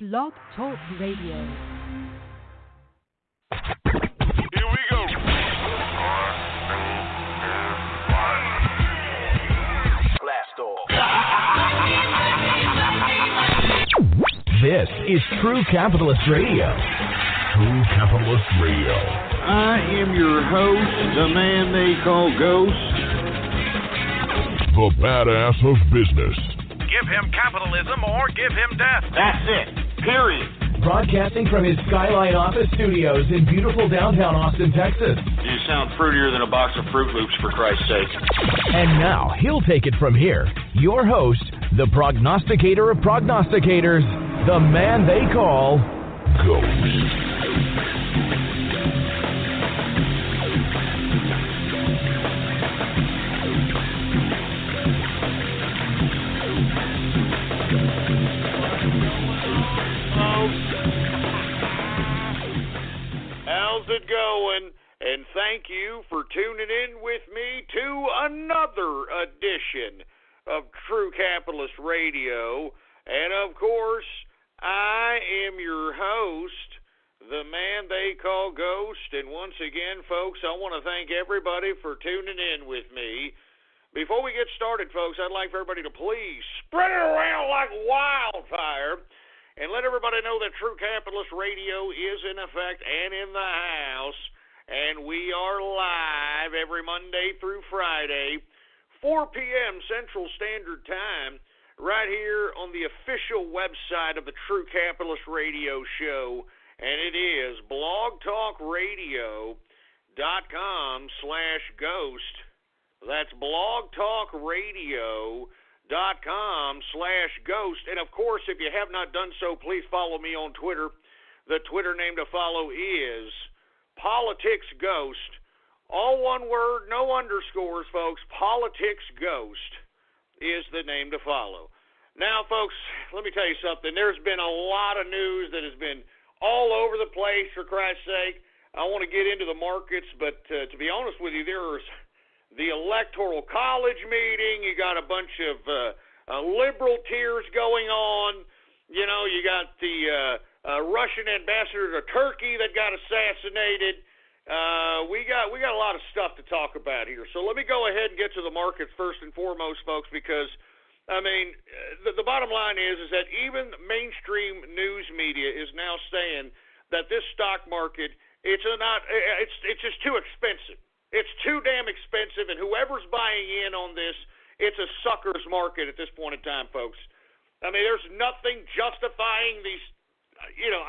Blog Talk Radio. Here we go. Blast off. This is True Capitalist Radio. True Capitalist Radio. I am your host, the man they call Ghost. The badass of business. Give him capitalism or give him death. That's it. Period. Broadcasting from his Skyline office studios in beautiful downtown Austin, Texas. You sound fruitier than a box of Fruit Loops, for Christ's sake. And now, he'll take it from here. Your host, the prognosticator of prognosticators, the man they call Ghost. How's it going? And thank you for tuning in with me to another edition of True Capitalist Radio. And of course, I am your host, the man they call Ghost. And once again, folks, I want to thank everybody for tuning in with me. Before we get started, folks, I'd like for everybody to please spread it around like wildfire. And let everybody know that True Capitalist Radio is in effect and in the house. And we are live every Monday through Friday, 4 p.m. Central Standard Time, right here on the official website of the True Capitalist Radio Show. And it is blogtalkradio.com/ghost. That's blogtalkradio.com/ghost. And of course, if you have not done so, please follow me on Twitter. The Twitter name to follow is PoliticsGhost. All one word, no underscores, folks. PoliticsGhost is the name to follow. Now, folks, let me tell you something. There's been a lot of news that has been all over the place, for Christ's sake. I want to get into the markets, but to be honest with you, there's the Electoral College meeting. You got a bunch of liberal tears going on. You know, you got the Russian ambassador to Turkey that got assassinated. We got a lot of stuff to talk about here. So let me go ahead and get to the markets first and foremost, folks, because I mean, the bottom line is that even mainstream news media is now saying that this stock market it's just too expensive. It's too damn expensive, and whoever's buying in on this, it's a sucker's market at this point in time, folks. I mean, there's nothing justifying these. You know,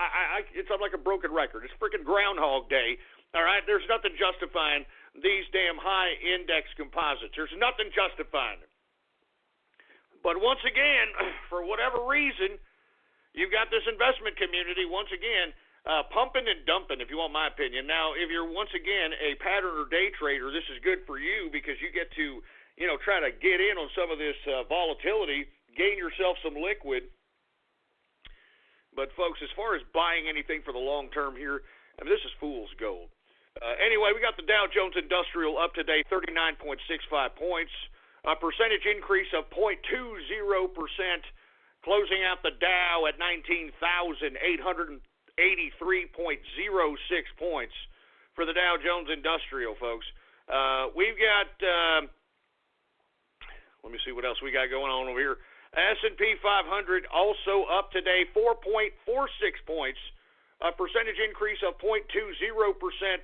it's like a broken record. It's freaking Groundhog Day. All right, there's nothing justifying these damn high index composites. There's nothing justifying it. But once again, for whatever reason, you've got this investment community once again pumping and dumping, if you want my opinion. Now, if you're once again a pattern or day trader, this is good for you because you get to, you know, try to get in on some of this volatility, gain yourself some liquid. But folks, as far as buying anything for the long term here, I mean, this is fool's gold. Anyway, we got the Dow Jones Industrial up today, 39.65 points, a percentage increase of 0.20%, closing out the Dow at 19,883.06 points for the Dow Jones Industrial, folks. We've got, let me see what else we got going on over here. S&P 500 also up today, 4.46 points, a percentage increase of 0.20%,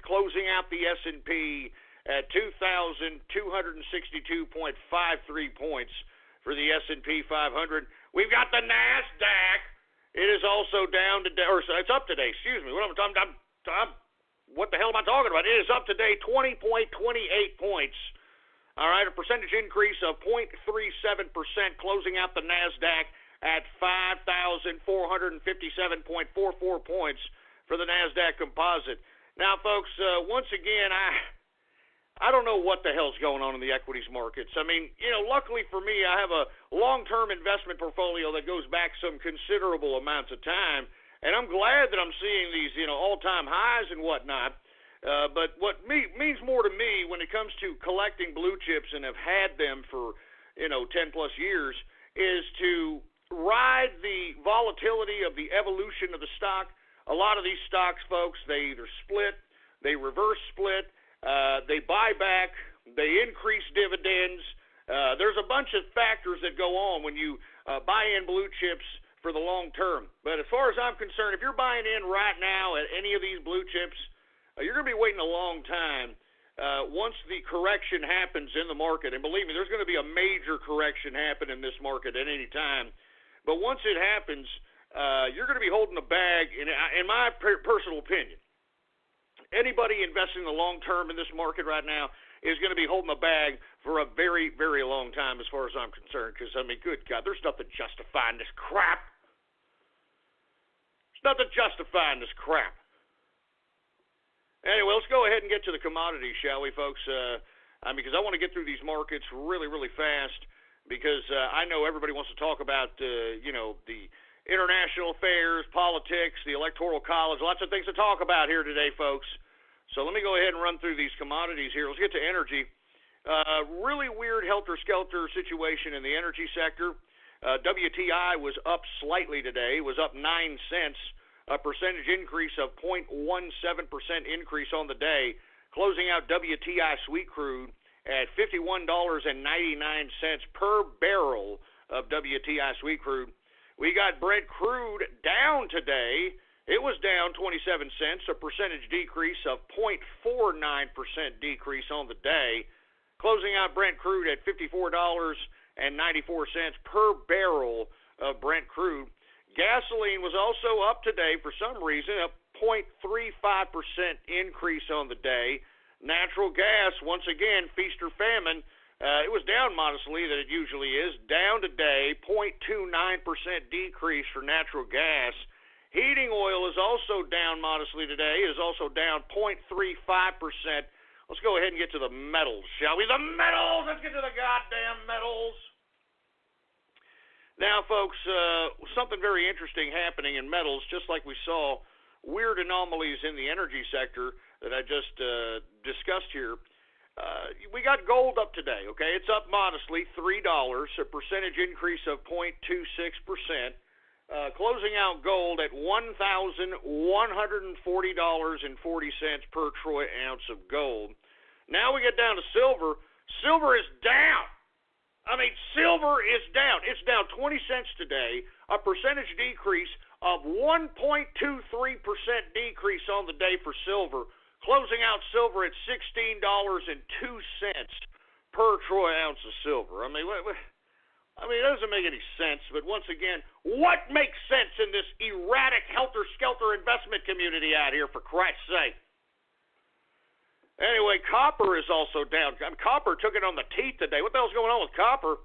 closing out the S&P at 2,262.53 points for the S&P 500. We've got the NASDAQ. It is also down today, or it's up today. Excuse me. What the hell am I talking about? It is up today, 20.28 points. All right, a percentage increase of 0.37%, closing out the NASDAQ at 5,457.44 points for the NASDAQ composite. Now, folks, once again, I don't know what the hell's going on in the equities markets. I mean, you know, luckily for me, I have a long-term investment portfolio that goes back some considerable amounts of time, and I'm glad that I'm seeing these, you know, all-time highs and whatnot. But what means more to me when it comes to collecting blue chips and have had them for, you know, 10 plus years is to ride the volatility of the evolution of the stock. A lot of these stocks, folks, they either split, they reverse split, they buy back, they increase dividends. There's a bunch of factors that go on when you buy in blue chips for the long term. But as far as I'm concerned, if you're buying in right now at any of these blue chips, you're going to be waiting a long time once the correction happens in the market. And believe me, there's going to be a major correction happen in this market at any time. But once it happens, you're going to be holding a bag, in my personal opinion. Anybody investing in the long term in this market right now is going to be holding a bag for a very, very long time as far as I'm concerned. Because, I mean, good God, there's nothing justifying this crap. There's nothing justifying this crap. Anyway, let's go ahead and get to the commodities, shall we, folks? Because I want to get through these markets really, really fast because I know everybody wants to talk about, the international affairs, politics, the Electoral College, lots of things to talk about here today, folks. So let me go ahead and run through these commodities here. Let's get to energy. Really weird helter-skelter situation in the energy sector. WTI was up slightly today, was up 9 cents. A percentage increase of 0.17% increase on the day, closing out WTI sweet crude at $51.99 per barrel of WTI sweet crude. We got Brent crude down today. It was down 27 cents, a percentage decrease of 0.49% decrease on the day, closing out Brent crude at $54.94 per barrel of Brent crude. Gasoline was also up today for some reason, a 0.35% increase on the day. Natural gas, once again, feast or famine, it was down modestly that it usually is. Down today, 0.29% decrease for natural gas. Heating oil is also down modestly today. It is also down 0.35%. Let's go ahead and get to the metals, shall we? The metals! Let's get to the goddamn metals! Now, folks, something very interesting happening in metals, just like we saw weird anomalies in the energy sector that I just discussed here. We got gold up today, okay? It's up modestly, $3, a percentage increase of 0.26%, closing out gold at $1,140.40 per troy ounce of gold. Now we get down to silver. Silver is down. Silver is down. It's down 20 cents today, a percentage decrease of 1.23% decrease on the day for silver, closing out silver at $16.02 per troy ounce of silver. It doesn't make any sense, but once again, what makes sense in this erratic, helter-skelter investment community out here, for Christ's sake? Anyway, copper is also down. Copper took it on the teeth today. What the hell's going on with copper?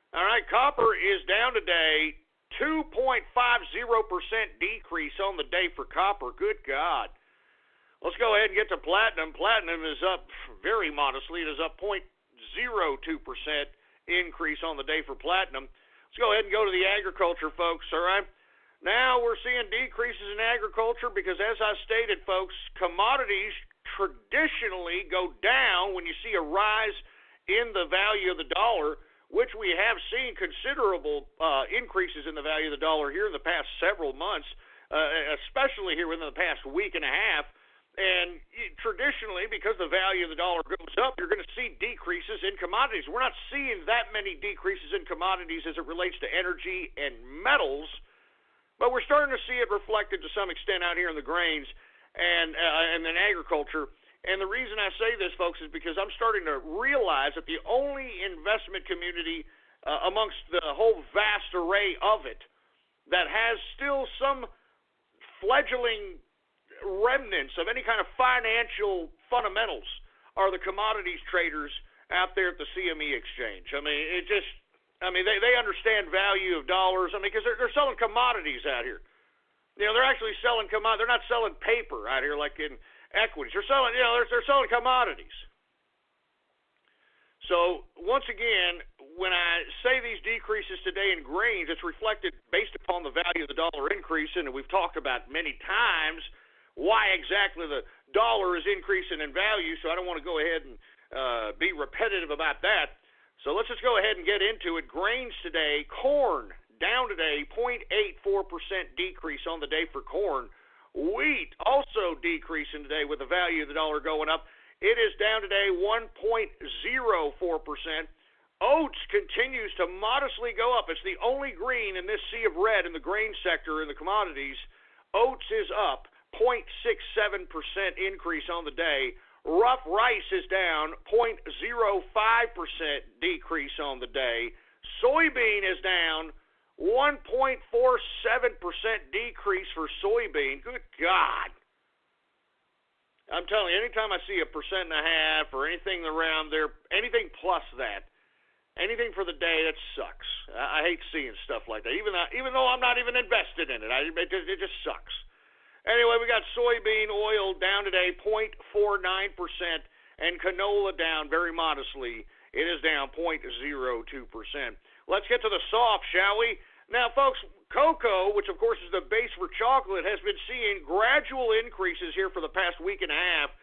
All right, copper is down today, 2.50% decrease on the day for copper. Good God. Let's go ahead and get to platinum. Platinum is up very modestly. It is up 0.02% increase on the day for platinum. Let's go ahead and go to the agriculture, folks, all right? Now we're seeing decreases in agriculture because, as I stated, folks, commodities traditionally go down when you see a rise in the value of the dollar, which we have seen considerable increases in the value of the dollar here in the past several months, especially here within the past week and a half. And traditionally, because the value of the dollar goes up, you're going to see decreases in commodities. We're not seeing that many decreases in commodities as it relates to energy and metals, but we're starting to see it reflected to some extent out here in the grains and in agriculture. And the reason I say this, folks, is because I'm starting to realize that the only investment community amongst the whole vast array of it that has still some fledgling remnants of any kind of financial fundamentals are the commodities traders out there at the CME exchange. They understand value of dollars. Because they're selling commodities out here. They're actually selling commodities. They're not selling paper out here like in equities. They're selling, they're selling commodities. So once again, when I say these decreases today in grains, it's reflected based upon the value of the dollar increasing, and we've talked about many times why exactly the dollar is increasing in value. So I don't want to go ahead and be repetitive about that. So let's just go ahead and get into it. Grains today, corn down today, 0.84% decrease on the day for corn. Wheat also decreasing today with the value of the dollar going up. It is down today 1.04%. Oats continues to modestly go up. It's the only green in this sea of red in the grain sector in the commodities. Oats is up 0.67% increase on the day. Rough rice is down 0.05% decrease on the day. Soybean is down 1.47% decrease for soybean. Good God. I'm telling you, anytime I see 1.5% or anything around there, anything plus that, anything for the day, that sucks. I hate seeing stuff like that, even though I'm not even invested in it. It just sucks. Anyway, we got soybean oil down today 0.49%, and canola down very modestly. It is down 0.02%. Let's get to the soft, shall we? Now, folks, cocoa, which of course is the base for chocolate, has been seeing gradual increases here for the past week and a half.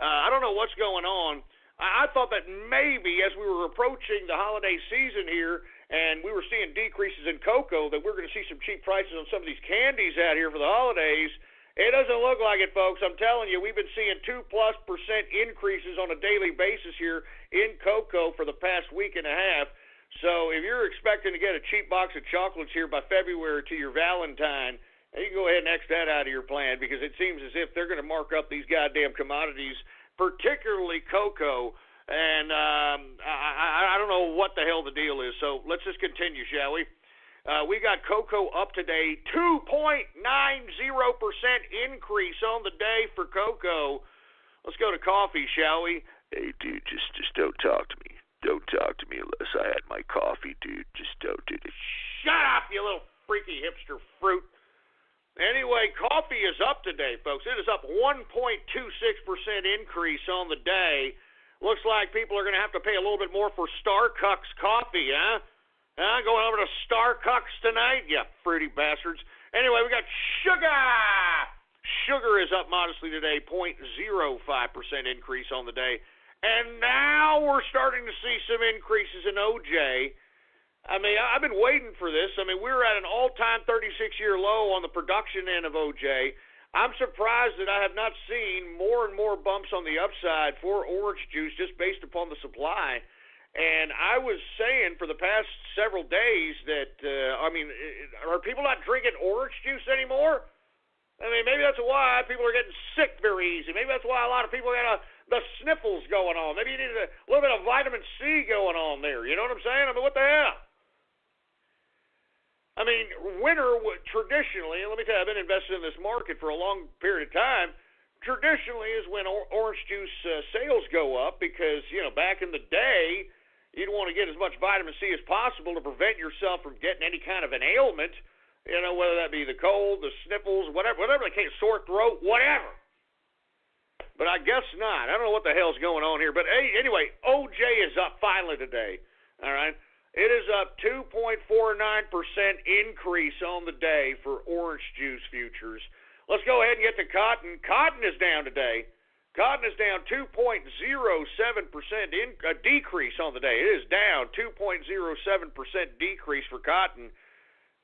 I don't know what's going on. I thought that maybe as we were approaching the holiday season here and we were seeing decreases in cocoa, that we're going to see some cheap prices on some of these candies out here for the holidays. It doesn't look like it, folks. I'm telling you, we've been seeing 2+% increases on a daily basis here in cocoa for the past week and a half. So if you're expecting to get a cheap box of chocolates here by February to your Valentine, you can go ahead and X that out of your plan, because it seems as if they're going to mark up these goddamn commodities, particularly cocoa. And I don't know what the hell the deal is. So let's just continue, shall we? We got cocoa up today, 2.90% increase on the day for cocoa. Let's go to coffee, shall we? Hey, dude, just don't talk to me. Don't talk to me unless I had my coffee, dude. Just don't do this. Shut up, you little freaky hipster fruit. Anyway, coffee is up today, folks. It is up 1.26% increase on the day. Looks like people are going to have to pay a little bit more for Starbucks coffee, huh? Going over to Starbucks tonight? You fruity bastards. Anyway, we got sugar. Sugar is up modestly today, 0.05% increase on the day. And now we're starting to see some increases in OJ. I mean, I've been waiting for this. I mean, we're at an all-time 36-year low on the production end of OJ. I'm surprised that I have not seen more and more bumps on the upside for orange juice just based upon the supply. And I was saying for the past several days that, are people not drinking orange juice anymore? I mean, maybe that's why people are getting sick very easy. Maybe that's why a lot of people got the sniffles going on. Maybe you need a little bit of vitamin C going on there. You know what I'm saying? I mean, what the hell? I mean, winter traditionally, and let me tell you, I've been invested in this market for a long period of time, traditionally is when orange juice sales go up because, back in the day, you'd want to get as much vitamin C as possible to prevent yourself from getting any kind of an ailment, whether that be the cold, the sniffles, whatever the case, sore throat, whatever. But I guess not. I don't know what the hell's going on here. But anyway, OJ is up finally today. All right? It is up 2.49% increase on the day for orange juice futures. Let's go ahead and get to cotton. Cotton is down today. Cotton is down 2.07% decrease on the day. It is down 2.07% decrease for cotton.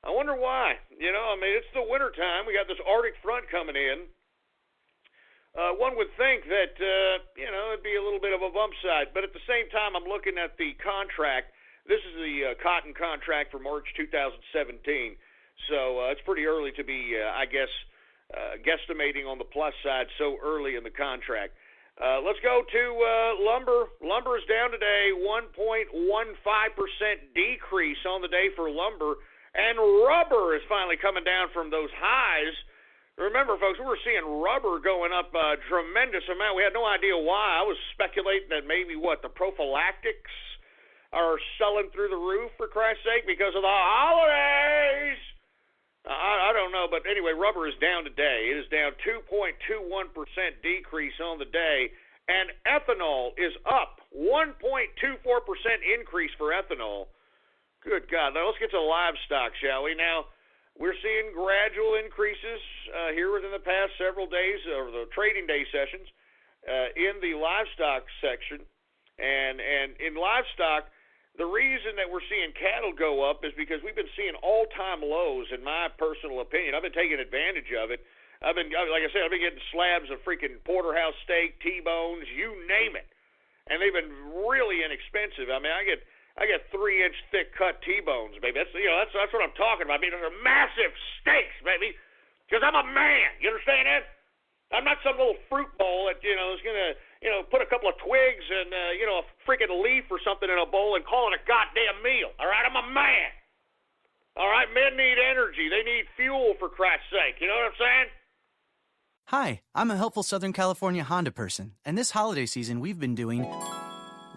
I wonder why. It's the winter time. We got this Arctic front coming in. One would think that, it'd be a little bit of a bump side. But at the same time, I'm looking at the contract. This is the cotton contract for March 2017. So it's pretty early to be, guesstimating on the plus side so early in the contract. Let's go to lumber. Lumber is down today, 1.15% decrease on the day for lumber. And rubber is finally coming down from those highs. Remember, folks, we were seeing rubber going up a tremendous amount. We had no idea why. I was speculating that maybe, the prophylactics are selling through the roof, for Christ's sake, because of the holidays. I don't know, but anyway, rubber is down today. It is down 2.21% decrease on the day. And ethanol is up 1.24% increase for ethanol. Good God. Now let's get to livestock, shall we? Now, we're seeing gradual increases here within the past several days, or the trading day sessions, in the livestock section. And in livestock, the reason that we're seeing cattle go up is because we've been seeing all-time lows, in my personal opinion. I've been taking advantage of it. Like I said, I've been getting slabs of freaking porterhouse steak, T-bones, you name it, and they've been really inexpensive. I mean, I get 3-inch thick cut T-bones, baby. That's what I'm talking about. I mean, those are massive steaks, baby. Because I'm a man. You understand that? I'm not some little fruit bowl that is gonna put a couple of twigs and a freaking leaf or something in a bowl and call it a goddamn meal. All right, I'm a man. All right, men need energy. They need fuel, for Christ's sake. You know what I'm saying? Hi, I'm a helpful Southern California Honda person, and this holiday season we've been doing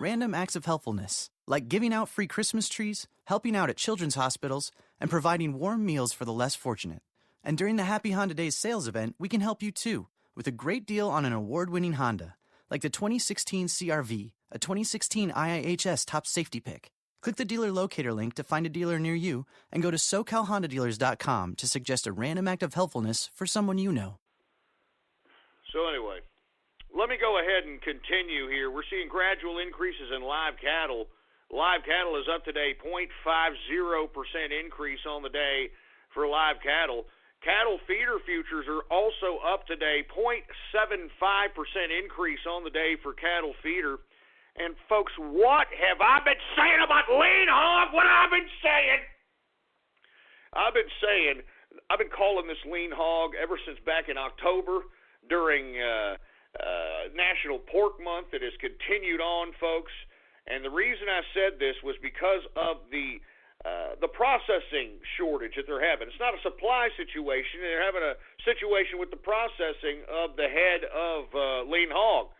random acts of helpfulness, like giving out free Christmas trees, helping out at children's hospitals, and providing warm meals for the less fortunate. And during the Happy Honda Days sales event, we can help you too, with a great deal on an award-winning Honda, like the 2016 CR-V, a 2016 IIHS top safety pick. Click the dealer locator link to find a dealer near you, and go to SoCalHondaDealers.com to suggest a random act of helpfulness for someone you know. So anyway, let me go ahead and continue here. We're seeing gradual increases in live cattle. Live cattle is up today, 0.50% increase on the day for live cattle. Cattle feeder futures are also up today, 0.75% increase on the day for cattle feeder. And folks, what have I been saying about lean hog? What have I been saying? I've been calling this lean hog ever since back in October. During National Pork Month. It has continued on, folks, and the reason I said this was because of the processing shortage that they're having. It's not a supply situation. They're having a situation with the processing of the head of lean hog,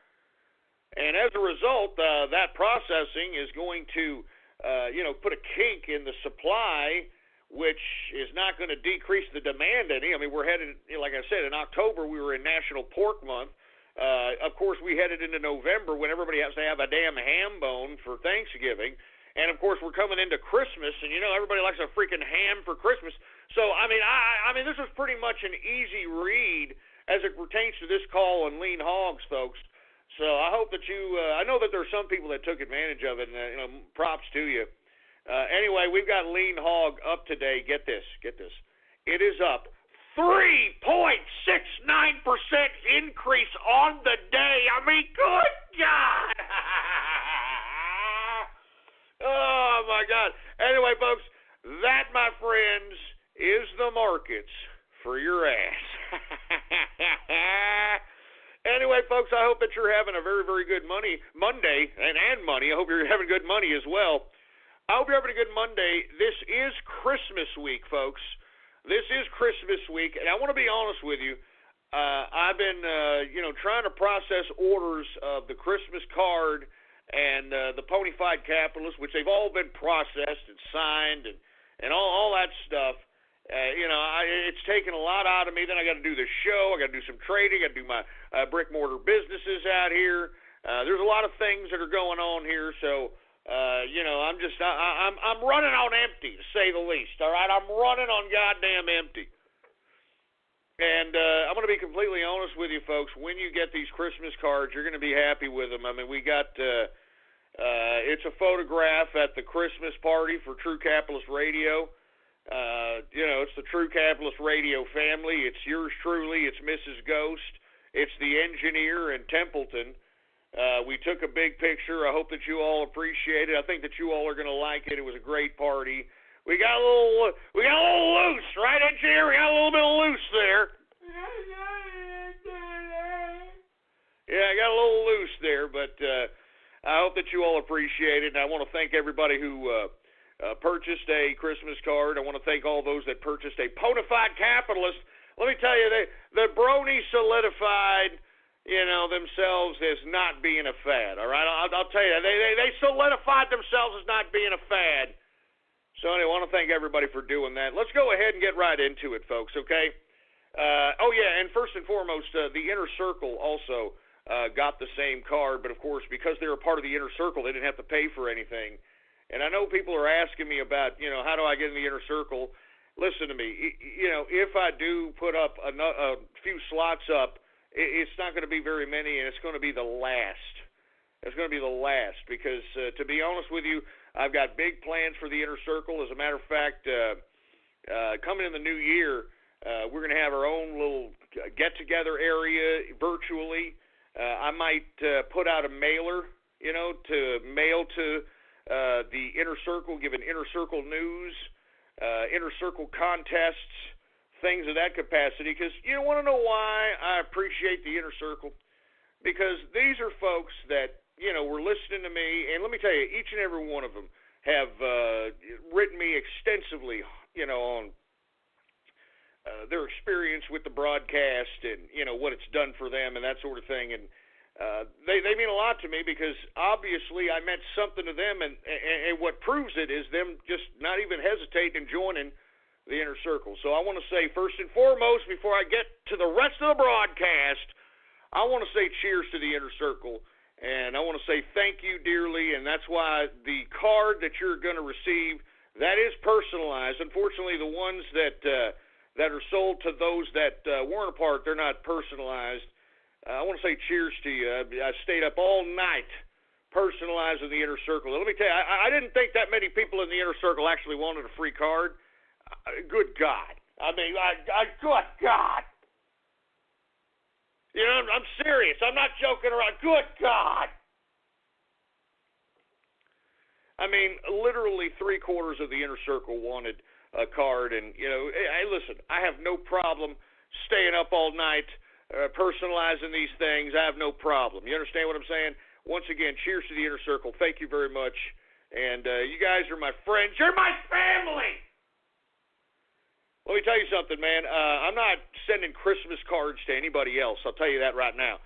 and as a result, that processing is going to put a kink in the supply, which is not going to decrease the demand any. I mean, we're headed, like I said, in October we were in National Pork Month. Of course, we headed into November when everybody has to have a damn ham bone for Thanksgiving. And, of course, we're coming into Christmas, and, everybody likes a freaking ham for Christmas. So, I mean, this is pretty much an easy read as it pertains to this call on lean hogs, folks. So I hope that I know that there are some people that took advantage of it, and, props to you. Anyway, we've got lean hog up today. Get this. It is up 3.69% increase on the day. I mean, good God. Oh, my God. Anyway, folks, that, my friends, is the markets for your ass. Anyway, folks, I hope that you're having a very, very good Monday, and money. I hope you're having good money as well. I hope you're having a good Monday. This is Christmas week, folks. This is Christmas week, and I want to be honest with you. I've been, trying to process orders of the Christmas card and the Ponyfied Capitalist, which they've all been processed and signed and all that stuff. It's taken a lot out of me. Then I got to do the show. I got to do some trading. I got to do my brick mortar businesses out here. There's a lot of things that are going on here, so. I'm running on empty, to say the least, all right? I'm running on goddamn empty. And I'm going to be completely honest with you, folks. When you get these Christmas cards, you're going to be happy with them. I mean, we got, it's a photograph at the Christmas party for True Capitalist Radio. It's the True Capitalist Radio family. It's yours truly. It's Mrs. Ghost. It's the engineer in Templeton. We took a big picture. I hope that you all appreciate it. I think that you all are going to like it. It was a great party. We got a little loose, right, engineer? We got a little bit loose there. Yeah, I got a little loose there, but I hope that you all appreciate it. And I want to thank everybody who purchased a Christmas card. I want to thank all those that purchased a Ponyfied Capitalist. Let me tell you, the brony solidified themselves as not being a fad, all right? I'll tell you, they solidified themselves as not being a fad. So anyway, I want to thank everybody for doing that. Let's go ahead and get right into it, folks, okay? And first and foremost, the Inner Circle also got the same card, but of course, because they were part of the Inner Circle, they didn't have to pay for anything. And I know people are asking me about, how do I get in the Inner Circle? Listen to me. If I do put up a few slots up, it's not going to be very many, and it's going to be the last. It's going to be the last because, to be honest with you, I've got big plans for the Inner Circle. As a matter of fact, coming in the new year, we're going to have our own little get-together area virtually. I might put out a mailer, to mail to the Inner Circle, give an Inner Circle news, Inner Circle contests, things of that capacity, because you want to know why I appreciate the Inner Circle? Because these are folks that, were listening to me, and let me tell you, each and every one of them have written me extensively, on their experience with the broadcast and, what it's done for them and that sort of thing, and they mean a lot to me because obviously I meant something to them, and what proves it is them just not even hesitating and joining the Inner Circle. So I want to say, first and foremost, before I get to the rest of the broadcast, I want to say cheers to the Inner Circle, and I want to say thank you dearly, and that's why the card that you're going to receive, that is personalized. Unfortunately, the ones that are sold to those that weren't a part, they're not personalized. I want to say cheers to you. I stayed up all night personalizing the Inner Circle. Let me tell you, I didn't think that many people in the Inner Circle actually wanted a free card. Good God. I mean, good God. I'm serious. I'm not joking around. Good God. I mean, literally 3/4 of the Inner Circle wanted a card. And, hey, listen, I have no problem staying up all night, personalizing these things. I have no problem. You understand what I'm saying? Once again, cheers to the Inner Circle. Thank you very much. And you guys are my friends. You're my family. Let me tell you something, man. I'm not sending Christmas cards to anybody else. I'll tell you that right now.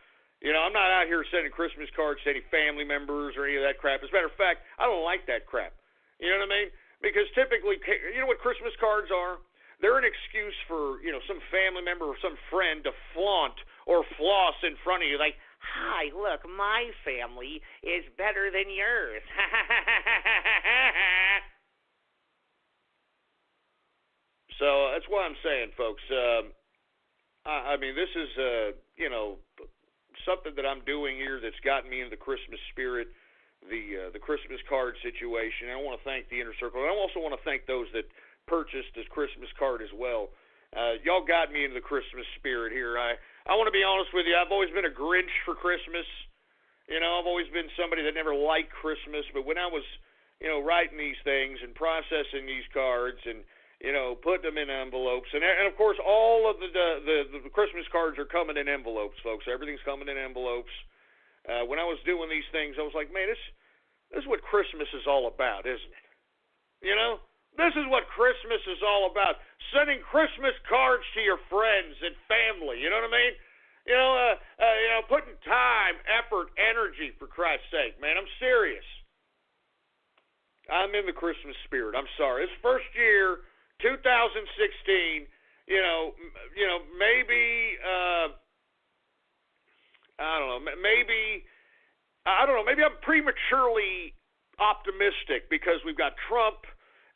I'm not out here sending Christmas cards to any family members or any of that crap. As a matter of fact, I don't like that crap. You know what I mean? Because typically, you know what Christmas cards are? They're an excuse for, some family member or some friend to flaunt or floss in front of you. Like, hi, look, my family is better than yours. So that's why I'm saying, folks, I mean, this is, something that I'm doing here that's gotten me into the Christmas spirit, the Christmas card situation. And I want to thank the Inner Circle. And I also want to thank those that purchased this Christmas card as well. Y'all got me into the Christmas spirit here. I want to be honest with you. I've always been a Grinch for Christmas. I've always been somebody that never liked Christmas. But when I was, writing these things and processing these cards and, putting them in envelopes. And of course, all of the Christmas cards are coming in envelopes, folks. Everything's coming in envelopes. When I was doing these things, I was like, man, this is what Christmas is all about, isn't it? This is what Christmas is all about. Sending Christmas cards to your friends and family. You know what I mean? Putting time, effort, energy, for Christ's sake, man. I'm serious. I'm in the Christmas spirit. I'm sorry. It's first year, 2016, maybe, maybe I'm prematurely optimistic because we've got Trump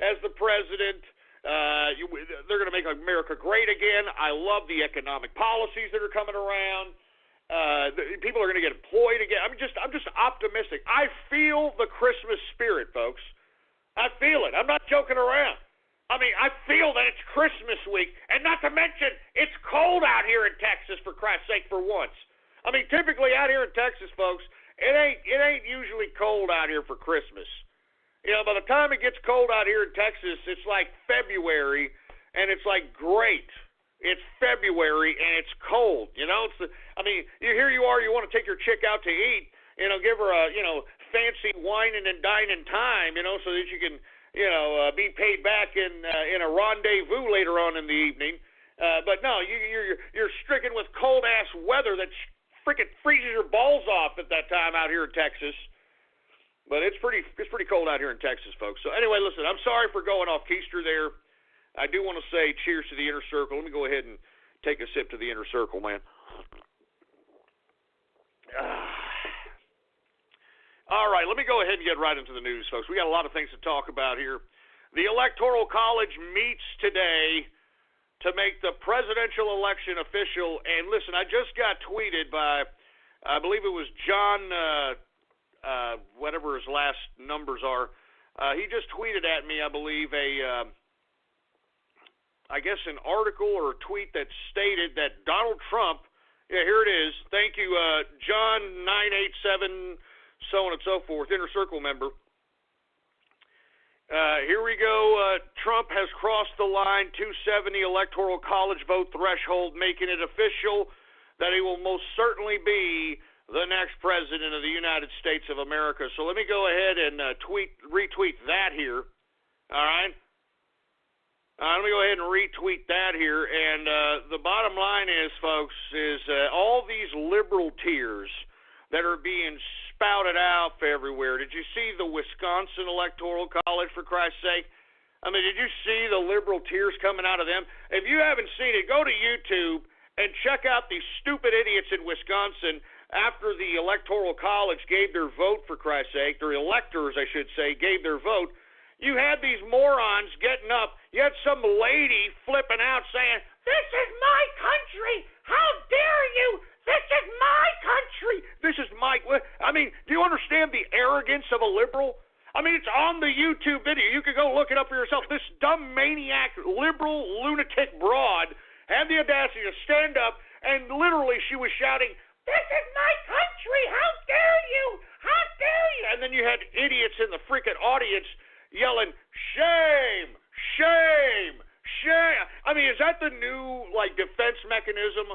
as the president. They're going to make America great again. I love the economic policies that are coming around. People are going to get employed again. I'm just optimistic. I feel the Christmas spirit, folks. I feel it. I'm not joking around. I mean, I feel that it's Christmas week, and not to mention, it's cold out here in Texas, for Christ's sake, for once. I mean, typically out here in Texas, folks, it ain't usually cold out here for Christmas. By the time it gets cold out here in Texas, it's like February, and it's like great. It's February, and it's cold. Here you are, you want to take your chick out to eat, give her a, fancy wining and dining time, so that you can, be paid back in a rendezvous later on in the evening. But no, you're stricken with cold ass weather that freaking freezes your balls off at that time out here in Texas. But it's pretty cold out here in Texas, folks. So anyway, listen, I'm sorry for going off keister there. I do want to say cheers to the Inner Circle. Let me go ahead and take a sip to the Inner Circle, man. All right, let me go ahead and get right into the news, folks. We got a lot of things to talk about here. The Electoral College meets today to make the presidential election official. And listen, I just got tweeted by, I believe it was John, whatever his last numbers are. He just tweeted at me, I believe, an article or a tweet that stated that Donald Trump, here it is. Thank you, John987, so on and so forth, Inner Circle member. Here we go. Trump has crossed the line 270 Electoral College vote threshold, making it official that he will most certainly be the next president of the United States of America. So let me go ahead and retweet that here. All right? Let me go ahead and retweet that here. And the bottom line is, folks, is all these liberal tears that are being spouted out everywhere. Did you see the Wisconsin Electoral College, for Christ's sake? I mean, did you see the liberal tears coming out of them? If you haven't seen it, go to YouTube and check out these stupid idiots in Wisconsin after the Electoral College gave their vote, for Christ's sake, their electors, I should say, gave their vote. You had these morons getting up. You had some lady flipping out saying, "This is my country. How dare you? This is my country. This is my..." I mean, do you understand the arrogance of a liberal? I mean, it's on the YouTube video. You can go look it up for yourself. This dumb maniac, liberal, lunatic broad had the audacity to stand up, and literally she was shouting, "This is my country! How dare you! How dare you!" And then you had idiots in the freaking audience yelling, "Shame! Shame! Shame!" I mean, is that the new, defense mechanism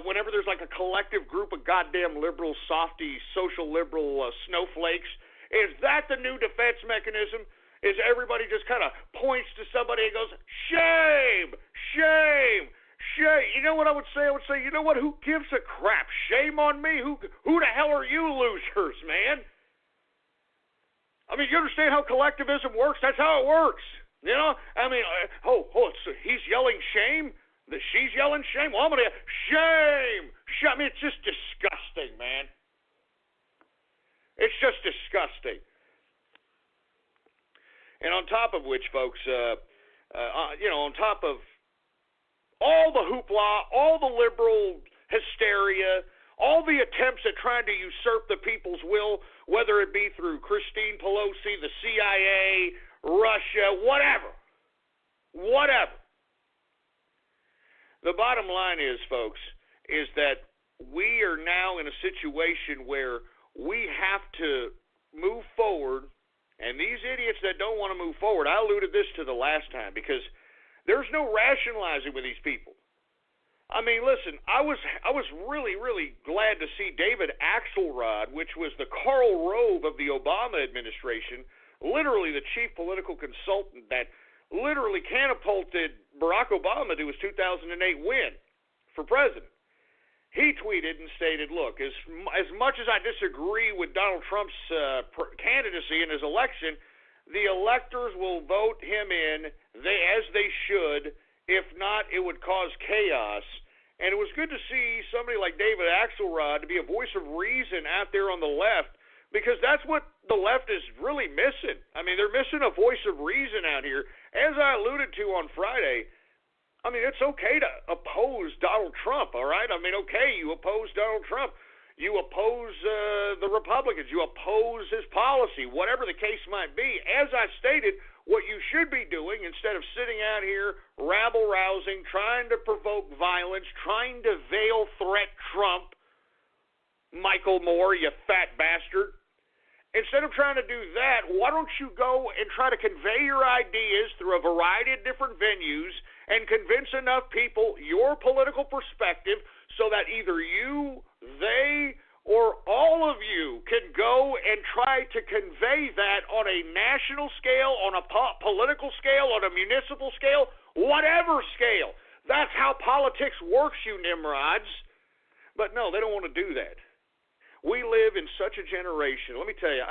whenever there's, a collective group of goddamn liberal, softy, social liberal snowflakes? Is that the new defense mechanism? Is everybody just kind of points to somebody and goes, "Shame! Shame! Shame!" You know what I would say? I would say, you know what? Who gives a crap? Shame on me? Who the hell are you losers, man? I mean, you understand how collectivism works? That's how it works. You know? I mean, he's yelling shame? She's yelling shame? Well, I'm going to shame! Shame! I mean, it's just disgusting, man. It's just disgusting. And on top of which, folks, on top of all the hoopla, all the liberal hysteria, all the attempts at trying to usurp the people's will, whether it be through Christine Pelosi, the CIA, Russia, whatever. The bottom line is, folks, is that we are now in a situation where we have to move forward, and these idiots that don't want to move forward, I alluded this to the last time, because there's no rationalizing with these people. I mean, listen, I was really, really glad to see David Axelrod, which was the Karl Rove of the Obama administration, literally the chief political consultant that literally catapulted Barack Obama to his 2008 win for president. He tweeted and stated, look, as much as I disagree with Donald Trump's candidacy in his election, the electors will vote him in as they should. If not, it would cause chaos. And it was good to see somebody like David Axelrod to be a voice of reason out there on the left, because that's what the left is really missing. I mean, they're missing a voice of reason out here. As I alluded to on Friday, I mean, it's okay to oppose Donald Trump, all right? I mean, okay, you oppose Donald Trump. You oppose the Republicans. You oppose his policy, whatever the case might be. As I stated, what you should be doing, instead of sitting out here rabble-rousing, trying to provoke violence, trying to veil threat Trump, Michael Moore, you fat bastard, instead of trying to do that, why don't you go and try to convey your ideas through a variety of different venues and convince enough people your political perspective so that either you, they, or all of you can go and try to convey that on a national scale, on a political scale, on a municipal scale, whatever scale. That's how politics works, you nimrods. But no, they don't want to do that. We live in such a generation. Let me tell you,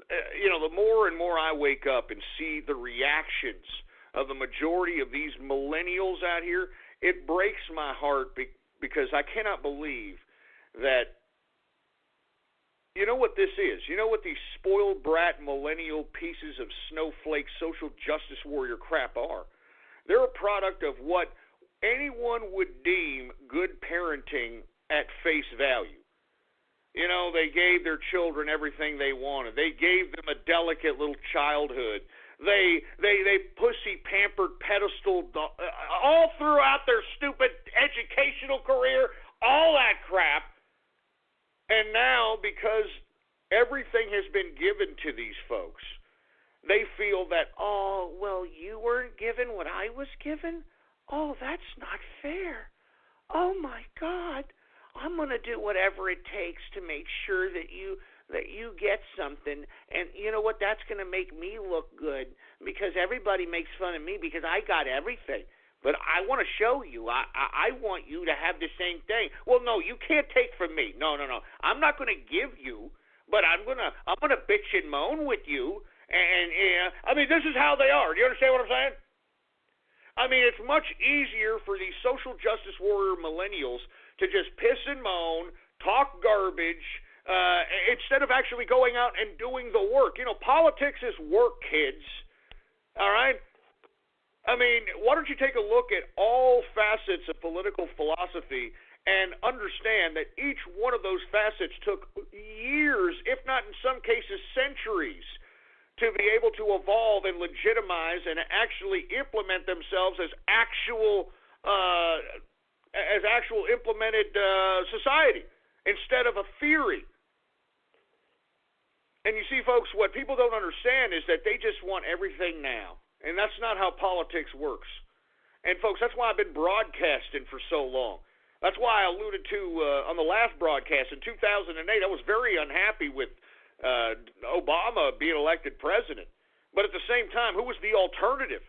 the more and more I wake up and see the reactions of the majority of these millennials out here, it breaks my heart because I cannot believe that, you know what this is? You know what these spoiled brat millennial pieces of snowflake social justice warrior crap are? They're a product of what anyone would deem good parenting at face value. You know, they gave their children everything they wanted. They gave them a delicate little childhood. They pussy pampered pedestal all throughout their stupid educational career, all that crap. And now, because everything has been given to these folks, they feel that, oh, well, you weren't given what I was given? Oh, that's not fair. Oh, my God. I'm going to do whatever it takes to make sure that you get something. And you know what? That's going to make me look good because everybody makes fun of me because I got everything. But I want to show you. I want you to have the same thing. Well, no, you can't take from me. No. I'm not going to give you, but I'm going to bitch and moan with you. And I mean, this is how they are. Do you understand what I'm saying? I mean, it's much easier for these social justice warrior millennials to just piss and moan, talk garbage, instead of actually going out and doing the work. You know, politics is work, kids. All right? I mean, why don't you take a look at all facets of political philosophy and understand that each one of those facets took years, if not in some cases centuries, to be able to evolve and legitimize and actually implement themselves as actual implemented society instead of a theory. And you see, folks, what people don't understand is that they just want everything now. And that's not how politics works. And, folks, that's why I've been broadcasting for so long. That's why I alluded to on the last broadcast in 2008, I was very unhappy with Obama being elected president. But at the same time, who was the alternative?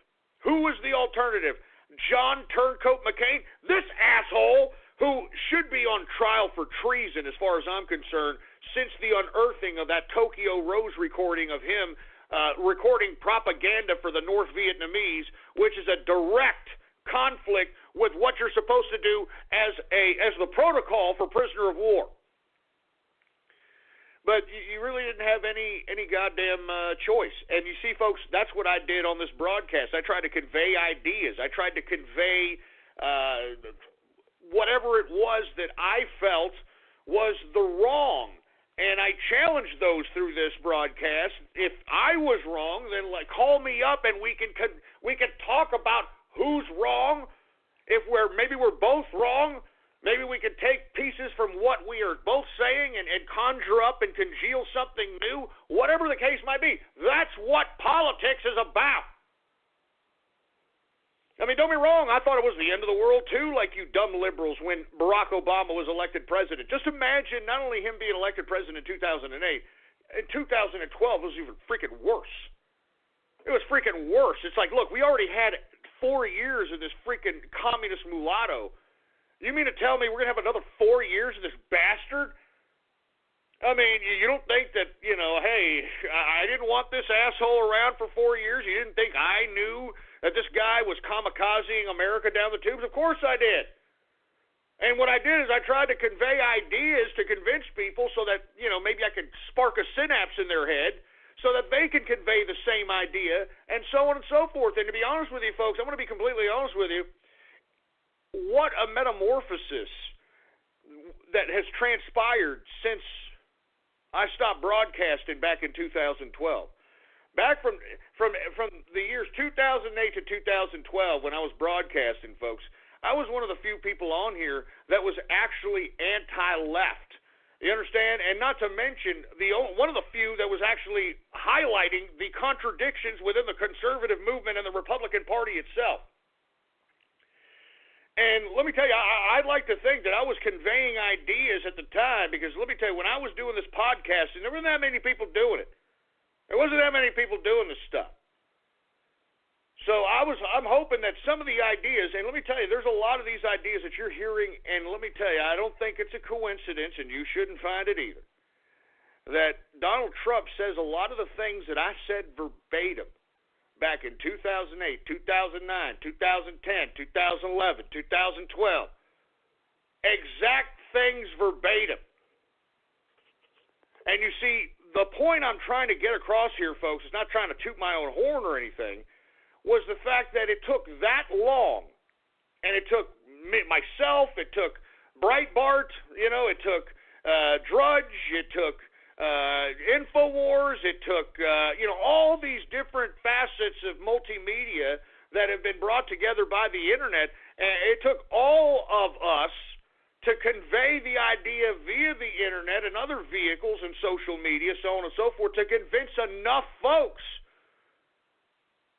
Who was the alternative? John Turncoat McCain? This asshole who should be on trial for treason as far as I'm concerned since the unearthing of that Tokyo Rose recording of him recording propaganda for the North Vietnamese, which is a direct conflict with what you're supposed to do as the protocol for prisoner of war. But you really didn't have any goddamn choice. And you see, folks, that's what I did on this broadcast. I tried to convey ideas. I tried to convey whatever it was that I felt was the wrong. And I challenged those through this broadcast. If I was wrong, then call me up and we can talk about who's wrong. If maybe we're both wrong. Maybe we could take pieces from what we are both saying and conjure up and congeal something new, whatever the case might be. That's what politics is about. I mean, don't be wrong. I thought it was the end of the world, too, like you dumb liberals, when Barack Obama was elected president. Just imagine not only him being elected president in 2008, in 2012, it was even freaking worse. It was freaking worse. It's like, look, we already had 4 years of this freaking communist mulatto. You mean to tell me we're going to have another 4 years of this bastard? I mean, you don't think that, hey, I didn't want this asshole around for 4 years? You didn't think I knew that this guy was kamikazing America down the tubes? Of course I did. And what I did is I tried to convey ideas to convince people so that, maybe I could spark a synapse in their head so that they can convey the same idea and so on and so forth. And to be honest with you, folks, I'm going to be completely honest with you. What a metamorphosis that has transpired since I stopped broadcasting back in 2012. Back from the years 2008 to 2012 when I was broadcasting, folks, I was one of the few people on here that was actually anti-left. You understand? And not to mention one of the few that was actually highlighting the contradictions within the conservative movement and the Republican Party itself. And let me tell you, I'd like to think that I was conveying ideas at the time because let me tell you, when I was doing this podcast, and there weren't that many people doing it. There wasn't that many people doing this stuff. So I'm hoping that some of the ideas, and let me tell you, there's a lot of these ideas that you're hearing, and let me tell you, I don't think it's a coincidence, and you shouldn't find it either, that Donald Trump says a lot of the things that I said verbatim back in 2008, 2009, 2010, 2011, 2012. Exact things verbatim. And you see, the point I'm trying to get across here, folks, is not trying to toot my own horn or anything, was the fact that it took that long, and it took myself, it took Breitbart, it took Drudge, it took InfoWars, it took, all these different facets of multimedia that have been brought together by the internet. And it took all of us to convey the idea via the internet and other vehicles and social media, so on and so forth, to convince enough folks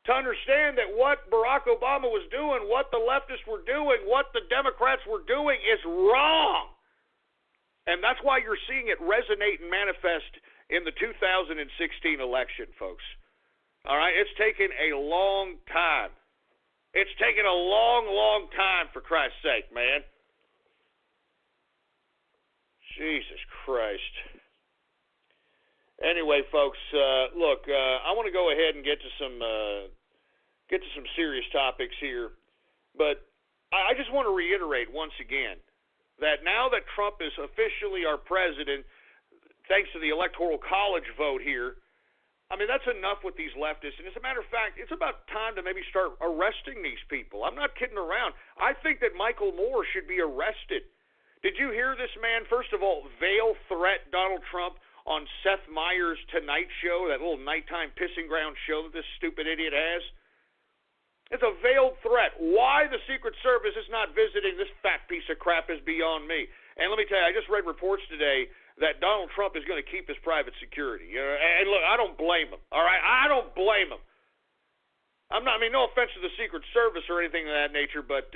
to understand that what Barack Obama was doing, what the leftists were doing, what the Democrats were doing is wrong. And that's why you're seeing it resonate and manifest in the 2016 election, folks. All right? It's taken a long time. It's taken a long, long time, for Christ's sake, man. Jesus Christ. Anyway, folks, look, I want to go ahead and get to some serious topics here, but I just want to reiterate once again that now that Trump is officially our president, thanks to the Electoral College vote here, I mean, that's enough with these leftists. And as a matter of fact, it's about time to maybe start arresting these people. I'm not kidding around. I think that Michael Moore should be arrested. Did you hear this man, first of all, veil threat Donald Trump on Seth Meyers' Tonight Show, that little nighttime pissing ground show that this stupid idiot has? It's a veiled threat. Why the Secret Service is not visiting this fat piece of crap is beyond me. And let me tell you, I just read reports today that Donald Trump is going to keep his private security. And look, I don't blame him, all right? I don't blame him. No offense to the Secret Service or anything of that nature, but,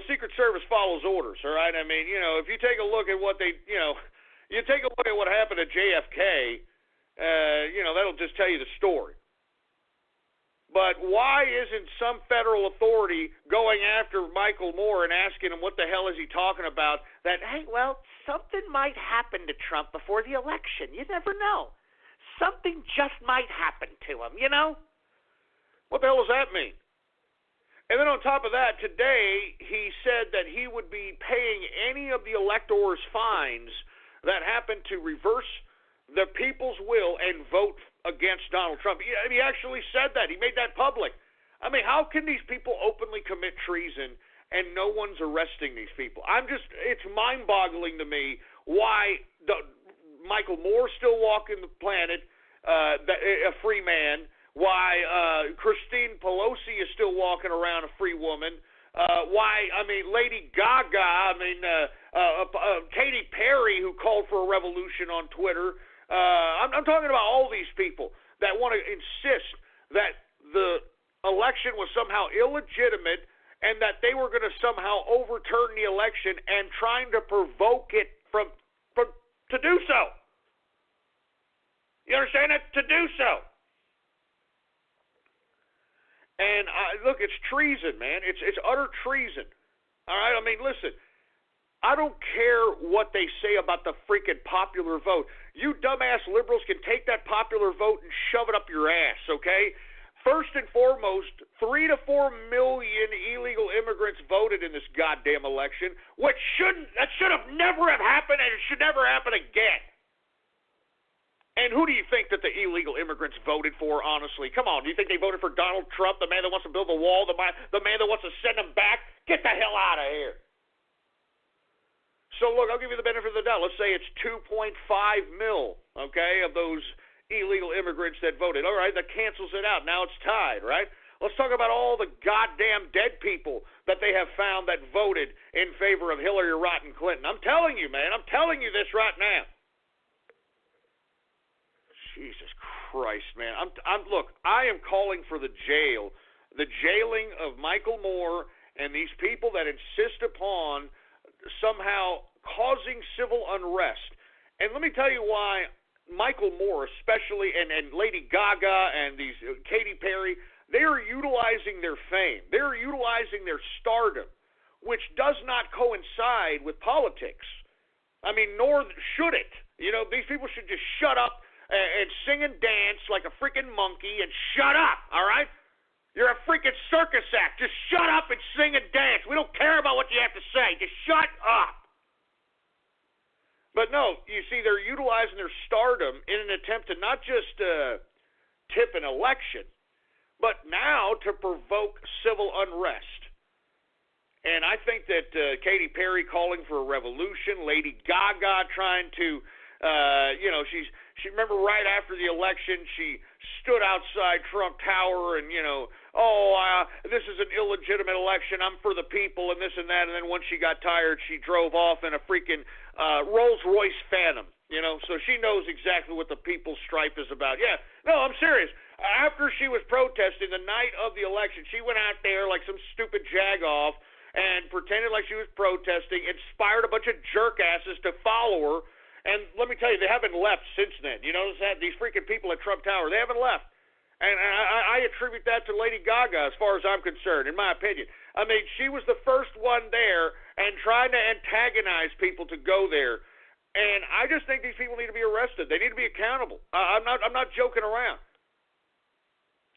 Secret Service follows orders, all right? I mean, if you take a look at what they, you take a look at what happened at JFK, that'll just tell you the story. But why isn't some federal authority going after Michael Moore and asking him what the hell is he talking about? That, hey, well, something might happen to Trump before the election. You never know. Something just might happen to him, What the hell does that mean? And then on top of that, today he said that he would be paying any of the electors' fines that happen to reverse the people's will and vote against Donald Trump. He actually said that. He made that public. I mean, how can these people openly commit treason and no one's arresting these people? It's mind-boggling to me why Michael Moore's still walking the planet, a free man, why Christine Pelosi is still walking around a free woman, Lady Gaga, Katy Perry, who called for a revolution on Twitter. I'm talking about all these people that want to insist that the election was somehow illegitimate and that they were going to somehow overturn the election and trying to provoke it to do so. You understand that? To do so. And look, it's treason, man. It's utter treason. All right? I mean, listen. I don't care what they say about the freaking popular vote. You dumbass liberals can take that popular vote and shove it up your ass, okay? First and foremost, 3 to 4 million illegal immigrants voted in this goddamn election, which should have never have happened, and it should never happen again. And who do you think that the illegal immigrants voted for, honestly? Come on, do you think they voted for Donald Trump, the man that wants to build a wall, the man that wants to send them back? Get the hell out of here. So, look, I'll give you the benefit of the doubt. Let's say it's 2.5 mil, okay, of those illegal immigrants that voted. All right, that cancels it out. Now it's tied, right? Let's talk about all the goddamn dead people that they have found that voted in favor of Hillary Rotten Clinton. I'm telling you, man. I'm telling you this right now. Jesus Christ, man. Look, I am calling for the jailing of Michael Moore and these people that insist upon somehow causing civil unrest. And let me tell you why Michael Moore especially and Lady Gaga and these Katy Perry, they are utilizing their fame. They're utilizing their stardom, which does not coincide with politics. I mean, nor should it. These people should just shut up and sing and dance like a freaking monkey and shut up, all right? You're a freaking circus act. Just shut up and sing and dance. We don't care about what you have to say. Just shut up. But no, you see, they're utilizing their stardom in an attempt to not just tip an election, but now to provoke civil unrest. And And I think that Katy Perry calling for a revolution, Lady Gaga trying to, she remember right after the election, she stood outside Trump Tower and, this is an illegitimate election, I'm for the people and this and that, and then once she got tired, she drove off in a freaking Rolls-Royce Phantom, so she knows exactly what the people's strife is about. Yeah, no, I'm serious. After she was protesting the night of the election, she went out there like some stupid jagoff and pretended like she was protesting, inspired a bunch of jerkasses to follow her, and let me tell you, they haven't left since then. You notice that? These freaking people at Trump Tower, they haven't left. And I attribute that to Lady Gaga as far as I'm concerned, in my opinion. I mean, she was the first one there and trying to antagonize people to go there. And I just think these people need to be arrested. They need to be accountable. I'm not joking around.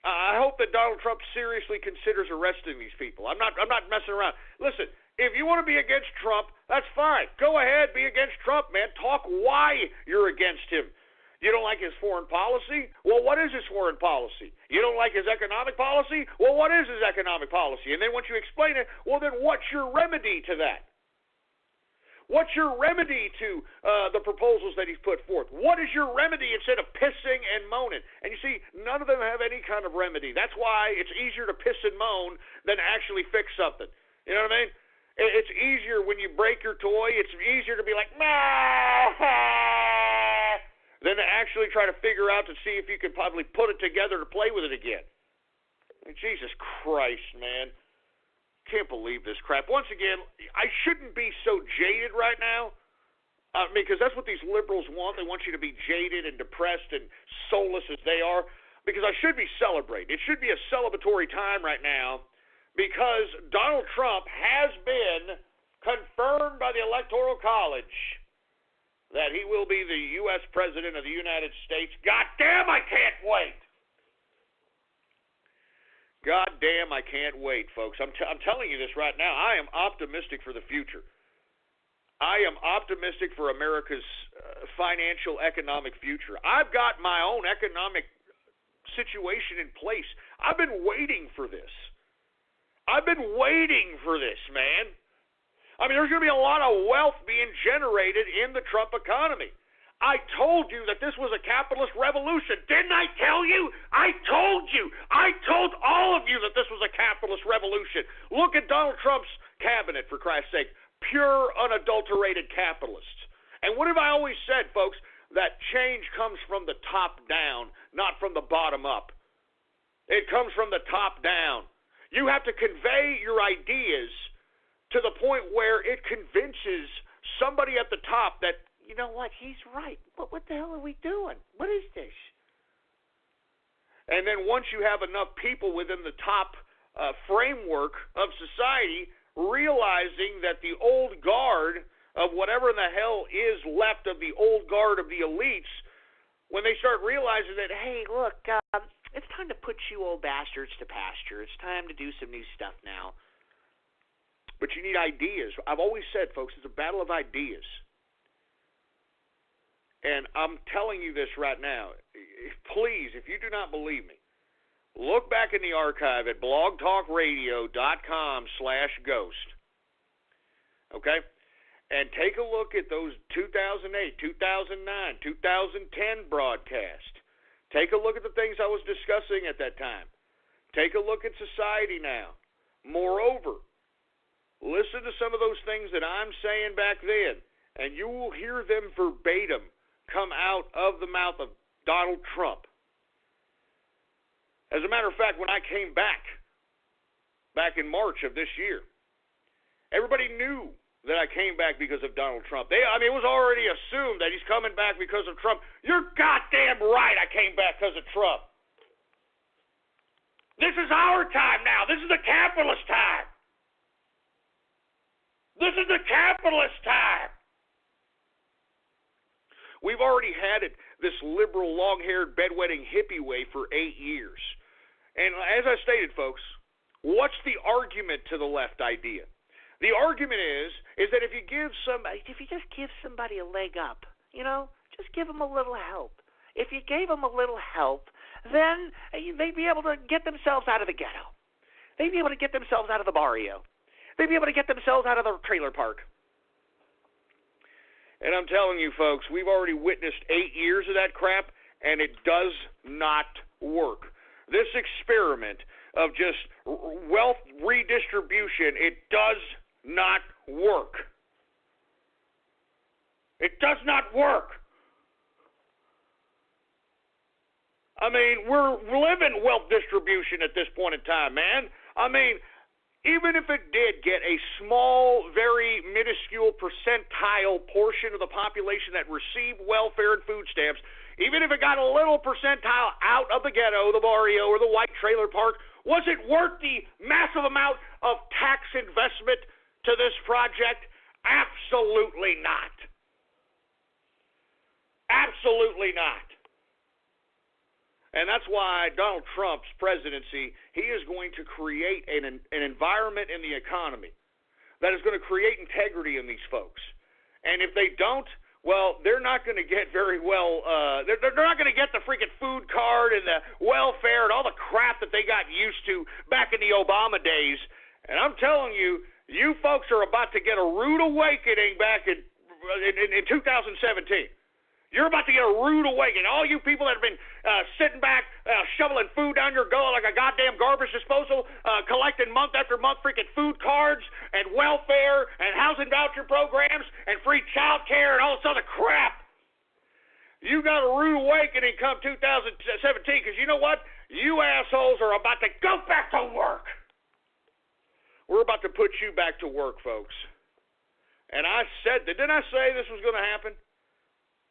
I hope that Donald Trump seriously considers arresting these people. I'm not messing around. Listen, if you want to be against Trump, that's fine. Go ahead, be against Trump, man. Talk why you're against him. You don't like his foreign policy? Well, what is his foreign policy? You don't like his economic policy? Well, what is his economic policy? And then once you explain it, well, then what's your remedy to that? What's your remedy to the proposals that he's put forth? What is your remedy instead of pissing and moaning? And you see, none of them have any kind of remedy. That's why it's easier to piss and moan than actually fix something. You know what I mean? It's easier when you break your toy. It's easier to be like, nah, than to actually try to figure out to see if you could probably put it together to play with it again. I mean, Jesus Christ, man. Can't believe this crap. Once again, I shouldn't be so jaded right now, because that's what these liberals want. They want you to be jaded and depressed and soulless as they are, because I should be celebrating. It should be a celebratory time right now, because Donald Trump has been confirmed by the Electoral College that he will be the U.S. President of the United States. God damn, I can't wait. God damn, I can't wait, folks. I'm telling you this right now. I am optimistic for the future. I am optimistic for America's financial, economic future. I've got my own economic situation in place. I've been waiting for this. I've been waiting for this, man. I mean, there's going to be a lot of wealth being generated in the Trump economy. I told you that this was a capitalist revolution. Didn't I tell you? I told you. I told all of you that this was a capitalist revolution. Look at Donald Trump's cabinet, for Christ's sake. Pure, unadulterated capitalists. And what have I always said, folks? That change comes from the top down, not from the bottom up. It comes from the top down. You have to convey your ideas to the point where it convinces somebody at the top that, you know what, he's right. What the hell are we doing? What is this? And then once you have enough people within the top framework of society realizing that the old guard of whatever in the hell is left of the old guard of the elites, when they start realizing that, hey, look, it's time to put you old bastards to pasture. It's time to do some new stuff now. But you need ideas. I've always said, folks, it's a battle of ideas. And I'm telling you this right now. Please, if you do not believe me, look back in the archive at blogtalkradio.com/ghost. Okay? And take a look at those 2008, 2009, 2010 broadcasts. Take a look at the things I was discussing at that time. Take a look at society now. Moreover, listen to some of those things that I'm saying back then, and you will hear them verbatim come out of the mouth of Donald Trump. As a matter of fact, when I came back in March of this year, everybody knew that I came back because of Donald Trump. It was already assumed that he's coming back because of Trump. You're goddamn right I came back because of Trump. This is our time now. This is the capitalist time. This is the capitalist time. We've already had it this liberal, long-haired, bedwetting hippie way for 8 years. And as I stated, folks, what's the argument to the left idea? The argument is that if you just give somebody a leg up, just give them a little help. If you gave them a little help, then they'd be able to get themselves out of the ghetto. They'd be able to get themselves out of the barrio. they'd be able to get themselves out of the trailer park. And I'm telling you, folks, we've already witnessed 8 years of that crap, and it does not work. This experiment of just wealth redistribution, it does not work. It does not work. I mean, we're living wealth distribution at this point in time, man. I mean, even if it did get a small, very minuscule percentile portion of the population that received welfare and food stamps, even if it got a little percentile out of the ghetto, the barrio, or the white trailer park, was it worth the massive amount of tax investment to this project? Absolutely not. Absolutely not. And that's why Donald Trump's presidency, he is going to create an environment in the economy that is going to create integrity in these folks. And if they don't, well, they're not going to get very well, they're not going to get the freaking food card and the welfare and all the crap that they got used to back in the Obama days. And I'm telling you, you folks are about to get a rude awakening back in 2017. You're about to get a rude awakening. All you people that have been sitting back, shoveling food down your gullet like a goddamn garbage disposal, collecting month after month freaking food cards and welfare and housing voucher programs and free child care and all this other crap. You got a rude awakening come 2017 because you know what? You assholes are about to go back to work. We're about to put you back to work, folks. And I said, didn't I say this was going to happen?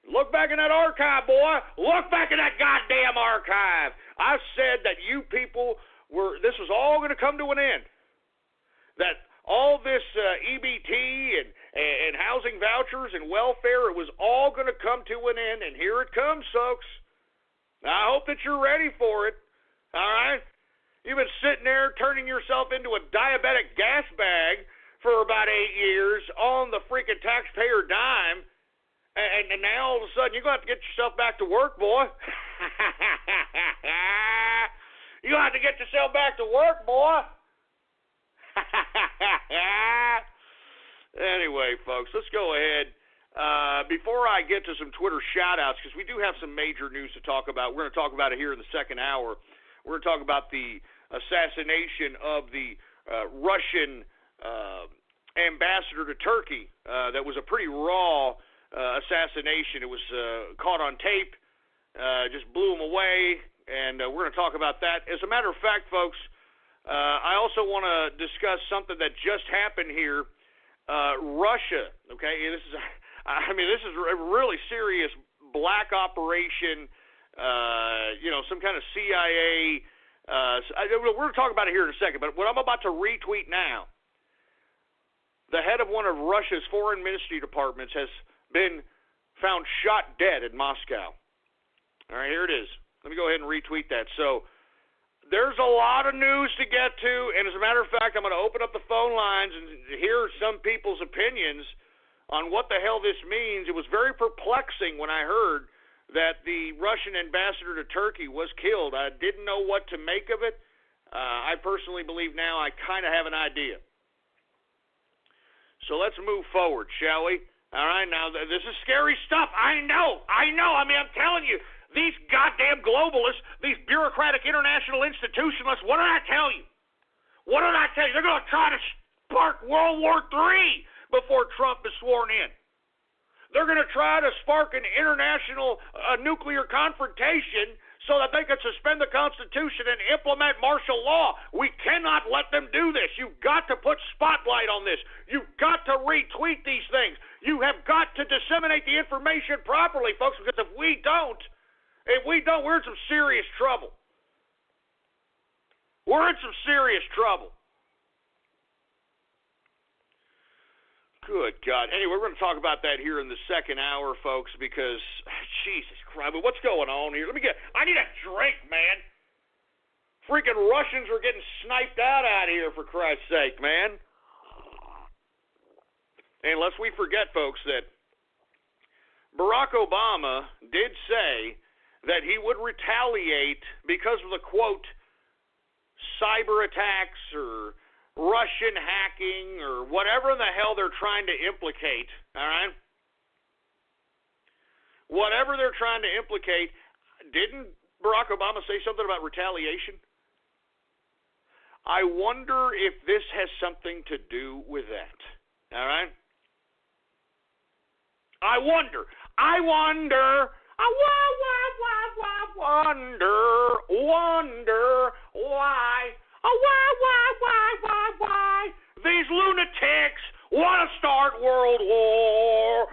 Look back in that archive, boy. Look back in that goddamn archive. I said that you people this was all going to come to an end. That all this EBT and housing vouchers and welfare, it was all going to come to an end, and here it comes, folks. I hope that you're ready for it, all right? You've been sitting there turning yourself into a diabetic gas bag for about 8 years on the freaking taxpayer dime. And now all of a sudden you're going to have to get yourself back to work, boy. You're going to have to get yourself back to work, boy. Anyway, folks, let's go ahead. Before I get to some Twitter shout-outs, because we do have some major news to talk about. We're going to talk about it here in the second hour. We're going to talk about the assassination of the Russian ambassador to Turkey. That was a pretty raw assassination. It was caught on tape, just blew him away, and we're going to talk about that. As a matter of fact, folks, I also want to discuss something that just happened here. Russia, okay, this is a really serious black operation, some kind of CIA. We're going to talk about it here in a second, but what I'm about to retweet now, the head of one of Russia's foreign ministry departments has been found shot dead in Moscow. All right, here it is. Let me go ahead and retweet that. So there's a lot of news to get to, and as a matter of fact, I'm going to open up the phone lines and hear some people's opinions on what the hell this means. It was very perplexing when I heard that the Russian ambassador to Turkey was killed. I didn't know what to make of it. I personally believe now I kind of have an idea. So let's move forward, shall we? All right, now, this is scary stuff. I know. I mean, I'm telling you, these goddamn globalists, these bureaucratic international institutionalists, what did I tell you? What did I tell you? They're going to try to spark World War III before Trump is sworn in. They're going to try to spark an international nuclear confrontation so that they can suspend the Constitution and implement martial law. We cannot let them do this. You've got to put spotlight on this. You've got to retweet these things. You have got to disseminate the information properly, folks, because if we don't, we're in some serious trouble. We're in some serious trouble. Good God. Anyway, we're going to talk about that here in the second hour, folks, because, Jesus Christ, what's going on here? I need a drink, man. Freaking Russians are getting sniped out here, for Christ's sake, man. And lest we forget, folks, that Barack Obama did say that he would retaliate because of the, quote, cyber attacks or Russian hacking or whatever in the hell they're trying to implicate, all right? Whatever they're trying to implicate, didn't Barack Obama say something about retaliation? I wonder if this has something to do with that, all right? I wonder why these lunatics want to start World War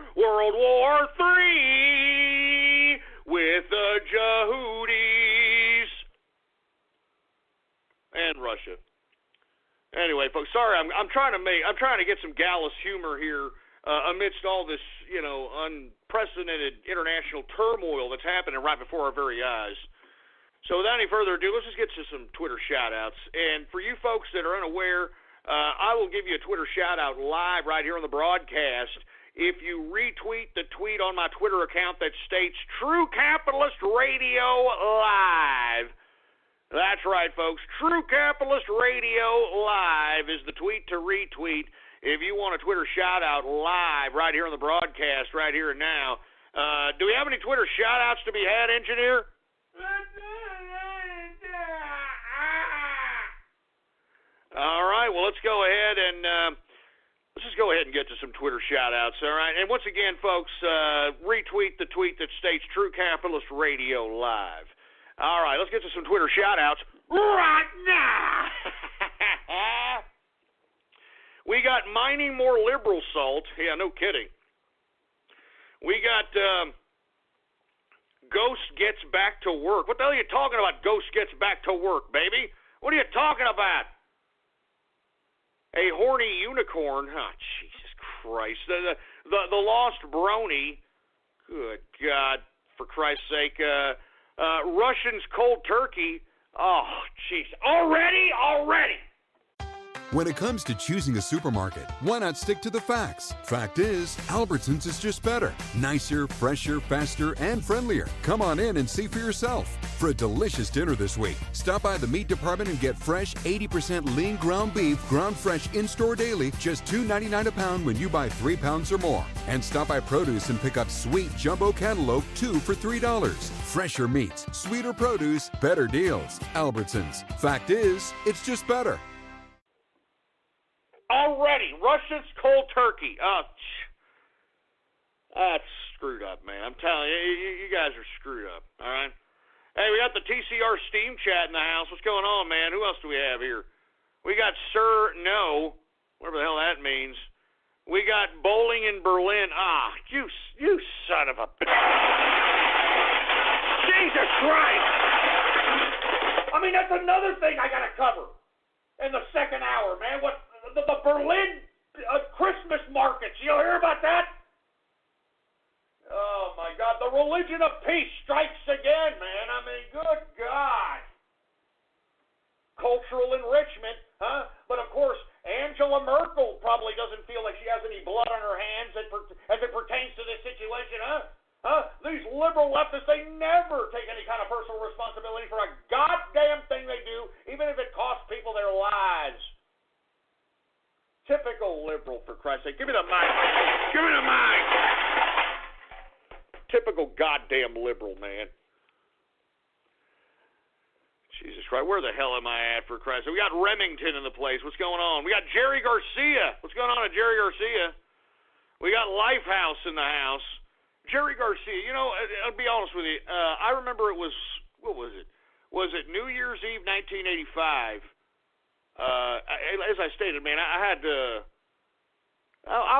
III with the Yehudis and Russia. Anyway, folks, sorry, I'm trying to get some gallus humor here amidst all this, unprecedented international turmoil that's happening right before our very eyes. So without any further ado, let's just get to some Twitter shout-outs. And for you folks that are unaware, I will give you a Twitter shout-out live right here on the broadcast if you retweet the tweet on my Twitter account that states True Capitalist Radio Live. That's right, folks. True Capitalist Radio Live is the tweet to retweet if you want a Twitter shout-out live right here on the broadcast right here and now. Do we have any Twitter shout-outs to be had, engineer? All right, well, let's go ahead and let's just go ahead and get to some Twitter shout-outs, all right? And once again, folks, retweet the tweet that states True Capitalist Radio Live. All right, let's get to some Twitter shout-outs right now. We got Mining More Liberal Salt. Yeah, no kidding. We got Ghost Gets Back to Work. What the hell are you talking about, Ghost Gets Back to Work, baby? What are you talking about? A horny unicorn. Oh, Jesus Christ. The Lost Brony. Good God, for Christ's sake. Russians cold turkey. Oh, jeez. Already. When it comes to choosing a supermarket, why not stick to the facts? Fact is, Albertsons is just better. Nicer, fresher, faster, and friendlier. Come on in and see for yourself. For a delicious dinner this week, stop by the meat department and get fresh 80% lean ground beef, ground fresh in-store daily, just $2.99 a pound when you buy 3 pounds or more. And stop by produce and pick up sweet jumbo cantaloupe, 2 for $3. Fresher meats, sweeter produce, better deals. Albertsons. Fact is, it's just better. Already, Russia's cold turkey. Oh, that's screwed up, man. I'm telling you, you guys are screwed up, all right? Hey, we got the TCR Steam chat in the house. What's going on, man? Who else do we have here? We got Sir No, whatever the hell that means. We got Bowling in Berlin. Ah, you son of a... Jesus Christ! I mean, that's another thing I got to cover in the second hour, man. What... The Berlin Christmas markets. You hear about that? Oh, my God. The religion of peace strikes again, man. I mean, good God. Cultural enrichment, huh? But, of course, Angela Merkel probably doesn't feel like she has any blood on her hands as it pertains to this situation, huh? These liberal leftists, they never take any kind of personal responsibility for a goddamn thing they do, even if it costs people their lives. Typical liberal, for Christ's sake. Give me the mic. Give me the mic. Typical goddamn liberal, man. Jesus Christ. Where the hell am I at, for Christ's sake? We got Remington in the place. What's going on? We got Jerry Garcia. What's going on at Jerry Garcia? We got Lifehouse in the house. Jerry Garcia, I'll be honest with you. I remember it was, what was it? Was it New Year's Eve 1985? As I stated, man, I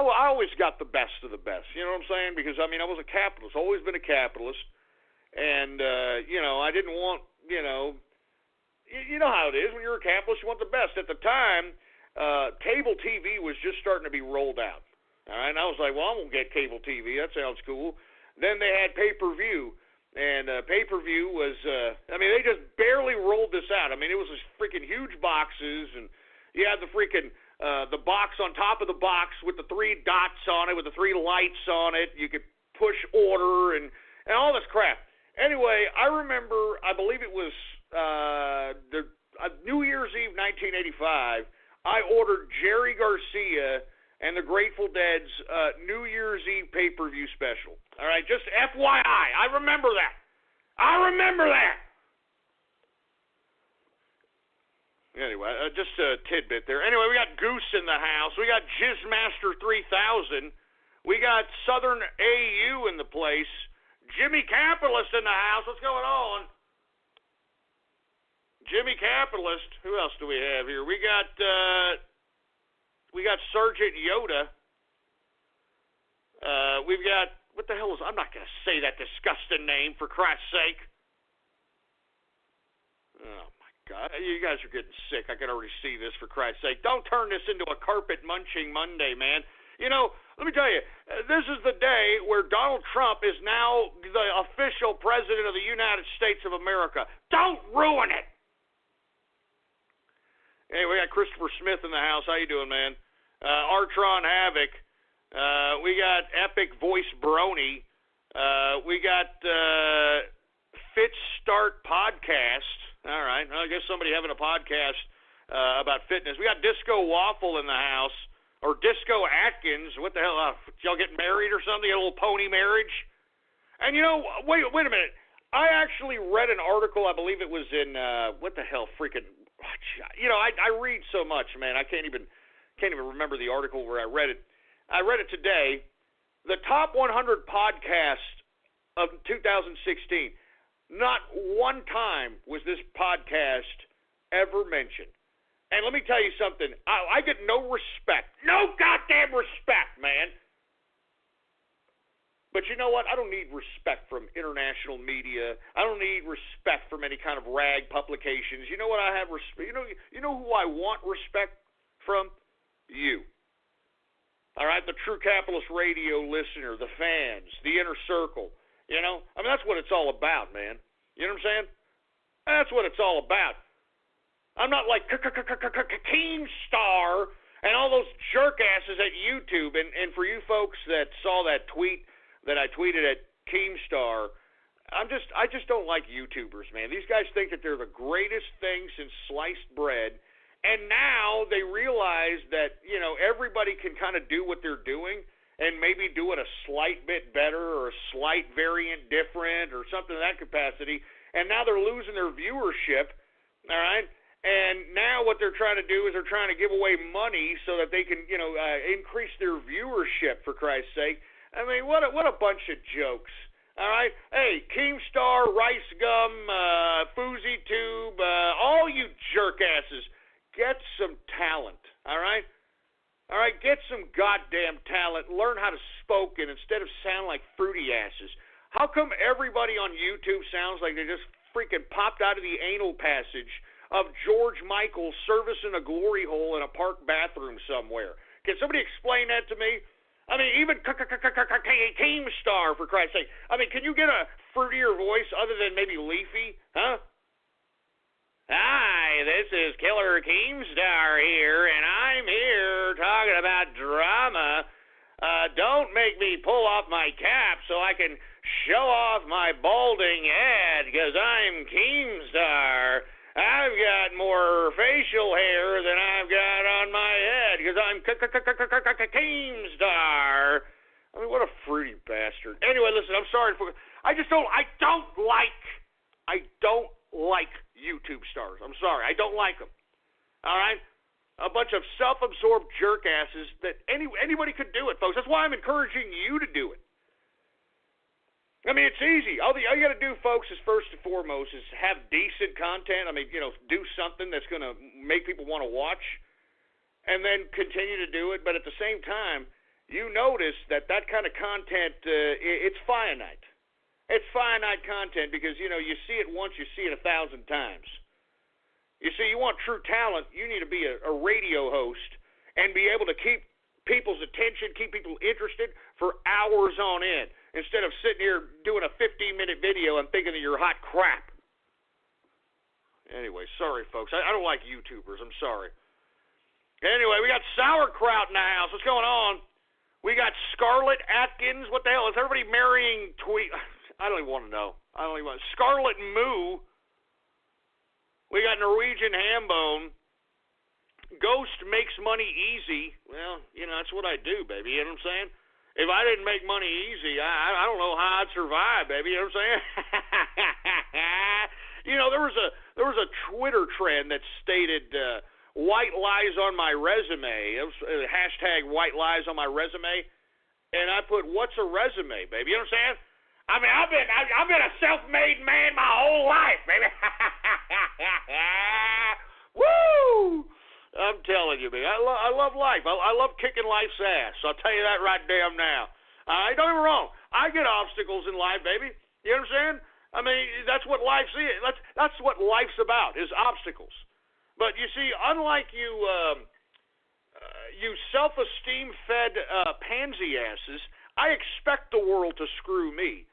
always got the best of the best. You know what I'm saying? Because, I was a capitalist, always been a capitalist. And, I didn't want, you know how it is. When you're a capitalist, you want the best. At the time, cable TV was just starting to be rolled out. All right, and I was like, well, I'm going to get cable TV. That sounds cool. Then they had pay-per-view. And pay-per-view was, they just barely rolled this out. It was this freaking huge boxes, and you had the freaking, the box on top of the box with the 3 dots on it, with the 3 lights on it. You could push order and all this crap. Anyway, I remember, I believe it was New Year's Eve 1985, I ordered Jerry Garcia and the Grateful Dead's New Year's Eve pay-per-view special. All right, just FYI, I remember that. Anyway, just a tidbit there. Anyway, we got Goose in the house. We got Jizzmaster 3000. We got Southern AU in the place. Jimmy Capitalist in the house. What's going on? Jimmy Capitalist. Who else do we have here? We got Sergeant Yoda. We've got, what the hell is, I'm not going to say that disgusting name, for Christ's sake. Oh, my God. You guys are getting sick. I can already see this, for Christ's sake. Don't turn this into a carpet-munching Monday, man. You know, let me tell you, this is the day where Donald Trump is now the official president of the United States of America. Don't ruin it! Hey, we got Christopher Smith in the house. How you doing, man? Artron Havoc. We got Epic Voice Brony. We got Fit Start Podcast. All right. Well, I guess somebody having a podcast about fitness. We got Disco Waffle in the house. Or Disco Atkins. What the hell? Y'all getting married or something? A little pony marriage? And you know, wait a minute. I actually read an article. I believe it was in, what the hell, freaking, you know, I read so much, man. I can't even remember the article where I read it. I read it today. The top 100 podcasts of 2016. Not one time was this podcast ever mentioned. And let me tell you something. I get no respect. No goddamn respect, man. But you know what? I don't need respect from international media. I don't need respect from any kind of rag publications. You know what I have respect? You know who I want respect from? You. All right, the True Capitalist Radio listener, the fans, the inner circle. You know, I mean, that's what it's all about, man. You know what I'm saying? That's what it's all about. I'm not like Keemstar and all those jerk asses at YouTube. And for you folks that saw that tweet that I tweeted at Keemstar, I just don't like YouTubers, man. These guys think that they're the greatest thing since sliced bread. And now they realize that, you know, everybody can kind of do what they're doing and maybe do it a slight bit better or a slight variant different or something in that capacity. And now they're losing their viewership, all right? And now what they're trying to do is they're trying to give away money so that they can, you know, increase their viewership, for Christ's sake. I mean, what a bunch of jokes. All right? Hey, Keemstar, Rice Gum, Fousey Tube, all you jerk asses, get some talent, all right? All right, get some goddamn talent. Learn how to spoken instead of sound like fruity asses. How come everybody on YouTube sounds like they just freaking popped out of the anal passage of George Michael's servicing a glory hole in a park bathroom somewhere? Can somebody explain that to me? I mean, even Keemstar, for Christ's sake. I mean, can you get a fruitier voice other than maybe Leafy? Huh? Hi, this is Killer Keemstar here, and I'm here talking about drama. Don't make me pull off my cap so I can show off my balding head, because I'm Keemstar. I've got more facial hair than I've got on my head, because I'm Keemstar. I mean, what a fruity bastard. Anyway, listen, I'm sorry for... I don't like YouTube stars. I'm sorry. I don't like them. All right? A bunch of self-absorbed jerk asses that anybody could do it, folks. That's why I'm encouraging you to do it. I mean, it's easy. All you got to do, folks, is first and foremost is have decent content. I mean, you know, do something that's going to make people want to watch, and then continue to do it. But at the same time, you notice that kind of content, it's finite. It's finite content because, you know, you see it once, you see it 1,000 times. You see, you want true talent, you need to be a radio host and be able to keep people's attention, keep people interested for hours on end, instead of sitting here doing a 15-minute video and thinking that you're hot crap. Anyway, sorry, folks. I don't like YouTubers. I'm sorry. Anyway, we got Sauerkraut in the house. What's going on? We got Scarlett Atkins. What the hell? Is everybody marrying I don't even want to know. Scarlett Moo. We got Norwegian Hambone. Ghost makes money easy. Well, that's what I do, baby. You know what I'm saying? If I didn't make money easy, I don't know how I'd survive, baby. You know what I'm saying? There was a Twitter trend that stated white lies on my resume. It was hashtag white lies on my resume, and I put, what's a resume, baby? You know what I'm saying? I mean, I've been a self-made man my whole life, baby. Woo! I'm telling you, baby. I love life. I love kicking life's ass. I'll tell you that right damn now. Don't get me wrong. I get obstacles in life, baby. You know what I'm saying? I mean, that's what life's is. That's what life's about, is obstacles. But you see, unlike you self-esteem fed pansy asses, I expect the world to screw me.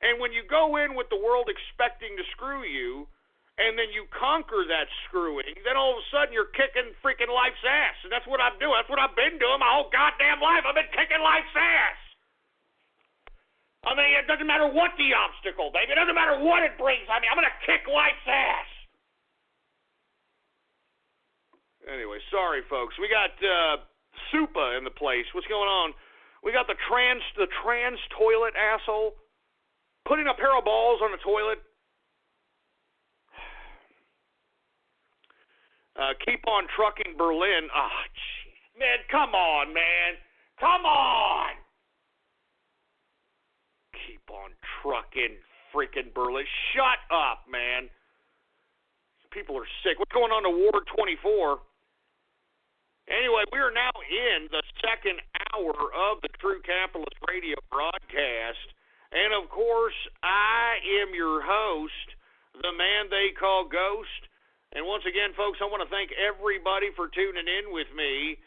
And when you go in with the world expecting to screw you, and then you conquer that screwing, then all of a sudden you're kicking freaking life's ass. And that's what I'm doing. That's what I've been doing my whole goddamn life. I've been kicking life's ass. I mean, it doesn't matter what the obstacle, baby. It doesn't matter what it brings. I mean, I'm going to kick life's ass. Anyway, sorry, folks. We got Supa in the place. What's going on? We got the trans toilet asshole putting a pair of balls on the toilet. Keep on trucking Berlin. Oh, jeez. Man, come on, man. Come on. Keep on trucking freaking Berlin. Shut up, man. People are sick. What's going on to Ward 24? Anyway, we are now in the second hour of the True Capitalist Radio broadcast. And, of course, I am your host, the man they call Ghost. And once again, folks, I want to thank everybody for tuning in with me.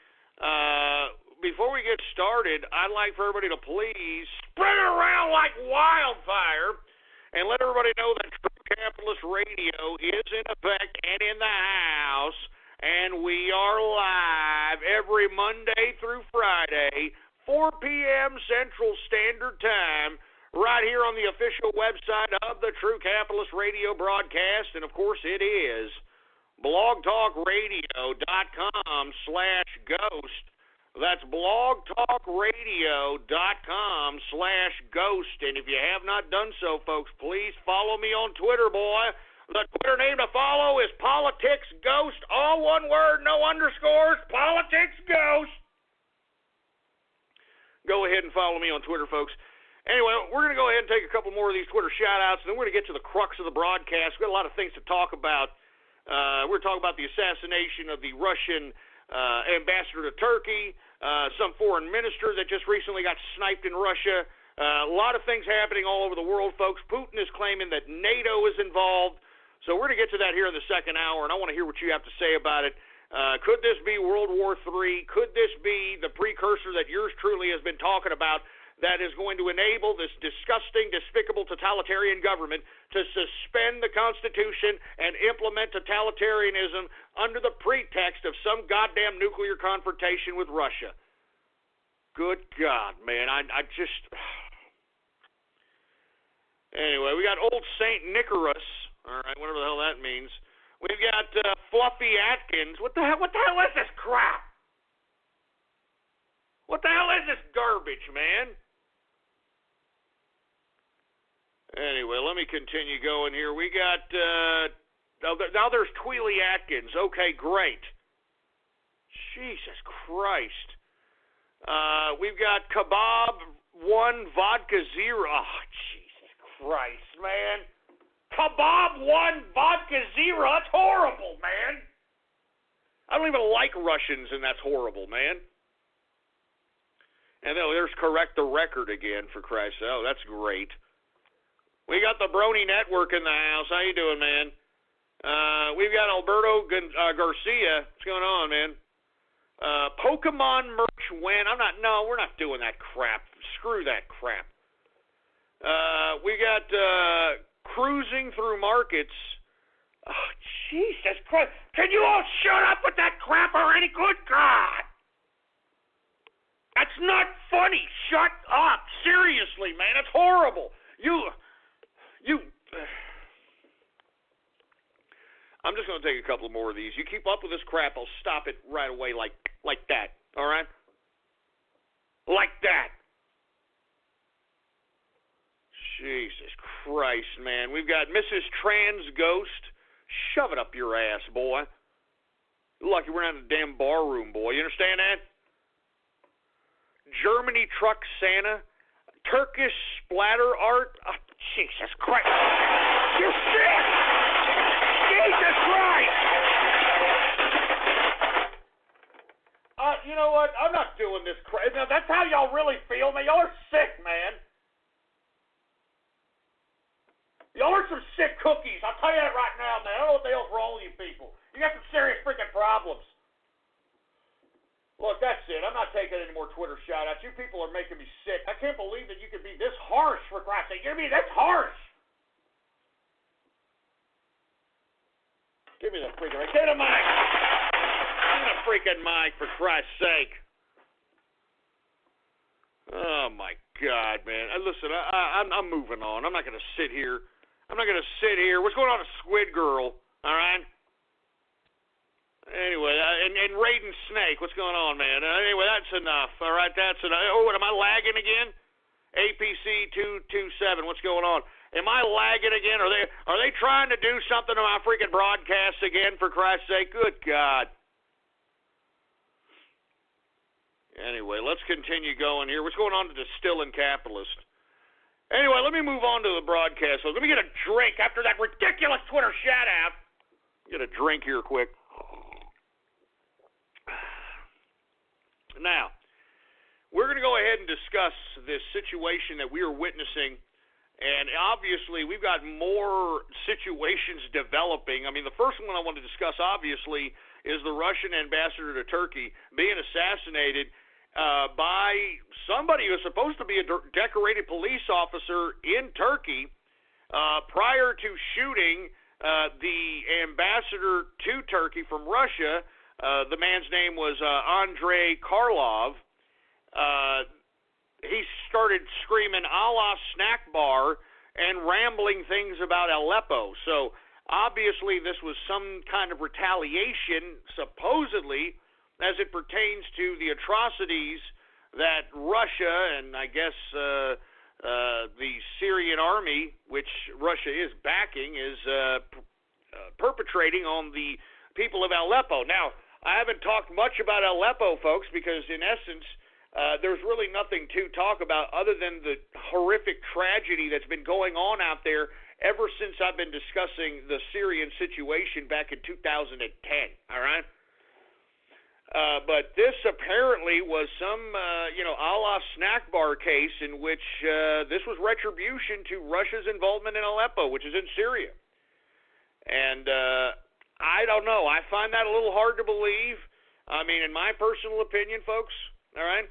Before we get started, I'd like for everybody to please spread it around like wildfire and let everybody know that True Capitalist Radio is in effect and in the house, and we are live every Monday through Friday, 4 p.m. Central Standard Time, right here on the official website of the True Capitalist Radio broadcast, and of course it is blogtalkradio.com/ghost. That's blogtalkradio.com/ghost. And if you have not done so, folks, please follow me on Twitter, boy. The Twitter name to follow is PoliticsGhost. All one word, no underscores. PoliticsGhost. Go ahead and follow me on Twitter, folks. Anyway, we're going to go ahead and take a couple more of these Twitter shout-outs, and then we're going to get to the crux of the broadcast. We've got a lot of things to talk about. We're talking about the assassination of the Russian ambassador to Turkey, some foreign minister that just recently got sniped in Russia. A lot of things happening all over the world, folks. Putin is claiming that NATO is involved. So we're going to get to that here in the second hour, and I want to hear what you have to say about it. Could this be World War III? Could this be the precursor that yours truly has been talking about, that is going to enable this disgusting, despicable totalitarian government to suspend the Constitution and implement totalitarianism under the pretext of some goddamn nuclear confrontation with Russia? Good God, man. I just... Anyway, we got Old St. Nicholas. All right, whatever the hell that means. We've got Fluffy Atkins. What the hell is this crap? What the hell is this garbage, man? Anyway, let me continue going here. We got, now there's Tweely Atkins. Okay, great. Jesus Christ. We've got Kebab 1, Vodka 0. Oh, Jesus Christ, man. Kebab 1, Vodka 0. That's horrible, man. I don't even like Russians, and that's horrible, man. And there's Correct the Record again, for Christ's sake. Oh, that's great. We got the Brony Network in the house. How you doing, man? We've got Alberto Garcia. What's going on, man? Pokemon merch win. We're not doing that crap. Screw that crap. We got Cruising Through Markets. Oh, Jesus Christ. Can you all shut up with that crap already? Good God. That's not funny. Shut up. Seriously, man. It's horrible. I'm just going to take a couple more of these. You keep up with this crap, I'll stop it right away like that, all right? Like that. Jesus Christ, man. We've got Mrs. Trans Ghost. Shove it up your ass, boy. You're lucky we're not in a damn bar room, boy. You understand that? Germany Truck Santa. Turkish splatter art. Oh, Jesus Christ. You're sick! Jesus Christ! You know what? I'm not doing this crap. Now, that's how y'all really feel, man. Y'all are sick, man. Y'all are some sick cookies. I'll tell you that right now, man. I don't know what the hell's wrong with you people. You got some serious freaking problems. Look, that's it. I'm not taking any more Twitter shout-outs. You people are making me sick. I can't believe that you could be this harsh, for Christ's sake. You mean that's harsh? Give me the freaking mic. Get a mic. Give me the freaking mic, for Christ's sake. Oh, my God, man. Listen, I'm moving on. I'm not going to sit here. What's going on with Squid Girl? All right? Anyway, and Raiden Snake, what's going on, man? Anyway, that's enough. All right, that's enough. Oh, what, am I lagging again? APC 227, what's going on? Am I lagging again? Are they trying to do something to my freaking broadcasts again, for Christ's sake? Good God. Anyway, let's continue going here. What's going on to Distilling Capitalist? Anyway, let me move on to the broadcast. Let me get a drink after that ridiculous Twitter shout-out. Get a drink here quick. Now, we're going to go ahead and discuss this situation that we are witnessing, and obviously we've got more situations developing. I mean, the first one I want to discuss, obviously, is the Russian ambassador to Turkey being assassinated by somebody who's supposed to be a decorated police officer in Turkey prior to shooting the ambassador to Turkey from Russia. The man's name was Andrei Karlov. He started screaming Allah snack bar and rambling things about Aleppo. So obviously this was some kind of retaliation, supposedly, as it pertains to the atrocities that Russia and I guess the Syrian army, which Russia is backing, is perpetrating on the people of Aleppo. Now, I haven't talked much about Aleppo, folks, because in essence, there's really nothing to talk about other than the horrific tragedy that's been going on out there ever since I've been discussing the Syrian situation back in 2010, all right? But this apparently was some, a la snack bar case in which this was retribution to Russia's involvement in Aleppo, which is in Syria. And I don't know. I find that a little hard to believe. I mean, in my personal opinion, folks, all right?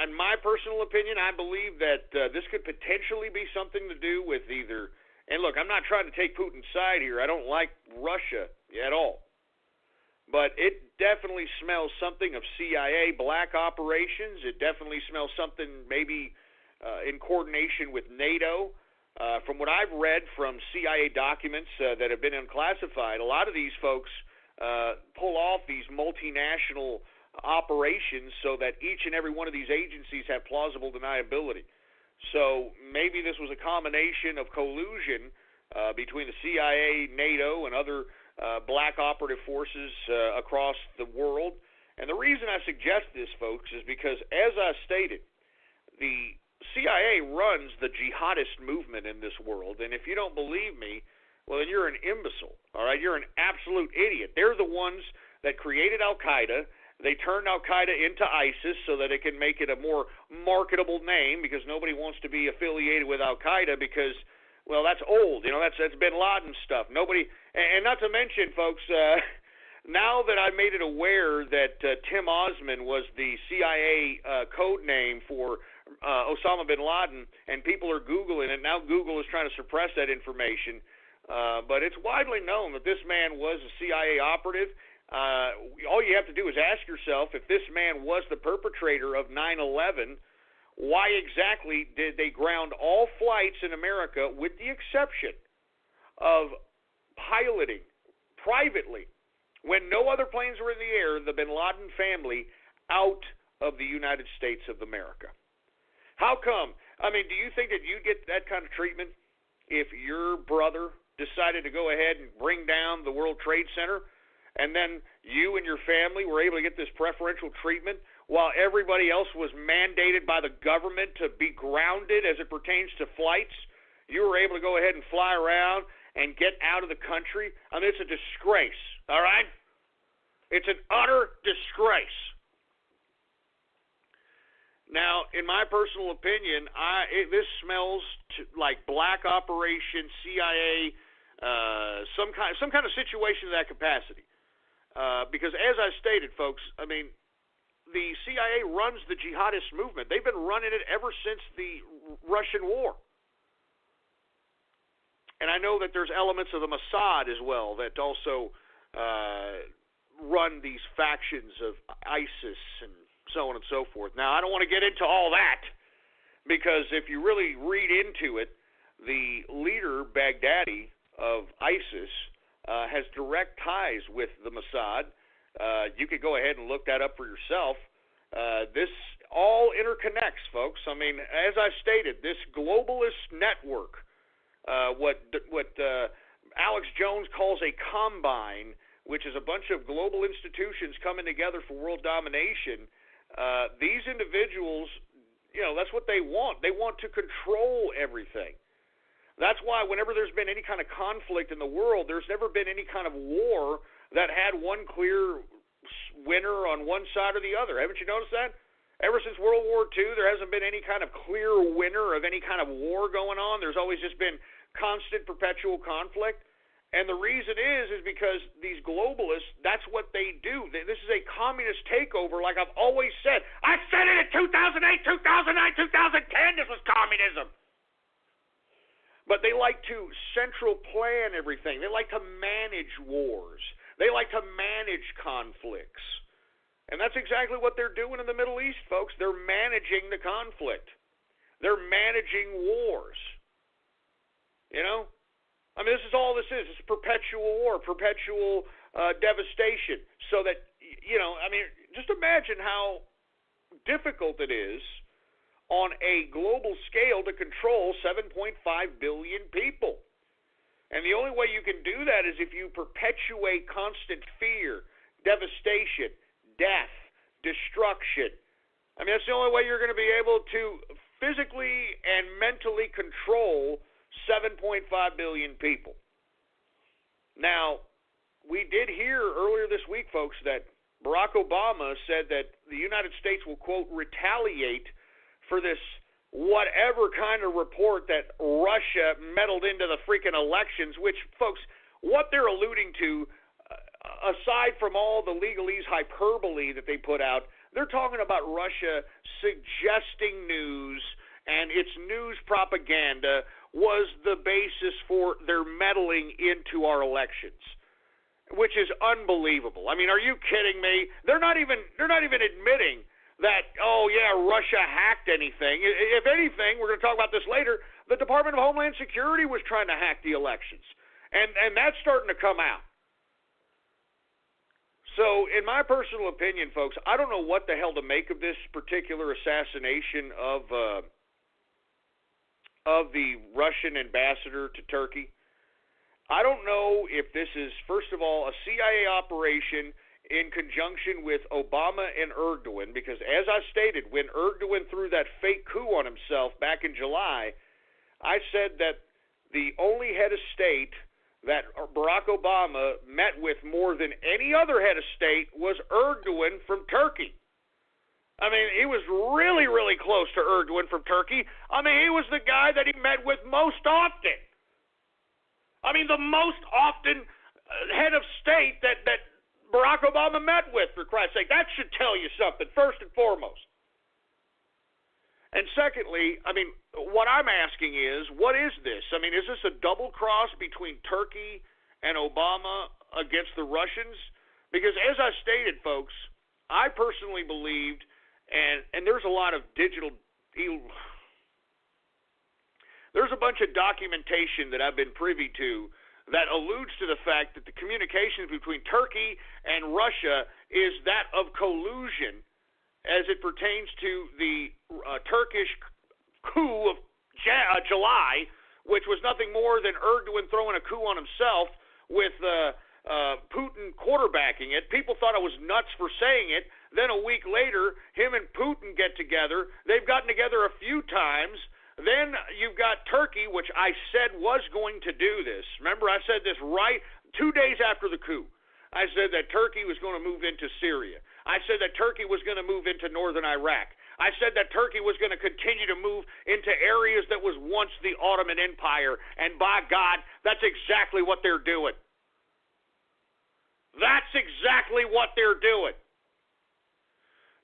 In my personal opinion, I believe that this could potentially be something to do with either, and look, I'm not trying to take Putin's side here. I don't like Russia at all. But it definitely smells something of CIA black operations. It definitely smells something maybe in coordination with NATO. From what I've read from CIA documents that have been unclassified, a lot of these folks pull off these multinational operations so that each and every one of these agencies have plausible deniability. So maybe this was a combination of collusion between the CIA, NATO, and other black operative forces across the world. And the reason I suggest this, folks, is because, as I stated, the CIA runs the jihadist movement in this world, and if you don't believe me, well, then you're an imbecile, all right? You're an absolute idiot. They're the ones that created Al-Qaeda. They turned Al-Qaeda into ISIS so that it can make it a more marketable name, because nobody wants to be affiliated with Al-Qaeda because, well, that's old. That's bin Laden stuff. Nobody, and not to mention, folks, now that I made it aware that Tim Osman was the CIA code name for Osama bin Laden, and people are Googling it. Now Google is trying to suppress that information. But it's widely known that this man was a CIA operative. All you have to do is ask yourself, if this man was the perpetrator of 9/11, why exactly did they ground all flights in America with the exception of piloting privately, when no other planes were in the air, the bin Laden family out of the United States of America. How come? I mean, do you think that you'd get that kind of treatment if your brother decided to go ahead and bring down the World Trade Center, and then you and your family were able to get this preferential treatment while everybody else was mandated by the government to be grounded as it pertains to flights? You were able to go ahead and fly around and get out of the country. I mean, it's a disgrace, all right? It's an utter disgrace. Now, in my personal opinion, this smells like black operation, CIA, some kind of situation of that capacity. Because as I stated, folks, I mean, the CIA runs the jihadist movement. They've been running it ever since the Russian war. And I know that there's elements of the Mossad as well that also run these factions of ISIS and so on and so forth. Now, I don't want to get into all that, because if you really read into it, the leader, Baghdadi, of ISIS has direct ties with the Mossad. You could go ahead and look that up for yourself. This all interconnects, folks. I mean, as I stated, this globalist network, what Alex Jones calls a combine, which is a bunch of global institutions coming together for world domination. These individuals, you know, that's what they want. They want to control everything. That's why whenever there's been any kind of conflict in the world, there's never been any kind of war that had one clear winner on one side or the other. Haven't you noticed that? Ever since World War II, there hasn't been any kind of clear winner of any kind of war going on. There's always just been constant, perpetual conflict. And the reason is because these globalists, that's what they do. This is a communist takeover, like I've always said. I said it in 2008, 2009, 2010, this was communism. But they like to central plan everything. They like to manage wars. They like to manage conflicts. And that's exactly what they're doing in the Middle East, folks. They're managing the conflict. They're managing wars. You know? I mean, this is all this is. It's perpetual war, perpetual devastation. So that, you know, I mean, just imagine how difficult it is on a global scale to control 7.5 billion people. And the only way you can do that is if you perpetuate constant fear, devastation, death, destruction. I mean, that's the only way you're going to be able to physically and mentally control 7.5 billion people. Now, we did hear earlier this week, folks, that Barack Obama said that the United States will, quote, retaliate for this whatever kind of report that Russia meddled into the freaking elections, which, folks, what they're alluding to, aside from all the legalese hyperbole that they put out, they're talking about Russia suggesting news, and its news propaganda was the basis for their meddling into our elections, which is unbelievable. I mean, are you kidding me? They're not even admitting that, oh, yeah, Russia hacked anything. If anything, we're going to talk about this later, the Department of Homeland Security was trying to hack the elections. And that's starting to come out. So, in my personal opinion, folks, I don't know what the hell to make of this particular assassination of the Russian ambassador to Turkey. I don't know if this is, first of all, a CIA operation in conjunction with Obama and Erdogan, because as I stated, when Erdogan threw that fake coup on himself back in July, I said that the only head of state that Barack Obama met with more than any other head of state was Erdogan from Turkey. I mean, he was really, really close to Erdogan from Turkey. I mean, he was the guy that he met with most often. I mean, the most often head of state that Barack Obama met with, for Christ's sake. That should tell you something, first and foremost. And secondly, I mean, what I'm asking is, what is this? I mean, is this a double cross between Turkey and Obama against the Russians? Because as I stated, folks, I personally believed, and there's a lot of there's a bunch of documentation that I've been privy to that alludes to the fact that the communications between Turkey and Russia is that of collusion as it pertains to the Turkish coup of July, which was nothing more than Erdogan throwing a coup on himself with Putin quarterbacking it. People thought I was nuts for saying it. Then a week later, him and Putin get together. They've gotten together a few times. Then you've got Turkey, which I said was going to do this. Remember, I said this right 2 days after the coup. I said that Turkey was going to move into Syria. I said that Turkey was going to move into northern Iraq. I said that Turkey was going to continue to move into areas that was once the Ottoman Empire. And by God, that's exactly what they're doing. That's exactly what they're doing.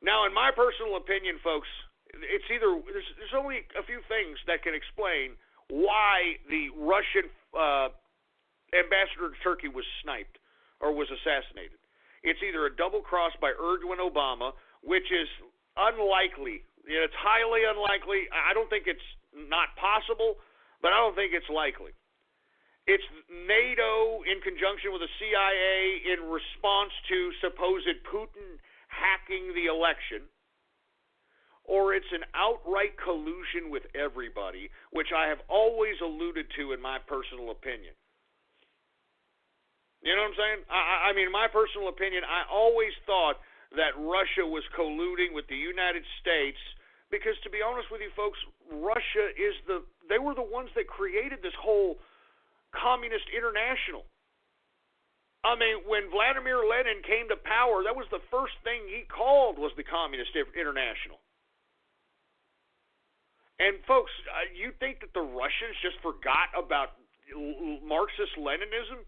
Now, in my personal opinion, folks, it's either there's only a few things that can explain why the Russian ambassador to Turkey was sniped or was assassinated. It's either a double cross by Erdogan Obama, which is unlikely. You know, it's highly unlikely. I don't think it's not possible, but I don't think it's likely. It's NATO in conjunction with the CIA in response to supposed Putin hacking the election. Or it's an outright collusion with everybody, which I have always alluded to in my personal opinion. You know what I'm saying? I mean, in my personal opinion, I always thought that Russia was colluding with the United States because, to be honest with you folks, Russia they were the ones that created this whole Communist International. I mean, when Vladimir Lenin came to power, that was the first thing he called was the Communist International. And, folks, you think that the Russians just forgot about Marxist-Leninism?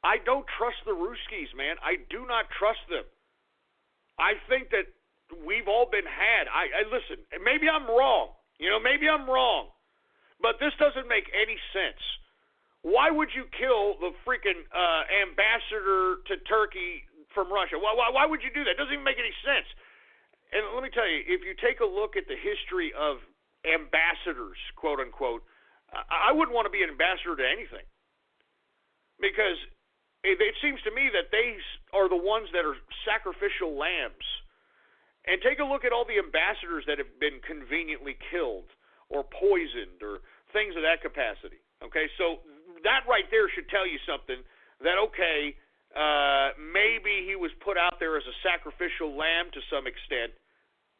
I don't trust the Ruskies, man. I do not trust them. I think that we've all been had. I listen, maybe I'm wrong. You know, maybe I'm wrong. But this doesn't make any sense. Why would you kill the freaking ambassador to Turkey from Russia? Why would you do that? It doesn't even make any sense. And let me tell you, if you take a look at the history of ambassadors, quote unquote, I wouldn't want to be an ambassador to anything. Because it seems to me that they are the ones that are sacrificial lambs. And take a look at all the ambassadors that have been conveniently killed or poisoned or things of that capacity. Okay, so that right there should tell you something that, okay, maybe he was put out there as a sacrificial lamb to some extent,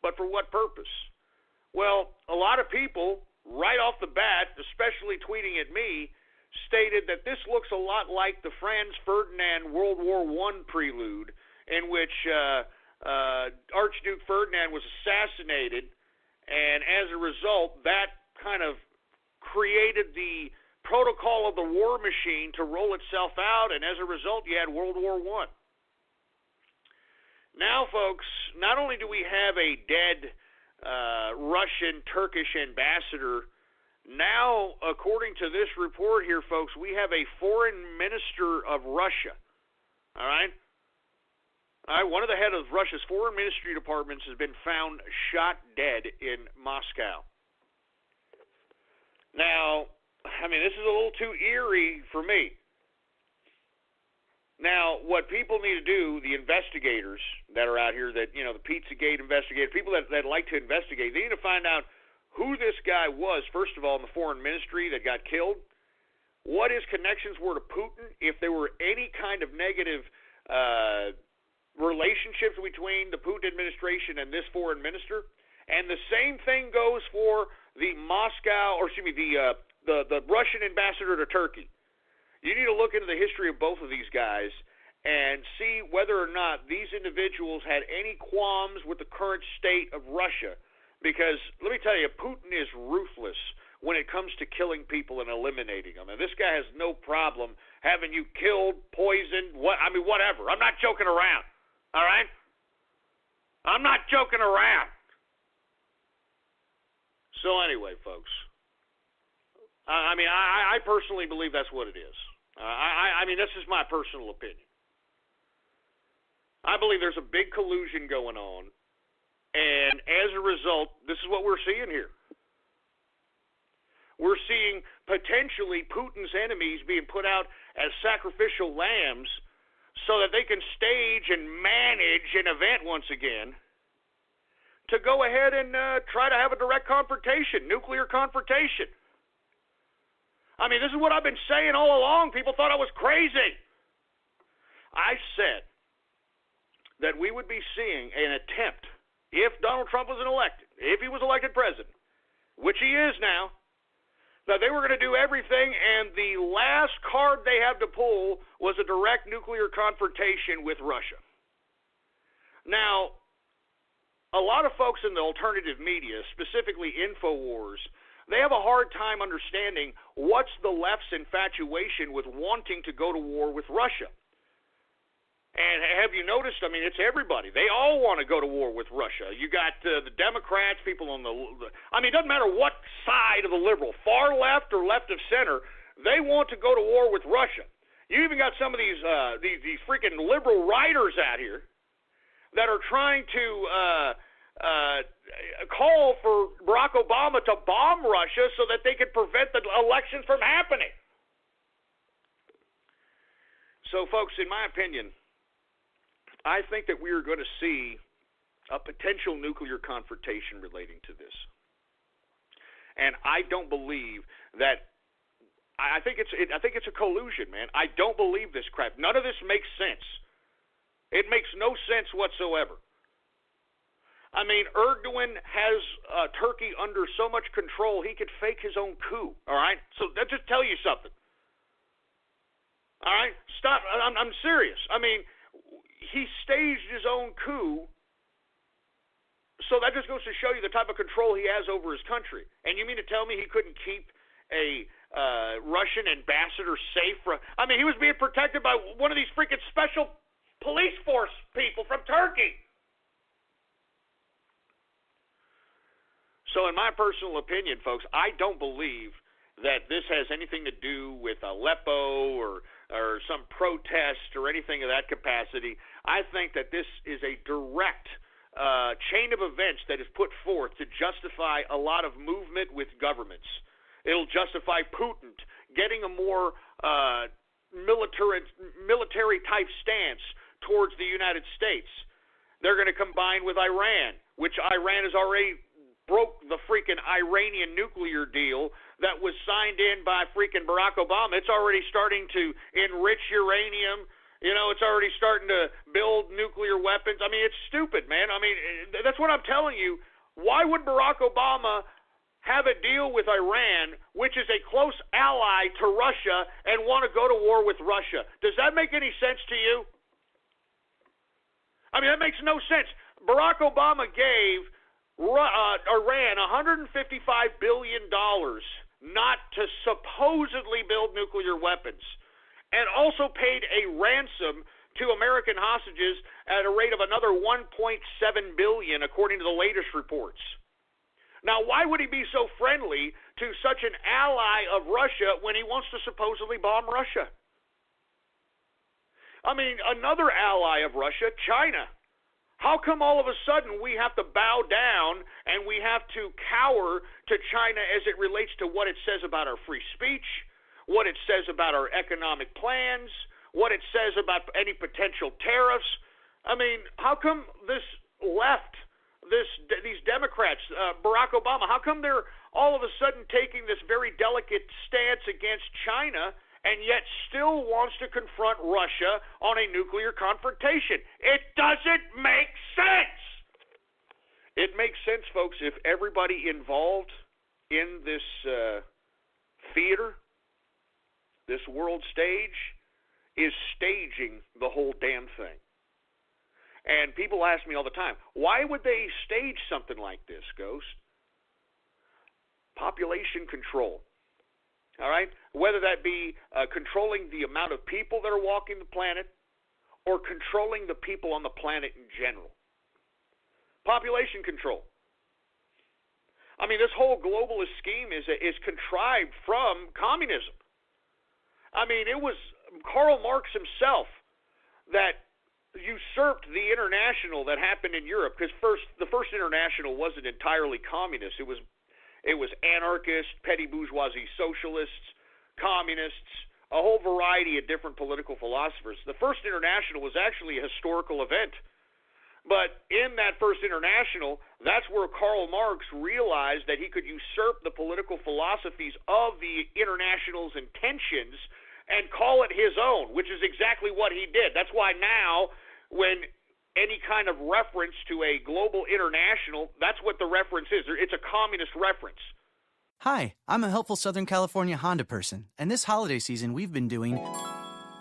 but for what purpose? Well, a lot of people, right off the bat, especially tweeting at me, stated that this looks a lot like the Franz Ferdinand World War I prelude, in which Archduke Ferdinand was assassinated, and as a result, that kind of created the protocol of the war machine to roll itself out, and as a result, you had World War I. Now, folks, not only do we have a dead Russian-Turkish ambassador, now, according to this report here, folks, we have a foreign minister of Russia. All right? All right, one of the head of Russia's foreign ministry departments has been found shot dead in Moscow. Now, I mean, this is a little too eerie for me. Now, what people need to do, the investigators that are out here, that, you know, the Pizzagate investigators, people that like to investigate, they need to find out who this guy was, first of all, in the foreign ministry that got killed, what his connections were to Putin, if there were any kind of negative relationships between the Putin administration and this foreign minister. And the same thing goes for the the Russian ambassador to Turkey. You need to look into the history of both of these guys and see whether or not these individuals had any qualms with the current state of Russia. Because, let me tell you, Putin is ruthless when it comes to killing people and eliminating them. And this guy has no problem having you killed, poisoned, whatever. I'm not joking around, all right? I'm not joking around. So anyway, folks, I personally believe that's what it is. This is my personal opinion. I believe there's a big collusion going on, and as a result, this is what we're seeing here. We're seeing potentially Putin's enemies being put out as sacrificial lambs so that they can stage and manage an event once again to go ahead and try to have a direct confrontation, nuclear confrontation. I mean, this is what I've been saying all along. People thought I was crazy. I said that we would be seeing an attempt, if Donald Trump was elected, if he was elected president, which he is now, that they were going to do everything, and the last card they had to pull was a direct nuclear confrontation with Russia. Now, a lot of folks in the alternative media, specifically InfoWars, they have a hard time understanding what's the left's infatuation with wanting to go to war with Russia. And have you noticed, I mean, it's everybody. They all want to go to war with Russia. You got the Democrats, people on I mean, it doesn't matter what side of the liberal, far left or left of center, they want to go to war with Russia. You even got some of these freaking liberal writers out here that are trying to call for Barack Obama to bomb Russia so that they could prevent the elections from happening. So, folks, in my opinion, I think that we are going to see a potential nuclear confrontation relating to this. And I don't believe that. I think it's a collusion, man. I don't believe this crap. None of this makes sense. It makes no sense whatsoever. I mean, Erdogan has Turkey under so much control he could fake his own coup. All right, so that just tell you something. All right, stop. I'm serious. I mean, he staged his own coup, so that just goes to show you the type of control he has over his country. And you mean to tell me he couldn't keep a Russian ambassador safe? I mean, he was being protected by one of these freaking special police force people from Turkey. So in my personal opinion, folks, I don't believe that this has anything to do with Aleppo or some protest or anything of that capacity. I think that this is a direct chain of events that is put forth to justify a lot of movement with governments. It'll justify Putin getting a more military-type stance towards the United States. They're going to combine with Iran, which Iran has already broke the freaking Iranian nuclear deal that was signed in by freaking Barack Obama. It's already starting to enrich uranium. You know, it's already starting to build nuclear weapons. I mean, it's stupid, man. I mean, that's what I'm telling you. Why would Barack Obama have a deal with Iran, which is a close ally to Russia, and want to go to war with Russia? Does that make any sense to you? I mean, that makes no sense. Barack Obama gave Iran $155 billion not to supposedly build nuclear weapons, and also paid a ransom to American hostages at a rate of another $1.7 billion, according to the latest reports. Now, why would he be so friendly to such an ally of Russia when he wants to supposedly bomb Russia? I mean, another ally of Russia, China. How come all of a sudden we have to bow down and we have to cower to China as it relates to what it says about our free speech, what it says about our economic plans, what it says about any potential tariffs? I mean, how come this left, these Democrats, Barack Obama, how come they're all of a sudden taking this very delicate stance against China and yet still wants to confront Russia on a nuclear confrontation? It doesn't make sense. It makes sense, folks, if everybody involved in this theater, this world stage, is staging the whole damn thing. And people ask me all the time, why would they stage something like this, Ghost? Population control. All right? Whether that be controlling the amount of people that are walking the planet or controlling the people on the planet in general. Population control. I mean, this whole globalist scheme is contrived from communism. I mean, it was Karl Marx himself that usurped the international that happened in Europe, because the first international wasn't entirely communist. It was It was anarchists, petty bourgeoisie socialists, communists, a whole variety of different political philosophers. The First International was actually a historical event. But in that First International, that's where Karl Marx realized that he could usurp the political philosophies of the International's intentions and call it his own, which is exactly what he did. That's why now, when any kind of reference to a global international, that's what the reference is. It's a communist reference. Hi, I'm a helpful Southern California Honda person, and this holiday season we've been doing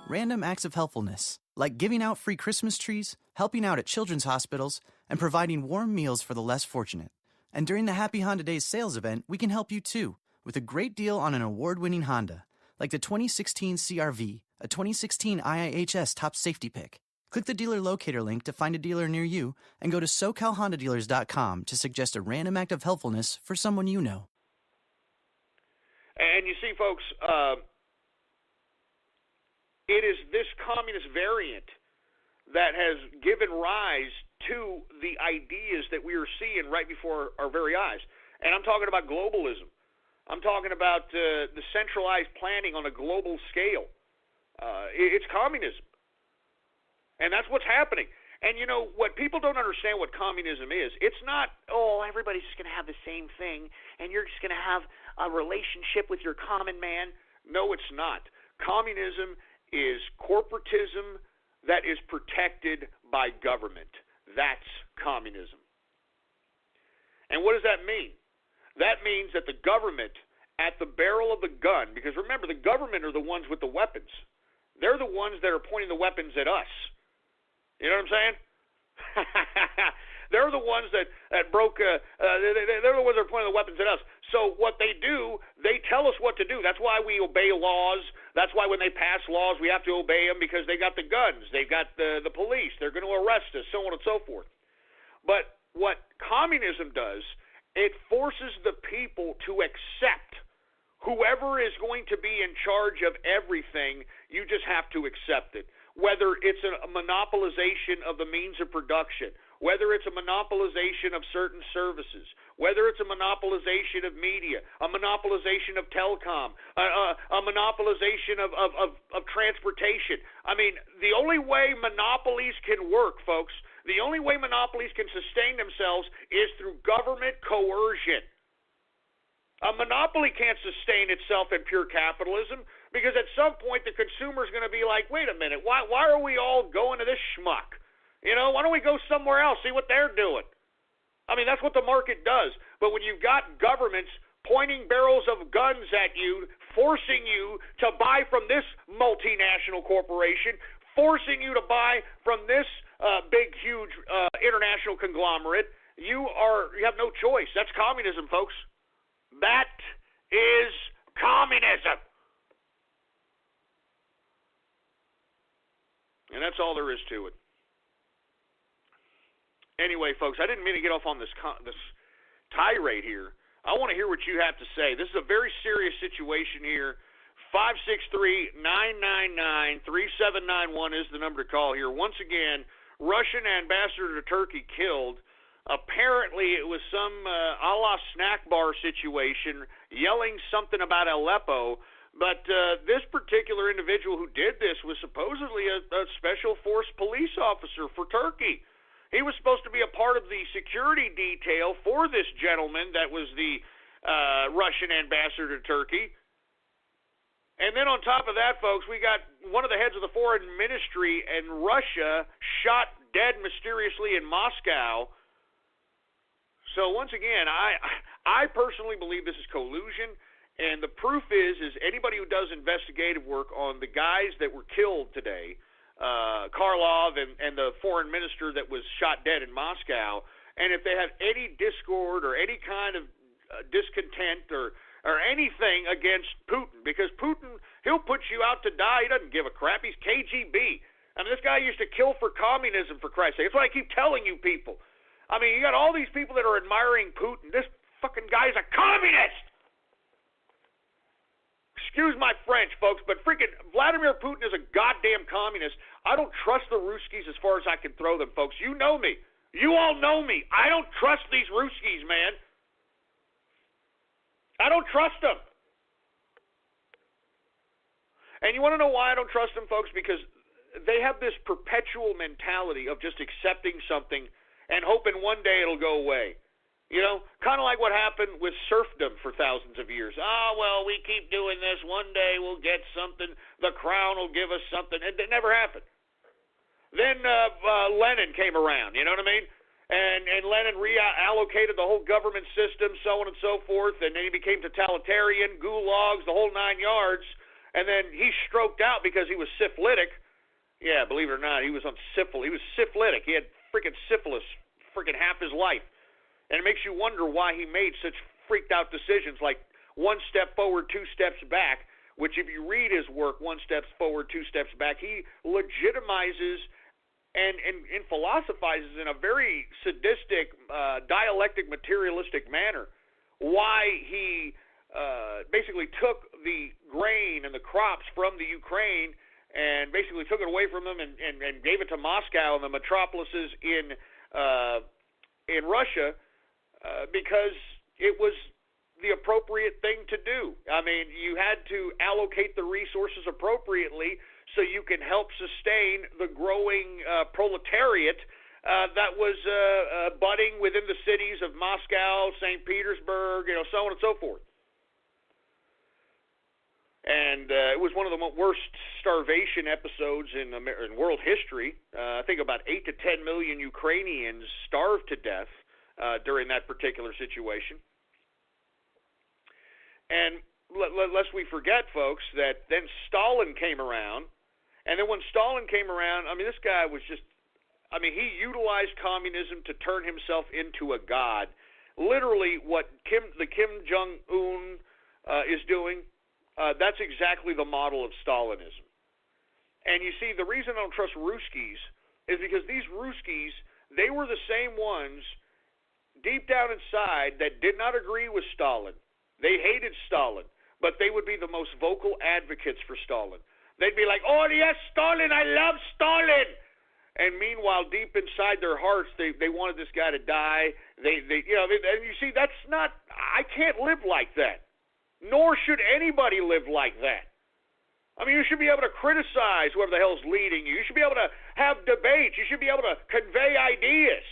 random acts of helpfulness, like giving out free Christmas trees, helping out at children's hospitals, and providing warm meals for the less fortunate. And during the Happy Honda Days sales event, we can help you too, with a great deal on an award-winning Honda, like the 2016 CR-V, a 2016 IIHS top safety pick. Click the dealer locator link to find a dealer near you, and go to SoCalHondaDealers.com to suggest a random act of helpfulness for someone you know. And you see, folks, it is this communist variant that has given rise to the ideas that we are seeing right before our very eyes. And I'm talking about globalism. I'm talking about the centralized planning on a global scale. It's communism. And that's what's happening. And, you know, what people don't understand what communism is, it's not, oh, everybody's just going to have the same thing, and you're just going to have a relationship with your common man. No, it's not. Communism is corporatism that is protected by government. That's communism. And what does that mean? That means that the government, at the barrel of the gun, because remember, the government are the ones with the weapons. They're the ones that are pointing the weapons at us. You know what I'm saying? They're the ones that broke, they're the ones that are pointing the weapons at us. So what they do, they tell us what to do. That's why we obey laws. That's why when they pass laws, we have to obey them, because they got the guns. They've got the police. They're going to arrest us, so on and so forth. But what communism does, it forces the people to accept whoever is going to be in charge of everything. You just have to accept it. Whether it's a monopolization of the means of production, whether it's a monopolization of certain services, whether it's a monopolization of media, a monopolization of telecom, a monopolization of transportation. I mean, the only way monopolies can work, folks, the only way monopolies can sustain themselves is through government coercion. A monopoly can't sustain itself in pure capitalism, because at some point the consumer is going to be like, wait a minute, why are we all going to this schmuck? You know, why don't we go somewhere else, see what they're doing? I mean, that's what the market does. But when you've got governments pointing barrels of guns at you, forcing you to buy from this multinational corporation, forcing you to buy from this big, huge international conglomerate, you have no choice. That's communism, folks. That is communism. And that's all there is to it. Anyway, folks, I didn't mean to get off on this tirade here. I want to hear what you have to say. This is a very serious situation here. 563-999-3791 is the number to call here. Once again, Russian ambassador to Turkey killed. Apparently, it was some a la snack bar situation, yelling something about Aleppo. But this particular individual who did this was supposedly a special force police officer for Turkey. He was supposed to be a part of the security detail for this gentleman that was the Russian ambassador to Turkey. And then on top of that, folks, we got one of the heads of the foreign ministry in Russia shot dead mysteriously in Moscow. So once again, I personally believe this is collusion. And the proof is anybody who does investigative work on the guys that were killed today, Karlov and the foreign minister that was shot dead in Moscow, and if they have any discord or any kind of discontent or anything against Putin, because Putin, he'll put you out to die. He doesn't give a crap. He's KGB. I mean, this guy used to kill for communism, for Christ's sake. That's what I keep telling you people. I mean, you got all these people that are admiring Putin. This fucking guy's a communist! Excuse my French, folks, but freaking Vladimir Putin is a goddamn communist. I don't trust the Ruskies as far as I can throw them, folks. You know me. You all know me. I don't trust these Ruskies, man. I don't trust them. And you want to know why I don't trust them, folks? Because they have this perpetual mentality of just accepting something and hoping one day it'll go away. You know, kind of like what happened with serfdom for thousands of years. Well, we keep doing this. One day we'll get something. The crown will give us something. And it never happened. Then Lenin came around, you know what I mean? And Lenin reallocated the whole government system, so on and so forth. And then he became totalitarian, gulags, the whole 9 yards. And then he stroked out because he was syphilitic. Yeah, believe it or not, he was on syphilis. He was syphilitic. He had freaking syphilis freaking half his life. And it makes you wonder why he made such freaked out decisions like 1 step forward, 2 steps back, which if you read his work, 1 step forward, 2 steps back, he legitimizes and philosophizes in a very sadistic, dialectic, materialistic manner why he basically took the grain and the crops from the Ukraine and basically took it away from them and gave it to Moscow and the metropolises in Russia. Because it was the appropriate thing to do. I mean, you had to allocate the resources appropriately so you can help sustain the growing proletariat that was budding within the cities of Moscow, St. Petersburg, you know, so on and so forth. And it was one of the worst starvation episodes in world history. I think about 8 to 10 million Ukrainians starved to death during that particular situation. And lest we forget, folks, that then Stalin came around. And then when Stalin came around, I mean, this guy was just, I mean, he utilized communism to turn himself into a god. Literally what the Kim Jong-un is doing, that's exactly the model of Stalinism. And you see, the reason I don't trust Ruskies is because these Ruskies, they were the same ones deep down inside that did not agree with Stalin. They hated Stalin, but they would be the most vocal advocates for Stalin. They'd be like, oh, yes, Stalin, I love Stalin. And meanwhile, deep inside their hearts, they wanted this guy to die. And you see, that's not, I can't live like that. Nor should anybody live like that. I mean, you should be able to criticize whoever the hell's leading you. You should be able to have debates. You should be able to convey ideas.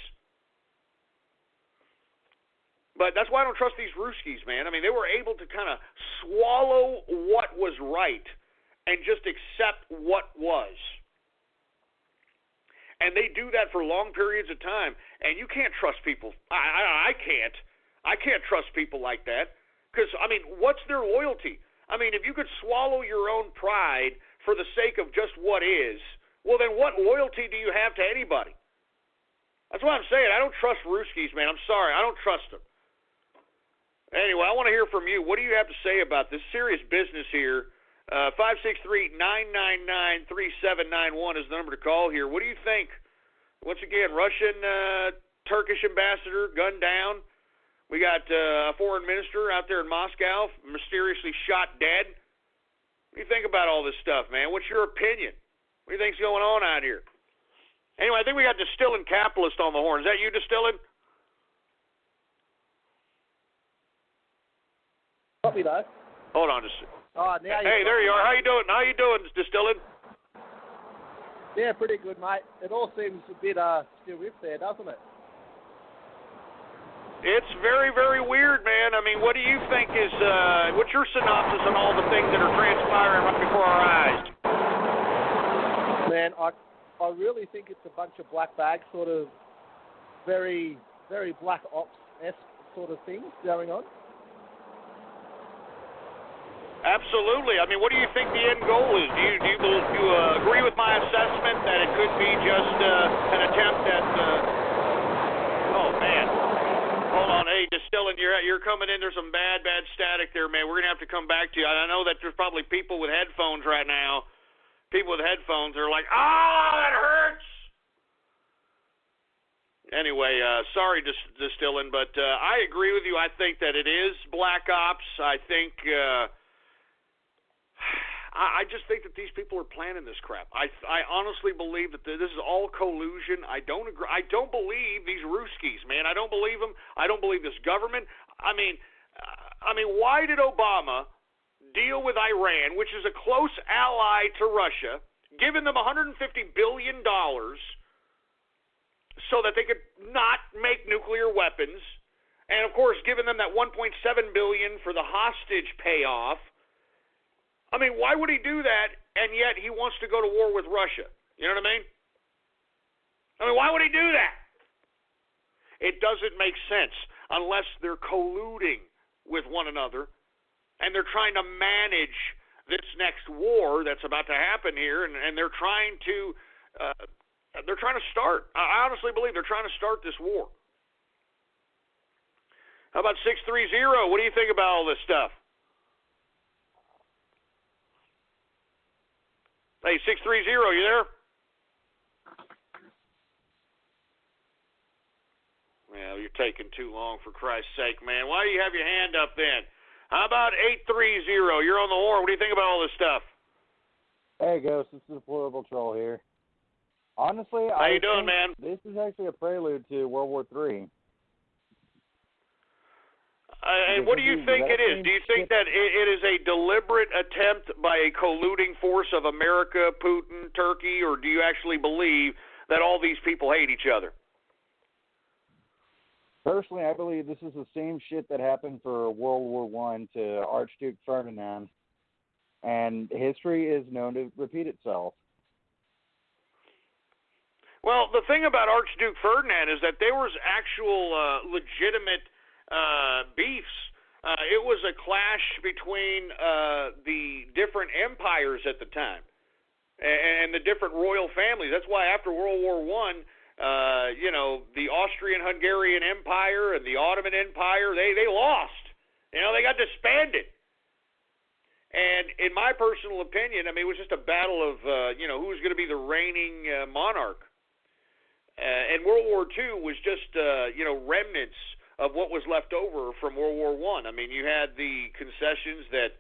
But that's why I don't trust these Ruskies, man. I mean, they were able to kind of swallow what was right and just accept what was. And they do that for long periods of time. And you can't trust people. I can't. I can't trust people like that. Because, I mean, what's their loyalty? I mean, if you could swallow your own pride for the sake of just what is, well, then what loyalty do you have to anybody? That's what I'm saying. I don't trust Ruskies, man. I'm sorry. I don't trust them. Anyway, I want to hear from you. What do you have to say about this serious business here? 563-999-3791 is the number to call here. What do you think? Once again, Russian Turkish ambassador gunned down. We got a foreign minister out there in Moscow mysteriously shot dead. What do you think about all this stuff, man? What's your opinion? What do you think's going on out here? Anyway, I think we got Distilling Capitalist on the horn. Is that you, Distilling? Copy though. Hold on just. Oh, now hey, there you are. How you doing? How you doing, Distilling? Yeah, pretty good, mate. It all seems a bit still with there, doesn't it? It's very, very weird, man. I mean, what do you think is what's your synopsis on all the things that are transpiring right before our eyes? Man, I really think it's a bunch of black bag sort of very, very black ops-esque sort of things going on. Absolutely. I mean, what do you think the end goal is? Do you agree with my assessment that it could be just an attempt at? Oh man, hold on. Hey, Distilling, you're coming in. There's some bad static there, man. We're gonna have to come back to you. I know that there's probably people with headphones right now. People with headphones are like, that hurts. Anyway, sorry, Distilling, but I agree with you. I think that it is black ops. I think. I just think that these people are planning this crap. I honestly believe that this is all collusion. I don't agree. I don't believe these Ruskies, man. I don't believe them. I don't believe this government. I mean, I mean, why did Obama deal with Iran, which is a close ally to Russia, giving them $150 billion so that they could not make nuclear weapons, and of course giving them that $1.7 billion for the hostage payoff? I mean, why would he do that, and yet he wants to go to war with Russia? You know what I mean? Why would he do that? It doesn't make sense unless they're colluding with one another and they're trying to manage this next war that's about to happen here, and they're trying to start. I honestly believe they're trying to start this war. How about 630? What do you think about all this stuff? Hey, 630, you there? Well, you're taking too long, for Christ's sake, man. Why do you have your hand up then? How about 830? You're on the horn. What do you think about all this stuff? Hey, Ghost. This is a Deplorable Troll here. Honestly, how you doing, man? This is actually a prelude to World War III. And what do you think it is? Do you think that it is a deliberate attempt by a colluding force of America, Putin, Turkey, or do you actually believe that all these people hate each other? Personally, I believe this is the same shit that happened for World War I to Archduke Ferdinand, and history is known to repeat itself. Well, the thing about Archduke Ferdinand is that there was actual legitimate beefs. It was a clash between the different empires at the time and the different royal families. That's why after World War I, the Austrian-Hungarian Empire and the Ottoman Empire, they lost. They got disbanded. And in my personal opinion, it was just a battle of, who was going to be the reigning monarch. And World War II was just, remnants of what was left over from World War I. You had the concessions that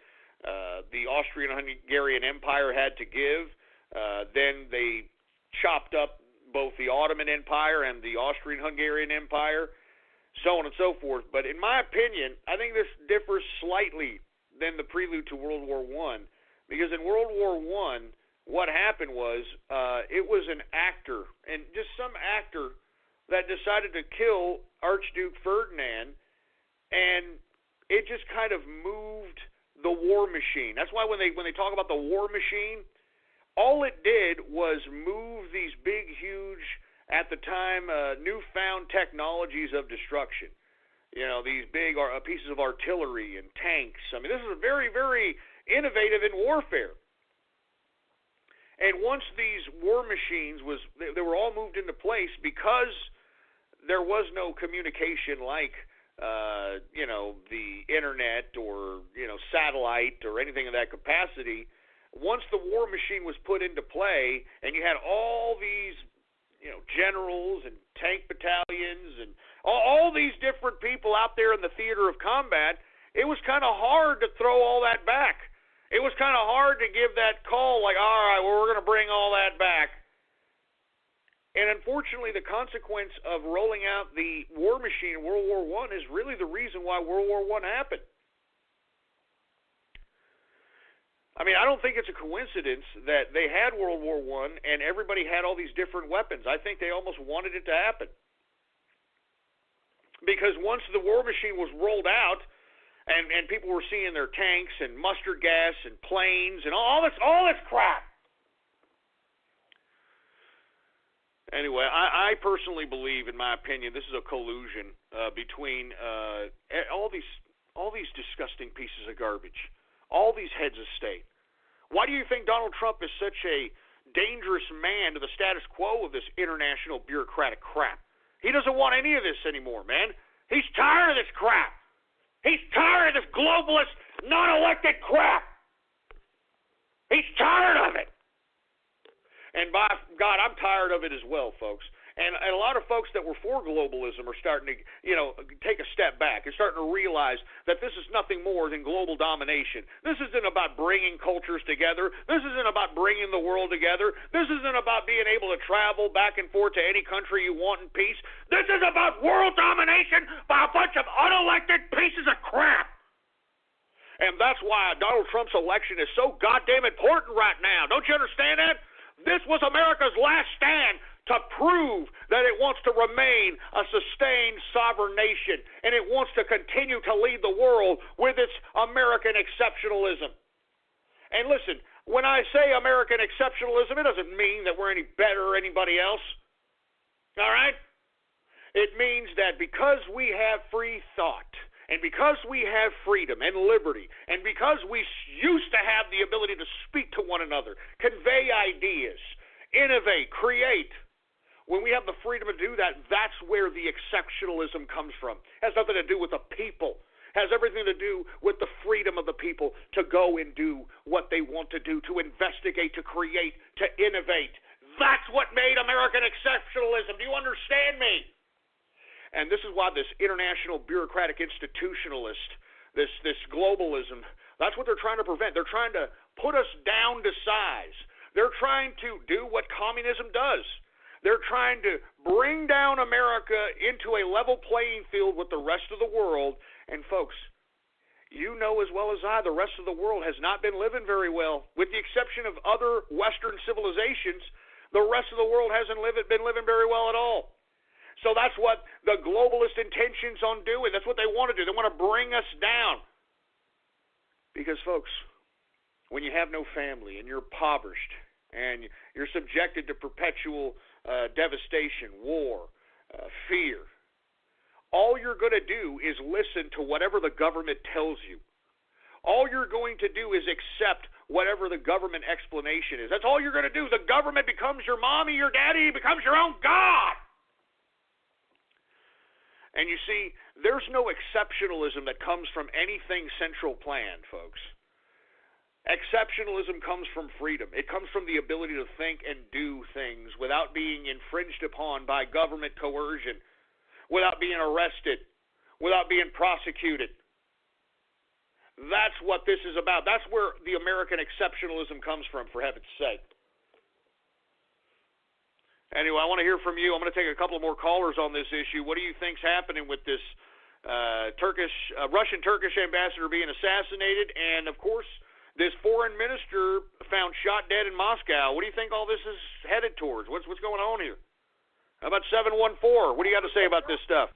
the Austrian-Hungarian Empire had to give. Then they chopped up both the Ottoman Empire and the Austrian-Hungarian Empire, so on and so forth. But in my opinion, I think this differs slightly than the prelude to World War I, because in World War I, what happened was it was an actor, and just some actor that decided to kill Archduke Ferdinand, and it just kind of moved the war machine. That's why when they talk about the war machine, all it did was move these big, huge, at the time, newfound technologies of destruction. These big pieces of artillery and tanks. This is very, very innovative in warfare. And once these war machines they were all moved into place, because there was no communication like, the internet or, satellite or anything of that capacity. Once the war machine was put into play and you had all these, generals and tank battalions and all these different people out there in the theater of combat, it was kind of hard to throw all that back. It was kind of hard to give that call like, all right, well, we're going to bring all that back. And unfortunately, the consequence of rolling out the war machine in World War I is really the reason why World War I happened. I don't think it's a coincidence that they had World War I and everybody had all these different weapons. I think they almost wanted it to happen. Because once the war machine was rolled out and people were seeing their tanks and mustard gas and planes and all this crap. Anyway, I personally believe, in my opinion, this is a collusion between all these disgusting pieces of garbage, all these heads of state. Why do you think Donald Trump is such a dangerous man to the status quo of this international bureaucratic crap? He doesn't want any of this anymore, man. He's tired of this crap. He's tired of this globalist, non-elected crap. He's tired of it. And by God, I'm tired of it as well, folks. And a lot of folks that were for globalism are starting to, take a step back. They're starting to realize that this is nothing more than global domination. This isn't about bringing cultures together. This isn't about bringing the world together. This isn't about being able to travel back and forth to any country you want in peace. This is about world domination by a bunch of unelected pieces of crap. And that's why Donald Trump's election is so goddamn important right now. Don't you understand that? This was America's last stand to prove that it wants to remain a sustained sovereign nation, and it wants to continue to lead the world with its American exceptionalism. And listen, when I say American exceptionalism, it doesn't mean that we're any better or anybody else. All right? It means that because we have free thought, and because we have freedom and liberty, and because we used to have the ability to speak to one another, convey ideas, innovate, create, when we have the freedom to do that, that's where the exceptionalism comes from. It has nothing to do with the people. It has everything to do with the freedom of the people to go and do what they want to do, to investigate, to create, to innovate. That's what made American exceptionalism. Do you understand me? And this is why this international bureaucratic institutionalist, this globalism, that's what they're trying to prevent. They're trying to put us down to size. They're trying to do what communism does. They're trying to bring down America into a level playing field with the rest of the world. And folks, you know as well as I, the rest of the world has not been living very well. With the exception of other Western civilizations, the rest of the world hasn't been living very well at all. So that's what the globalist intentions on doing. That's what they want to do. They want to bring us down. Because, folks, when you have no family and you're impoverished and you're subjected to perpetual devastation, war, fear, all you're going to do is listen to whatever the government tells you. All you're going to do is accept whatever the government explanation is. That's all you're going to do. The government becomes your mommy, your daddy, becomes your own God. And you see, there's no exceptionalism that comes from anything central planned, folks. Exceptionalism comes from freedom. It comes from the ability to think and do things without being infringed upon by government coercion, without being arrested, without being prosecuted. That's what this is about. That's where the American exceptionalism comes from, for heaven's sake. Anyway, I want to hear from you. I'm going to take a couple more callers on this issue. What do you think's happening with this Russian-Turkish ambassador being assassinated, and, of course, this foreign minister found shot dead in Moscow? What do you think all this is headed towards? What's going on here? How about 714? What do you got to say about this stuff?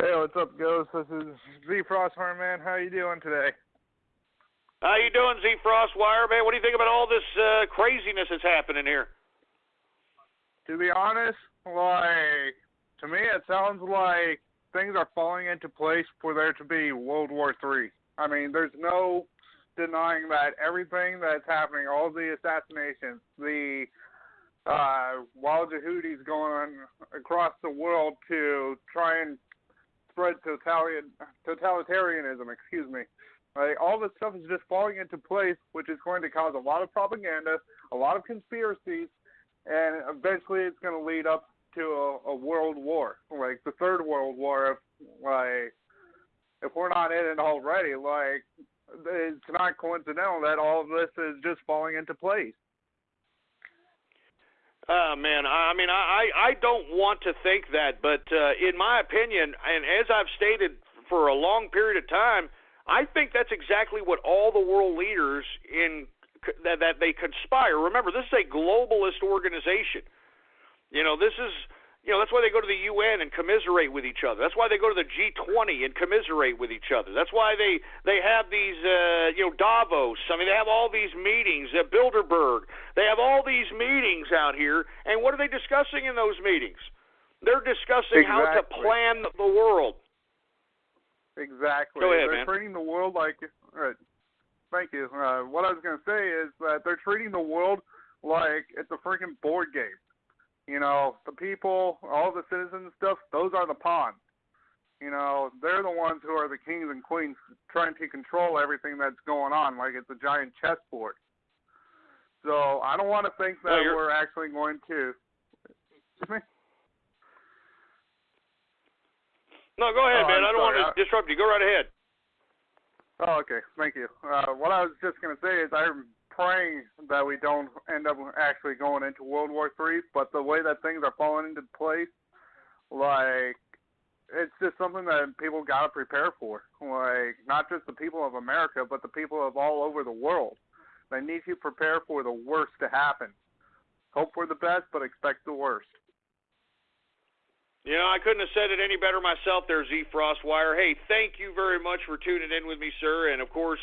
Hey, what's up, Ghost? This is Z Frost man. How you doing today? How you doing, Z Frost Wire, man? What do you think about all this craziness that's happening here? To be honest, to me it sounds like things are falling into place for there to be World War III. I mean, there's no denying that everything that's happening, all the assassinations, the wild Yehudis going on across the world to try and spread totalitarianism, all this stuff is just falling into place, which is going to cause a lot of propaganda, a lot of conspiracies, and eventually it's going to lead up to a world war, like the Third World War, if we're not in it already. It's not coincidental that all of this is just falling into place. Man, I don't want to think that, but in my opinion, and as I've stated for a long period of time, I think that's exactly what all the world leaders that they conspire. Remember, this is a globalist organization. That's why they go to the UN and commiserate with each other. That's why they go to the G20 and commiserate with each other. That's why they have these, Davos. I mean, they have all these meetings at Bilderberg. They have all these meetings out here, and what are they discussing in those meetings? They're discussing how to plan the world. Exactly. Go ahead, They're treating the world like... Thank you. What I was going to say is that they're treating the world like it's a freaking board game. The people, all the citizens and stuff, those are the pawns. They're the ones who are the kings and queens trying to control everything that's going on, like it's a giant chessboard. So I don't want to think that we're actually going to... Excuse me? No, go ahead, man. I don't want to disrupt you. Go right ahead. Oh, okay. Thank you. What I was just going to say is I'm praying that we don't end up actually going into World War III, but the way that things are falling into place, it's just something that people got to prepare for. Like, not just the people of America, but the people of all over the world. They need to prepare for the worst to happen. Hope for the best, but expect the worst. You know, I couldn't have said it any better myself there, Z Frostwire. Hey, thank you very much for tuning in with me, sir. And, of course,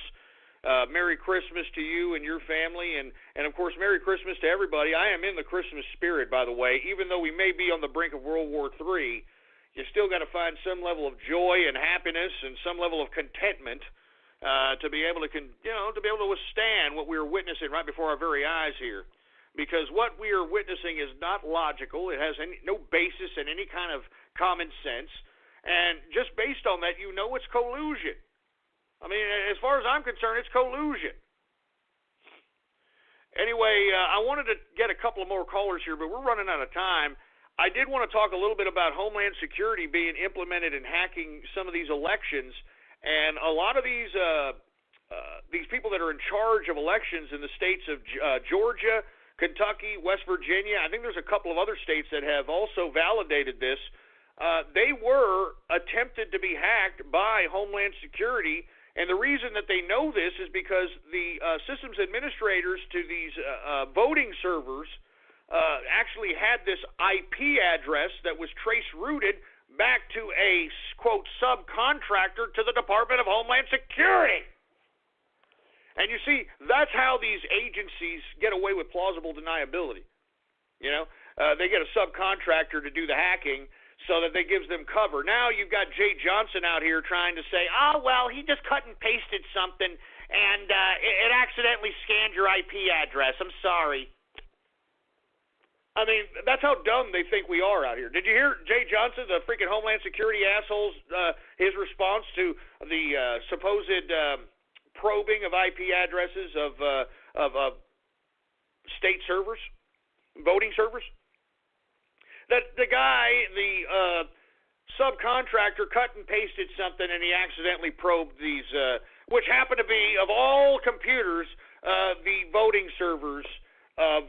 Merry Christmas to you and your family. And, of course, Merry Christmas to everybody. I am in the Christmas spirit, by the way. Even though we may be on the brink of World War III, you still got to find some level of joy and happiness and some level of contentment to be able to, to be able to withstand what we are witnessing right before our very eyes here. Because what we are witnessing is not logical. It has no basis in any kind of common sense. And just based on that, you know it's collusion. I mean, as far as I'm concerned, it's collusion. Anyway, I wanted to get a couple of more callers here, but we're running out of time. I did want to talk a little bit about Homeland Security being implemented and hacking some of these elections. And a lot of these people that are in charge of elections in the states of Georgia, Kentucky, West Virginia, I think there's a couple of other states that have also validated this. They were attempted to be hacked by Homeland Security, and the reason that they know this is because the systems administrators to these voting servers actually had this IP address that was trace-routed back to a, quote, subcontractor to the Department of Homeland Security. And you see, that's how these agencies get away with plausible deniability. You know, they get a subcontractor to do the hacking so that they gives them cover. Now you've got Jay Johnson out here trying to say, oh, well, he just cut and pasted something, and it accidentally scanned your IP address. I'm sorry. I mean, that's how dumb they think we are out here. Did you hear Jay Johnson, the freaking Homeland Security assholes, his response to the supposed probing of IP addresses of state servers, voting servers? That the guy, the subcontractor, cut and pasted something, and he accidentally probed these, which happen to be, of all computers, the voting servers of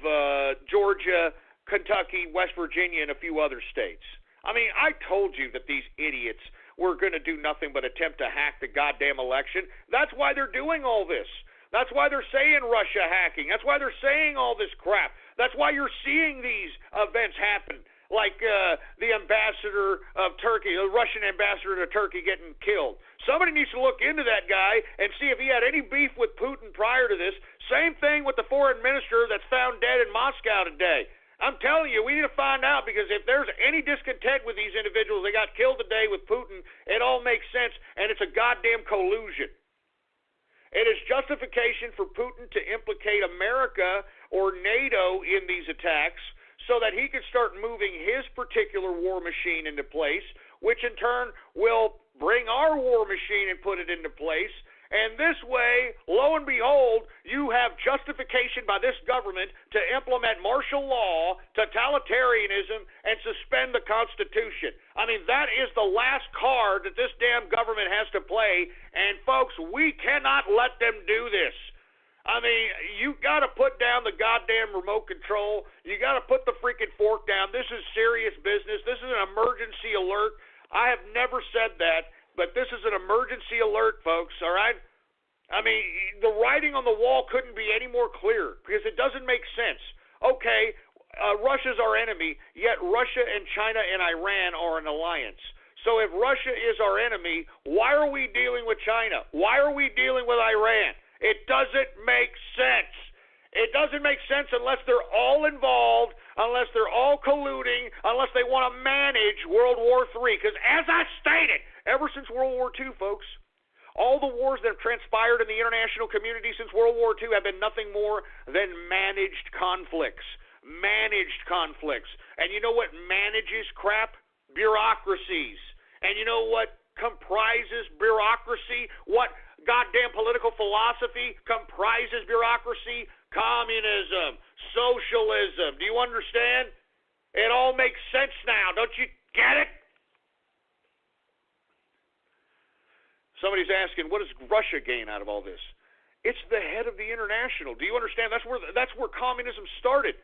Georgia, Kentucky, West Virginia, and a few other states. I mean, I told you that these idiots were going to do nothing but attempt to hack the goddamn election. That's why they're doing all this. That's why they're saying Russia hacking. That's why they're saying all this crap. That's why you're seeing these events happen, like the ambassador of Turkey, the Russian ambassador to Turkey getting killed. Somebody needs to look into that guy and see if he had any beef with Putin prior to this. Same thing with the foreign minister that's found dead in Moscow today. I'm telling you, we need to find out, because if there's any discontent with these individuals, they got killed today with Putin, it all makes sense, and it's a goddamn collusion. It is justification for Putin to implicate America or NATO in these attacks so that he can start moving his particular war machine into place, which in turn will bring our war machine and put it into place. And this way, lo and behold, you have justification by this government to implement martial law, totalitarianism, and suspend the Constitution. I mean, that is the last card that this damn government has to play, and folks, we cannot let them do this. I mean, you got to put down the goddamn remote control. You got to put the freaking fork down. This is serious business. This is an emergency alert. I have never said that. But this is an emergency alert, folks, all right? I mean, the writing on the wall couldn't be any more clear, because it doesn't make sense. Okay, Russia's our enemy, yet Russia and China and Iran are an alliance. So if Russia is our enemy, why are we dealing with China? Why are we dealing with Iran? It doesn't make sense. It doesn't make sense unless they're all involved, unless they're all colluding, unless they want to manage World War III. Because as I stated, ever since World War II, folks, all the wars that have transpired in the international community since World War II have been nothing more than managed conflicts. Managed conflicts. And you know what manages crap? Bureaucracies. And you know what comprises bureaucracy? What goddamn political philosophy comprises bureaucracy? Communism, socialism. Do you understand? It all makes sense now. Don't you get it? Somebody's asking, what does Russia gain out of all this? It's the head of the international. Do you understand? That's where communism started.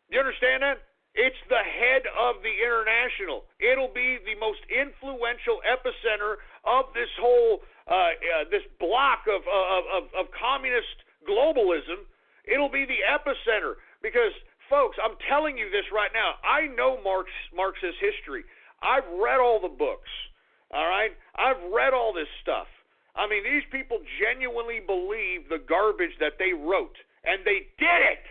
Do you understand that? It's the head of the international. It'll be the most influential epicenter of this whole this block of communist globalism. It'll be the epicenter because, folks, I'm telling you this right now. I know Marxist history. I've read all the books. All right, I've read all this stuff. I mean, these people genuinely believe the garbage that they wrote, and they did it.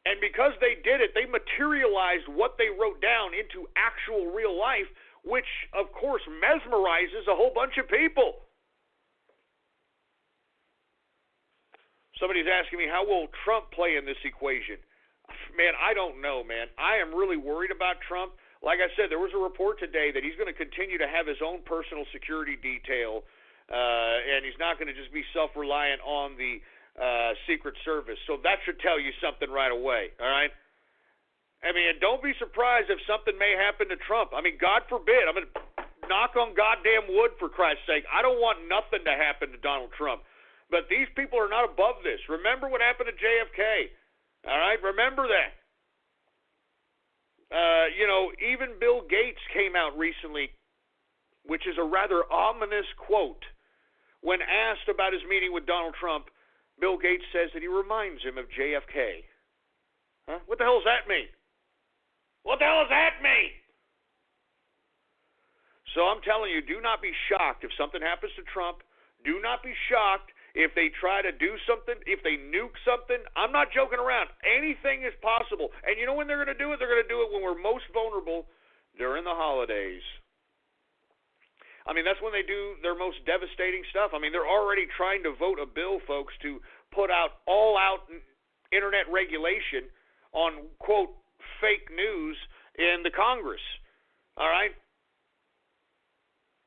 And because they did it, they materialized what they wrote down into actual real life, which, of course, mesmerizes a whole bunch of people. Somebody's asking me, how will Trump play in this equation? Man, I don't know, man. I am really worried about Trump. Like I said, there was a report today that he's going to continue to have his own personal security detail, and he's not going to just be self-reliant on the Secret Service. So that should tell you something right away, all right? I mean, don't be surprised if something may happen to Trump. I mean, God forbid. I'm going to knock on goddamn wood, for Christ's sake. I don't want nothing to happen to Donald Trump. But these people are not above this. Remember what happened to JFK, all right? Remember that. Even Bill Gates came out recently, which is a rather ominous quote. When asked about his meeting with Donald Trump, Bill Gates says that he reminds him of JFK. Huh? What the hell does that mean? What the hell does that mean? So I'm telling you, do not be shocked if something happens to Trump. Do not be shocked if they try to do something, if they nuke something. I'm not joking around. Anything is possible. And you know when they're going to do it? They're going to do it when we're most vulnerable, during the holidays. I mean, that's when they do their most devastating stuff. I mean, they're already trying to vote a bill, folks, to put out all-out internet regulation on, quote, fake news in the Congress. All right?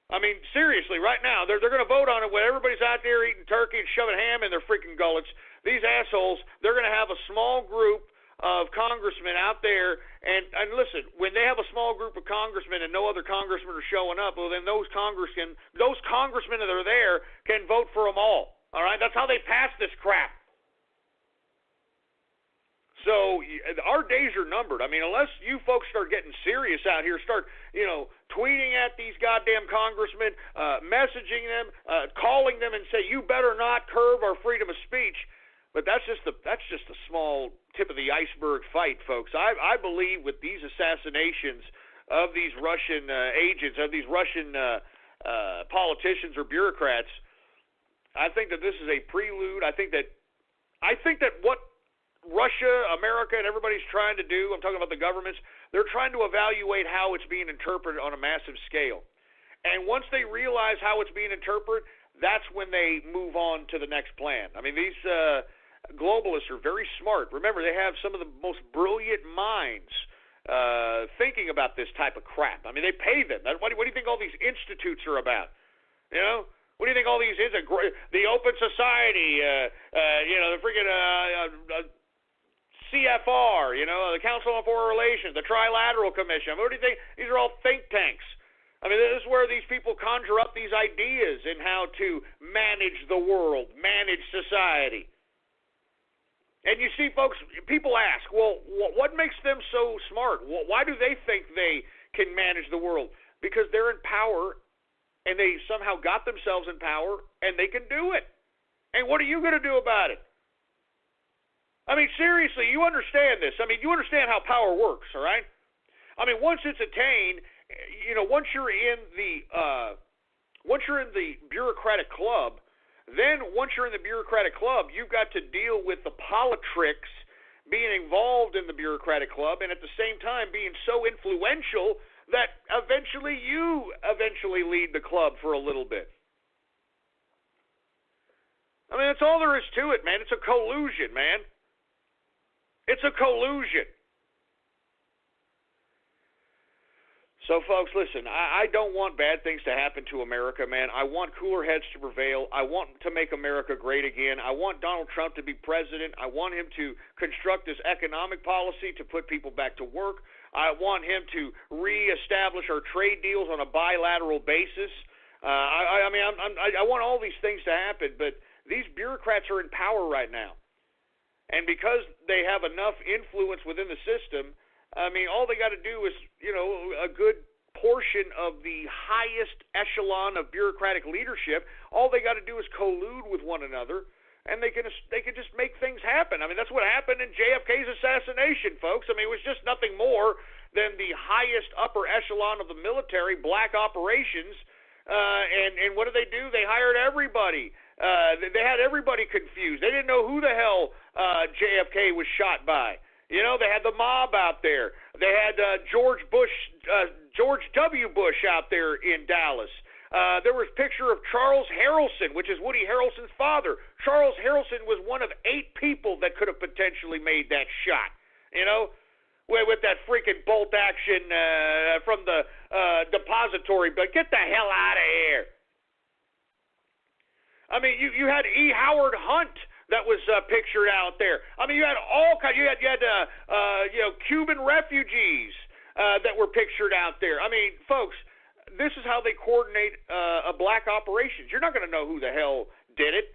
I mean, seriously, right now, they're going to vote on it when everybody's out there eating turkey and shoving ham in their freaking gullets. These assholes, they're going to have a small group of congressmen out there, and listen, when they have a small group of congressmen and no other congressmen are showing up, well, then those congressmen that are there can vote for them all. All right? That's how they pass this crap. So our days are numbered. I mean, unless you folks start getting serious out here, start, tweeting at these goddamn congressmen, messaging them, calling them and say, you better not curb our freedom of speech. But that's just a small tip of the iceberg fight, folks. I believe with these assassinations of these Russian agents, of these Russian politicians or bureaucrats, I think that this is a prelude. I think that what Russia, America, and everybody's trying to do, I'm talking about the governments, they're trying to evaluate how it's being interpreted on a massive scale. And once they realize how it's being interpreted, that's when they move on to the next plan. I mean, these globalists are very smart. Remember, they have some of the most brilliant minds thinking about this type of crap. I mean, they pay them. What do you think all these institutes are about? What do you think all these is? The Open Society, the freaking CFR, the Council on Foreign Relations, the Trilateral Commission. What do you think? These are all think tanks. I mean, this is where these people conjure up these ideas in how to manage the world, manage society. And you see, folks, people ask, well, what makes them so smart? Why do they think they can manage the world? Because they're in power, and they somehow got themselves in power, and they can do it. And what are you going to do about it? I mean, seriously, you understand this. I mean, you understand how power works, all right? I mean, once it's attained, once you're in the bureaucratic club, then once you're in the bureaucratic club, you've got to deal with the politricks being involved in the bureaucratic club, and at the same time being so influential that eventually you lead the club for a little bit. I mean, that's all there is to it, man. It's a collusion, man. It's a collusion. So, folks, listen, I don't want bad things to happen to America, man. I want cooler heads to prevail. I want to make America great again. I want Donald Trump to be president. I want him to construct this economic policy to put people back to work. I want him to reestablish our trade deals on a bilateral basis. I want all these things to happen, but these bureaucrats are in power right now. And because they have enough influence within the system, I mean, all they got to do is, a good portion of the highest echelon of bureaucratic leadership, all they got to do is collude with one another, and they can just make things happen. I mean, that's what happened in JFK's assassination, folks. I mean, it was just nothing more than the highest upper echelon of the military, black operations, and what did they do? They hired everybody. They had everybody confused. They didn't know who the hell JFK was shot by. They had the mob out there. They had George W. Bush out there in Dallas. There was a picture of Charles Harrelson, which is Woody Harrelson's father. Charles Harrelson was one of 8 people that could have potentially made that shot. With that freaking bolt action from the depository. But get the hell out of here. I mean, you had E. Howard Hunt that was pictured out there. I mean, you had all kinds. You had Cuban refugees that were pictured out there. I mean, folks, this is how they coordinate a black operations. You're not going to know who the hell did it.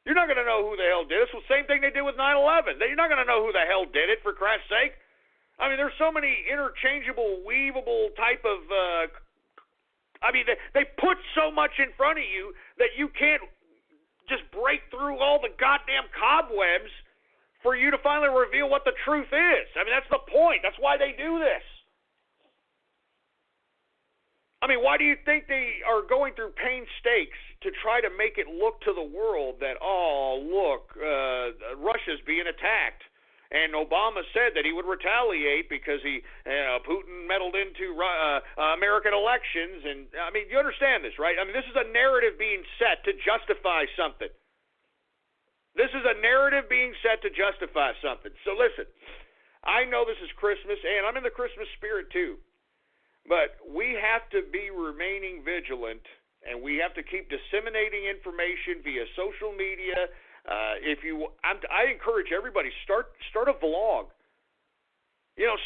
You're not going to know who the hell did it. It's the same thing they did with 9/11. You're not going to know who the hell did it, for Christ's sake. I mean, there's so many interchangeable, weavable type of. They put so much in front of you that you can't just break through all the goddamn cobwebs for you to finally reveal what the truth is. I mean, that's the point. That's why they do this. I mean, why do you think they are going through painstaking to try to make it look to the world that, Russia's being attacked? And Obama said that he would retaliate because Putin meddled into American elections. And, I mean, you understand this, right? I mean, this is a narrative being set to justify something. This is a narrative being set to justify something. So, listen, I know this is Christmas, and I'm in the Christmas spirit, too. But we have to be remaining vigilant, and we have to keep disseminating information via social media. I encourage everybody, start a vlog.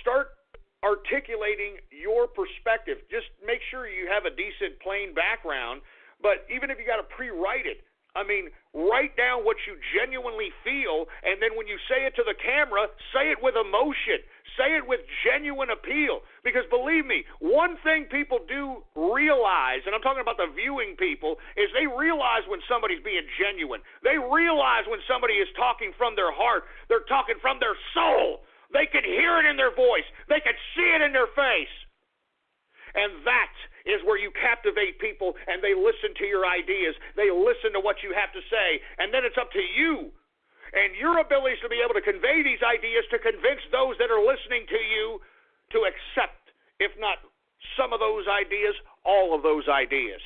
Start articulating your perspective. Just make sure you have a decent plain background, but even if you got to pre-write it, I mean, write down what you genuinely feel, and then when you say it to the camera, say it with emotion. Say it with genuine appeal. Because believe me, one thing people do realize, and I'm talking about the viewing people, is they realize when somebody's being genuine. They realize when somebody is talking from their heart. They're talking from their soul. They can hear it in their voice. They can see it in their face. And that is where you captivate people, and they listen to your ideas. They listen to what you have to say, and then it's up to you and your abilities to be able to convey these ideas to convince those that are listening to you to accept, if not some of those ideas, all of those ideas.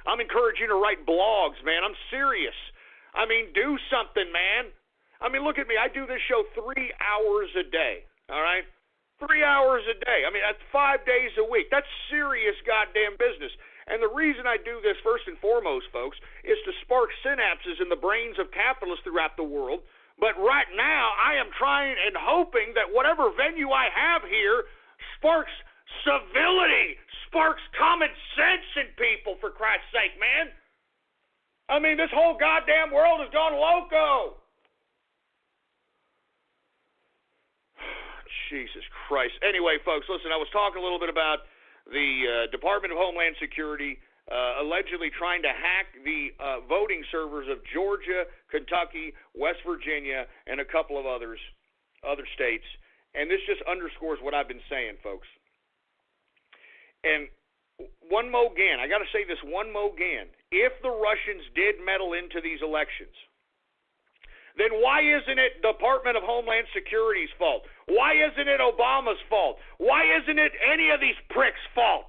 I'm encouraging you to write blogs, man. I'm serious. I mean, do something, man. I mean, look at me. I do this show 3 hours a day, all right? 3 hours a day. I mean, that's 5 days a week. That's serious goddamn business. And the reason I do this, first and foremost, folks, is to spark synapses in the brains of capitalists throughout the world. But right now, I am trying and hoping that whatever venue I have here sparks civility, sparks common sense in people, for Christ's sake, man. I mean, this whole goddamn world has gone loco. Jesus Christ. Anyway, folks, listen, I was talking a little bit about the Department of Homeland Security allegedly trying to hack the voting servers of Georgia, Kentucky, West Virginia, and a couple of other states. And this just underscores what I've been saying, folks. And one more again, I got to say this one more again. If the Russians did meddle into these elections, then why isn't it Department of Homeland Security's fault? Why isn't it Obama's fault? Why isn't it any of these pricks' fault?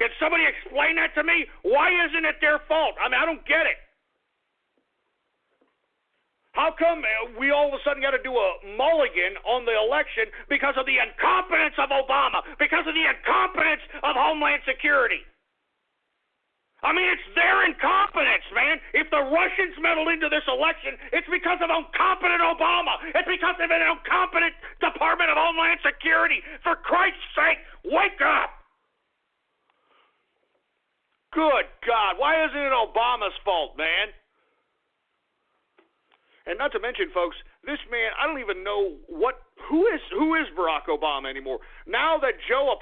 Can somebody explain that to me? Why isn't it their fault? I mean, I don't get it. How come we all of a sudden got to do a mulligan on the election because of the incompetence of Obama, because of the incompetence of Homeland Security? I mean, it's their incompetence, man. If the Russians meddled into this election, it's because of incompetent Obama. It's because of an incompetent Department of Homeland Security. For Christ's sake, wake up. Good God. Why isn't it Obama's fault, man? And not to mention, folks, this man, I don't even know who is Barack Obama anymore. Now that Sheriff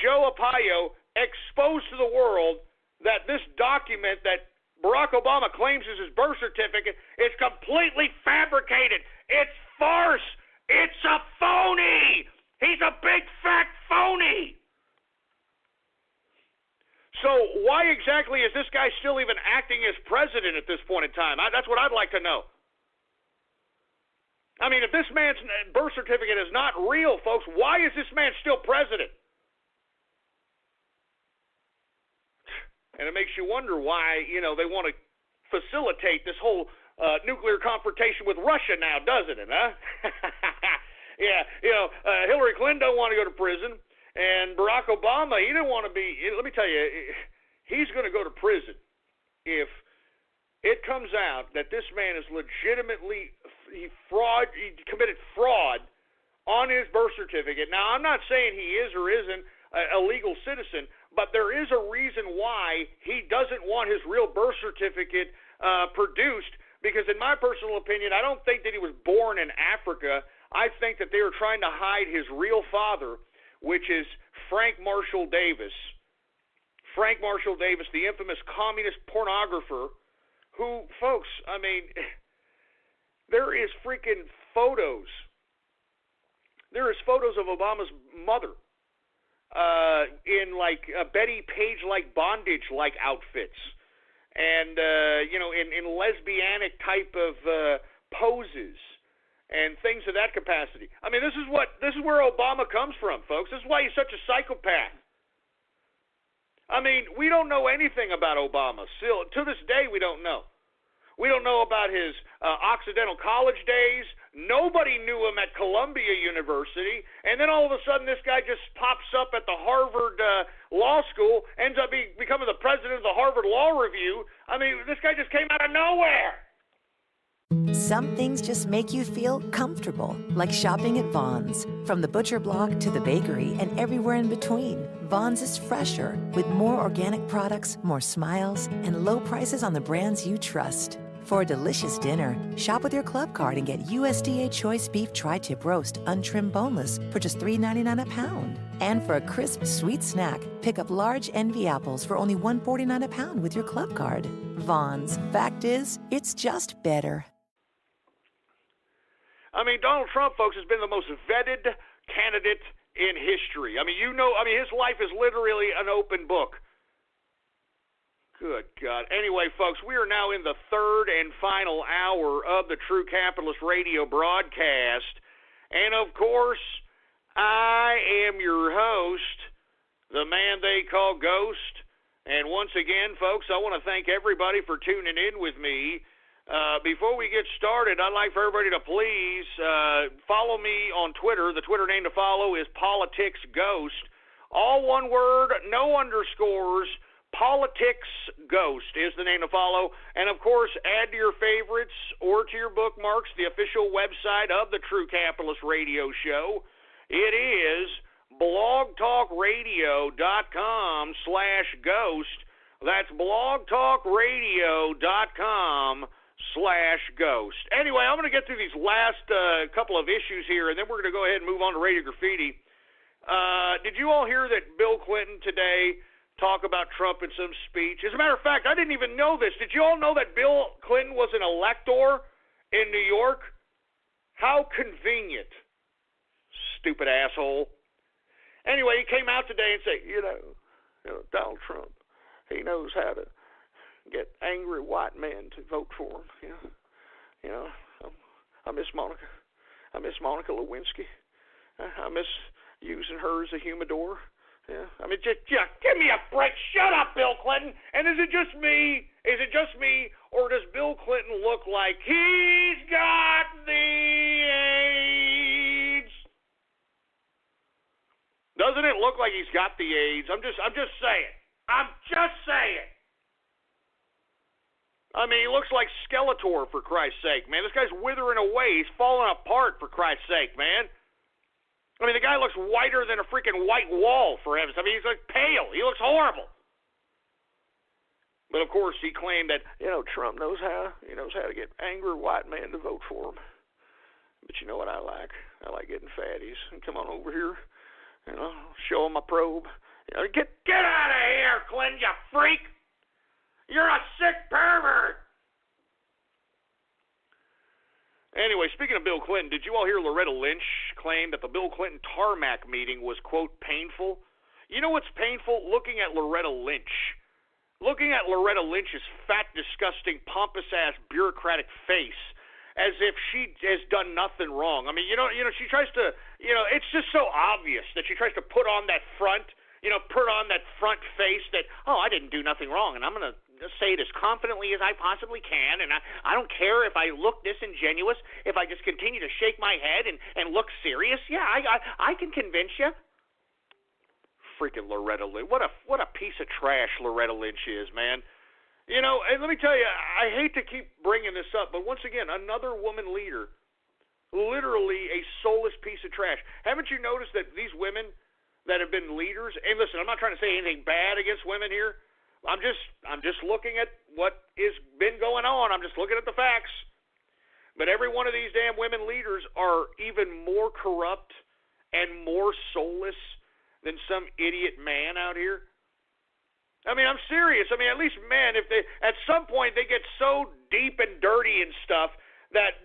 Joe Arpaio exposed to the world that this document that Barack Obama claims is his birth certificate is completely fabricated. It's farce. It's a phony. He's a big fat phony. So why exactly is this guy still even acting as president at this point in time? That's what I'd like to know. I mean, if this man's birth certificate is not real, folks, why is this man still president? And it makes you wonder why, they want to facilitate this whole nuclear confrontation with Russia now, doesn't it, huh? Yeah, Hillary Clinton don't want to go to prison. And Barack Obama, he didn't want to be, let me tell you, he's going to go to prison if it comes out that this man is legitimately, he committed fraud on his birth certificate. Now, I'm not saying he is or isn't a legal citizen, but there is a reason why he doesn't want his real birth certificate produced, because in my personal opinion, I don't think that he was born in Africa. I think that they are trying to hide his real father, which is Frank Marshall Davis. Frank Marshall Davis, the infamous communist pornographer, who, folks, I mean, there is freaking photos. There is photos of Obama's mother in, like, Betty Page-like bondage-like outfits. And, in lesbianic type of poses. And things of that capacity. I mean, this is where Obama comes from, folks. This is why he's such a psychopath. I mean, we don't know anything about Obama. Still, to this day, we don't know. We don't know about his Occidental College days. Nobody knew him at Columbia University. And then all of a sudden, this guy just pops up at the Harvard Law School, ends up becoming the president of the Harvard Law Review. I mean, this guy just came out of nowhere. Some things just make you feel comfortable, like shopping at Vons. From the butcher block to the bakery and everywhere in between, Vons is fresher, with more organic products, more smiles, and low prices on the brands you trust. For a delicious dinner, shop with your club card and get USDA Choice Beef Tri-Tip Roast, untrimmed boneless, for just $3.99 a pound. And for a crisp, sweet snack, pick up large Envy apples for only $1.49 a pound with your club card. Vons. Fact is, it's just better. I mean, Donald Trump, folks, has been the most vetted candidate in history. I mean, his life is literally an open book. Good God. Anyway, folks, we are now in the third and final hour of the True Capitalist Radio broadcast. And, of course, I am your host, the man they call Ghost. And once again, folks, I want to thank everybody for tuning in with me. Before we get started, I'd like for everybody to please follow me on Twitter. The Twitter name to follow is Politics Ghost. All one word, no underscores. Politics Ghost is the name to follow. And, of course, add to your favorites or to your bookmarks the official website of the True Capitalist Radio Show. It is blogtalkradio.com/ghost. That's blogtalkradio.com/ghost. Anyway, I'm going to get through these last couple of issues here, and then we're going to go ahead and move on to Radio Graffiti. Did you all hear that Bill Clinton today talk about Trump in some speech? As a matter of fact, I didn't even know this. Did you all know that Bill Clinton was an elector in New York? How convenient. Stupid asshole. Anyway, he came out today and said, Donald Trump, he knows how to get angry white men to vote for him. I miss Monica. I miss Monica Lewinsky. I miss using her as a humidor. Yeah. I mean, just give me a break. Shut up, Bill Clinton. And is it just me? Or does Bill Clinton look like he's got the AIDS? Doesn't it look like he's got the AIDS? I'm just saying. I mean, he looks like Skeletor, for Christ's sake, man. This guy's withering away. He's falling apart, for Christ's sake, man. I mean, the guy looks whiter than a freaking white wall, for heaven's sake. I mean, he's like pale. He looks horrible. But of course, he claimed that Trump knows how to get angry white men to vote for him. But you know what I like? I like getting fatties. Come on over here, show them my probe. Get out of here, Clinton, you freak! You're a sick pervert. Anyway, speaking of Bill Clinton, did you all hear Loretta Lynch claim that the Bill Clinton tarmac meeting was, quote, painful? You know what's painful? Looking at Loretta Lynch. Looking at Loretta Lynch's fat, disgusting, pompous-ass, bureaucratic face as if she has done nothing wrong. I mean, she tries to, it's just so obvious that she tries to put on that front face that, I didn't do nothing wrong, and I'm going to say it as confidently as I possibly can, and I don't care if I look disingenuous, if I just continue to shake my head and look serious. Yeah, I can convince you. Freaking Loretta Lynch. What a piece of trash Loretta Lynch is, man. And let me tell you, I hate to keep bringing this up, but once again, another woman leader, literally a soulless piece of trash. Haven't you noticed that these women that have been leaders, and listen, I'm not trying to say anything bad against women here. I'm just looking at what has been going on. I'm just looking at the facts. But every one of these damn women leaders are even more corrupt and more soulless than some idiot man out here. I mean, I'm serious. I mean, at least men, if they at some point they get so deep and dirty and stuff that,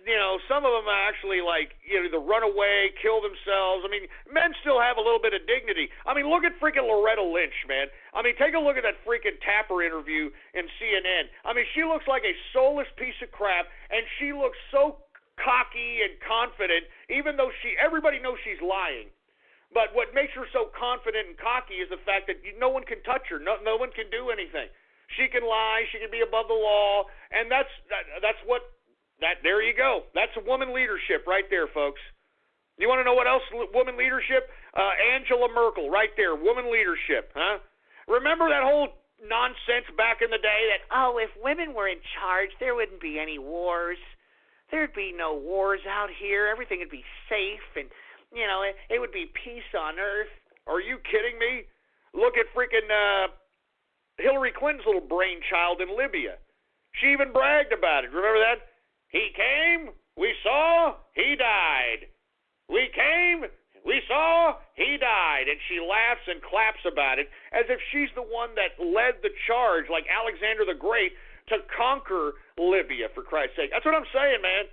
some of them actually either run away, kill themselves. I mean, men still have a little bit of dignity. I mean, look at freaking Loretta Lynch, man. I mean, take a look at that freaking Tapper interview in CNN. I mean, she looks like a soulless piece of crap, and she looks so cocky and confident, even though everybody knows she's lying. But what makes her so confident and cocky is the fact that no one can touch her. No one can do anything. She can lie. She can be above the law, and that's what. There you go. That's woman leadership right there, folks. You want to know what else? Woman leadership? Angela Merkel, right there. Woman leadership, huh? Remember that whole nonsense back in the day that, if women were in charge, there wouldn't be any wars. There'd be no wars out here. Everything would be safe, and, it would be peace on earth. Are you kidding me? Look at freaking Hillary Clinton's little brainchild in Libya. She even bragged about it. Remember that? He came, we saw, he died. We came, we saw, he died. And she laughs and claps about it as if she's the one that led the charge, like Alexander the Great, to conquer Libya, for Christ's sake. That's what I'm saying, man.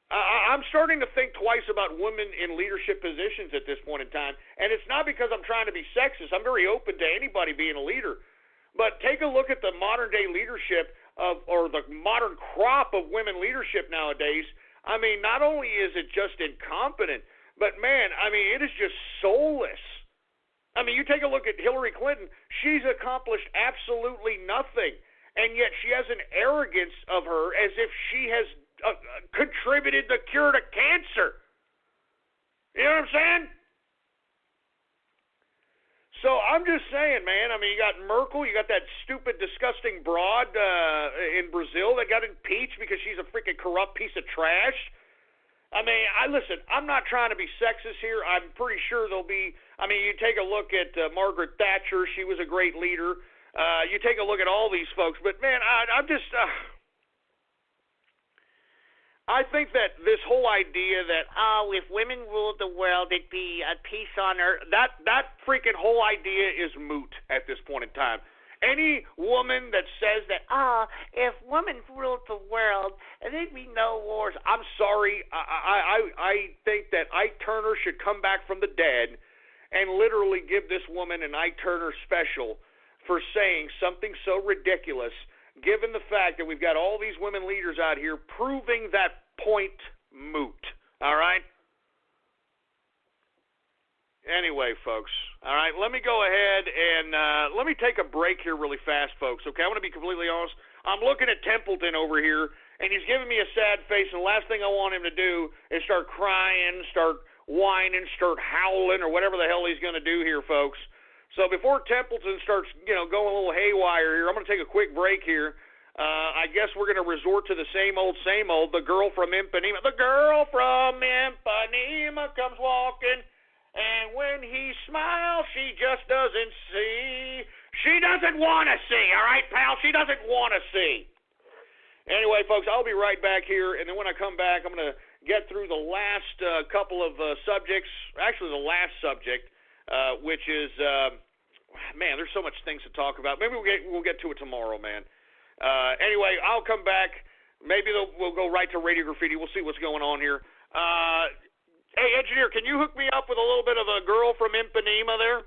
I'm starting to think twice about women in leadership positions at this point in time. And it's not because I'm trying to be sexist. I'm very open to anybody being a leader. But take a look at the modern-day leadership or the modern crop of women leadership nowadays. I mean, not only is it just incompetent, but, man, I mean, it is just soulless. I mean, you take a look at Hillary Clinton. She's accomplished absolutely nothing, and yet she has an arrogance of her as if she has contributed the cure to cancer. You know what I'm saying? So I'm just saying, man, I mean, you got Merkel, you got that stupid, disgusting broad in Brazil that got impeached because she's a freaking corrupt piece of trash. I mean, listen, I'm not trying to be sexist here. I'm pretty sure there'll be, I mean, you take a look at Margaret Thatcher. She was a great leader. You take a look at all these folks. But, man, I'm just... I think that this whole idea that, if women ruled the world, it'd be a peace on earth, that freaking whole idea is moot at this point in time. Any woman that says that, if women ruled the world, there'd be no wars, I'm sorry. I think that Ike Turner should come back from the dead and literally give this woman an Ike Turner special for saying something so ridiculous, given the fact that we've got all these women leaders out here proving that point moot. All right? Anyway, folks, all right, let me go ahead and let me take a break here really fast, folks, okay? I want to be completely honest. I'm looking at Templeton over here, and he's giving me a sad face, and the last thing I want him to do is start crying, start whining, start howling, or whatever the hell he's going to do here, folks. So before Templeton starts, going a little haywire here, I'm going to take a quick break here. I guess we're going to resort to the same old, the girl from Ipanema. The girl from Ipanema comes walking, and when he smiles, she just doesn't see. She doesn't want to see, all right, pal? She doesn't want to see. Anyway, folks, I'll be right back here, and then when I come back, I'm going to get through the last couple of subjects, actually the last subject, which is, man, there's so much things to talk about. Maybe we'll get to it tomorrow, man. Anyway, I'll come back. Maybe we'll go right to Radio Graffiti. We'll see what's going on here. Hey, engineer, can you hook me up with a little bit of a girl from Ipanema there?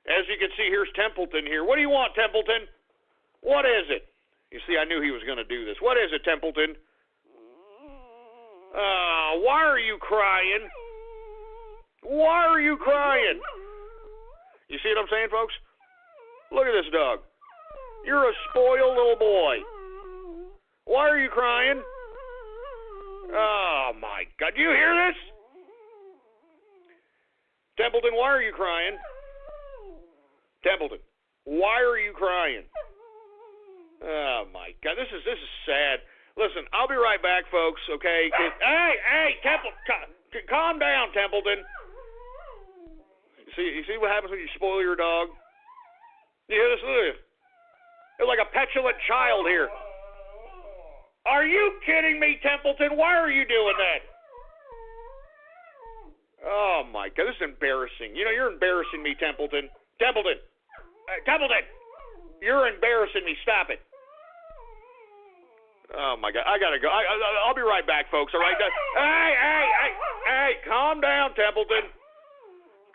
As you can see, here's Templeton here. What do you want, Templeton? What is it? You see, I knew he was going to do this. What is it, Templeton? Why are you crying? Why are you crying? You see what I'm saying, folks? Look at this dog. You're a spoiled little boy. Why are you crying? Oh, my God. Do you hear this? Templeton, why are you crying? Templeton, why are you crying? Oh, my God. This is sad. Listen, I'll be right back, folks, okay? Hey, Templeton, calm down, Templeton. You see what happens when you spoil your dog? You hear this? Look. You're like a petulant child here. Are you kidding me, Templeton? Why are you doing that? Oh, my God. This is embarrassing. You know, you're embarrassing me, Templeton. Templeton. Templeton. You're embarrassing me. Stop it. Oh, my God. I got to go. I'll be right back, folks. All right? Hey, calm down, Templeton.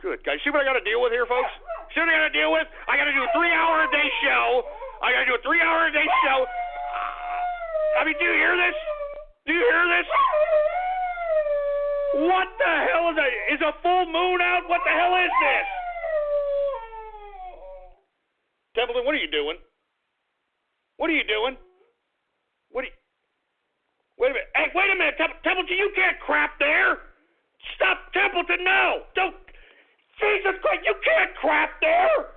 Good guys. See what I got to deal with here, folks? See what I got to deal with? I got to do a 3-hour-a-day show. I got to do a 3-hour-a-day show. I mean, do you hear this? Do you hear this? What the hell is that? Is a full moon out? What the hell is this? Templeton, what are you doing? What are you doing? Wait a minute. Hey, wait a minute. Templeton, you can't crap there. Stop, Templeton, no. Don't. Jesus Christ, you can't crap there.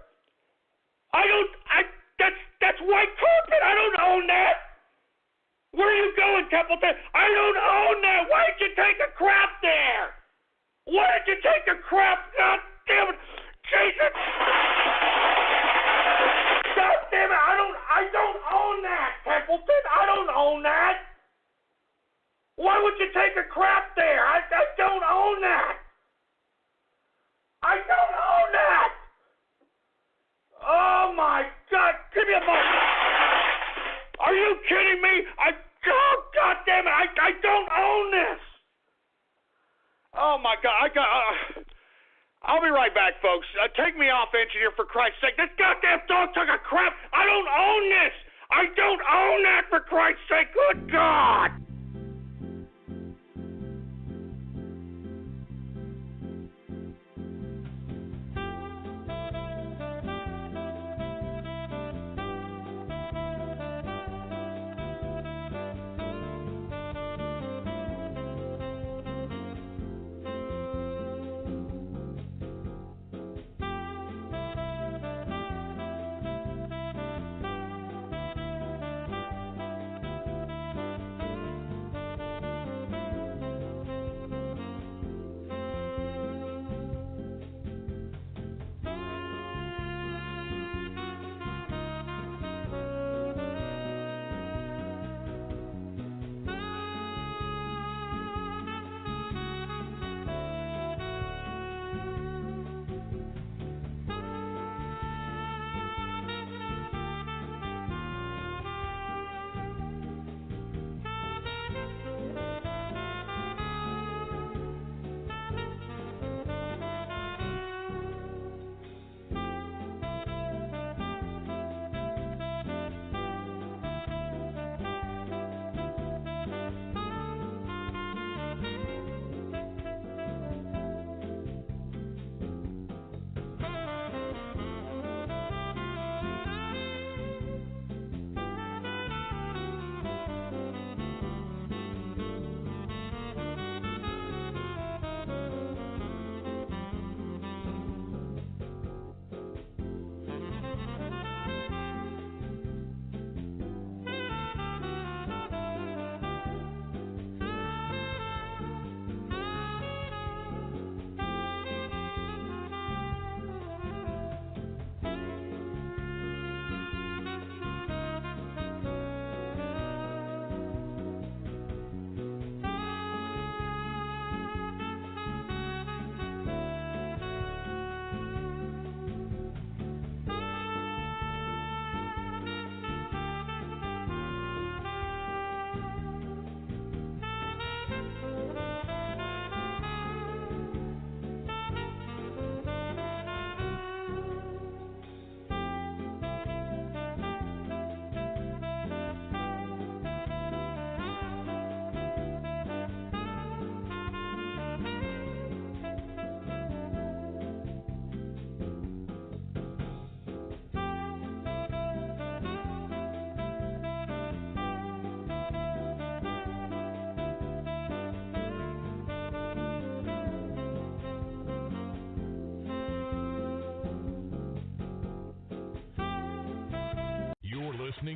That's white carpet. I don't own that. Where are you going, Templeton? I don't own that. Why did you take a crap there? Why did you take a crap? God damn it. Jesus. God damn it. I don't own that, Templeton. I don't own that. Why would you take a crap there? I don't own that. I don't own that. Oh, my God. Give me a moment. Are you kidding me? God damn it. I don't own this. Oh, my God. I'll be right back, folks. Take me off, engineer, for Christ's sake. This goddamn dog took a crap. I don't own this. I don't own that, for Christ's sake. Good God.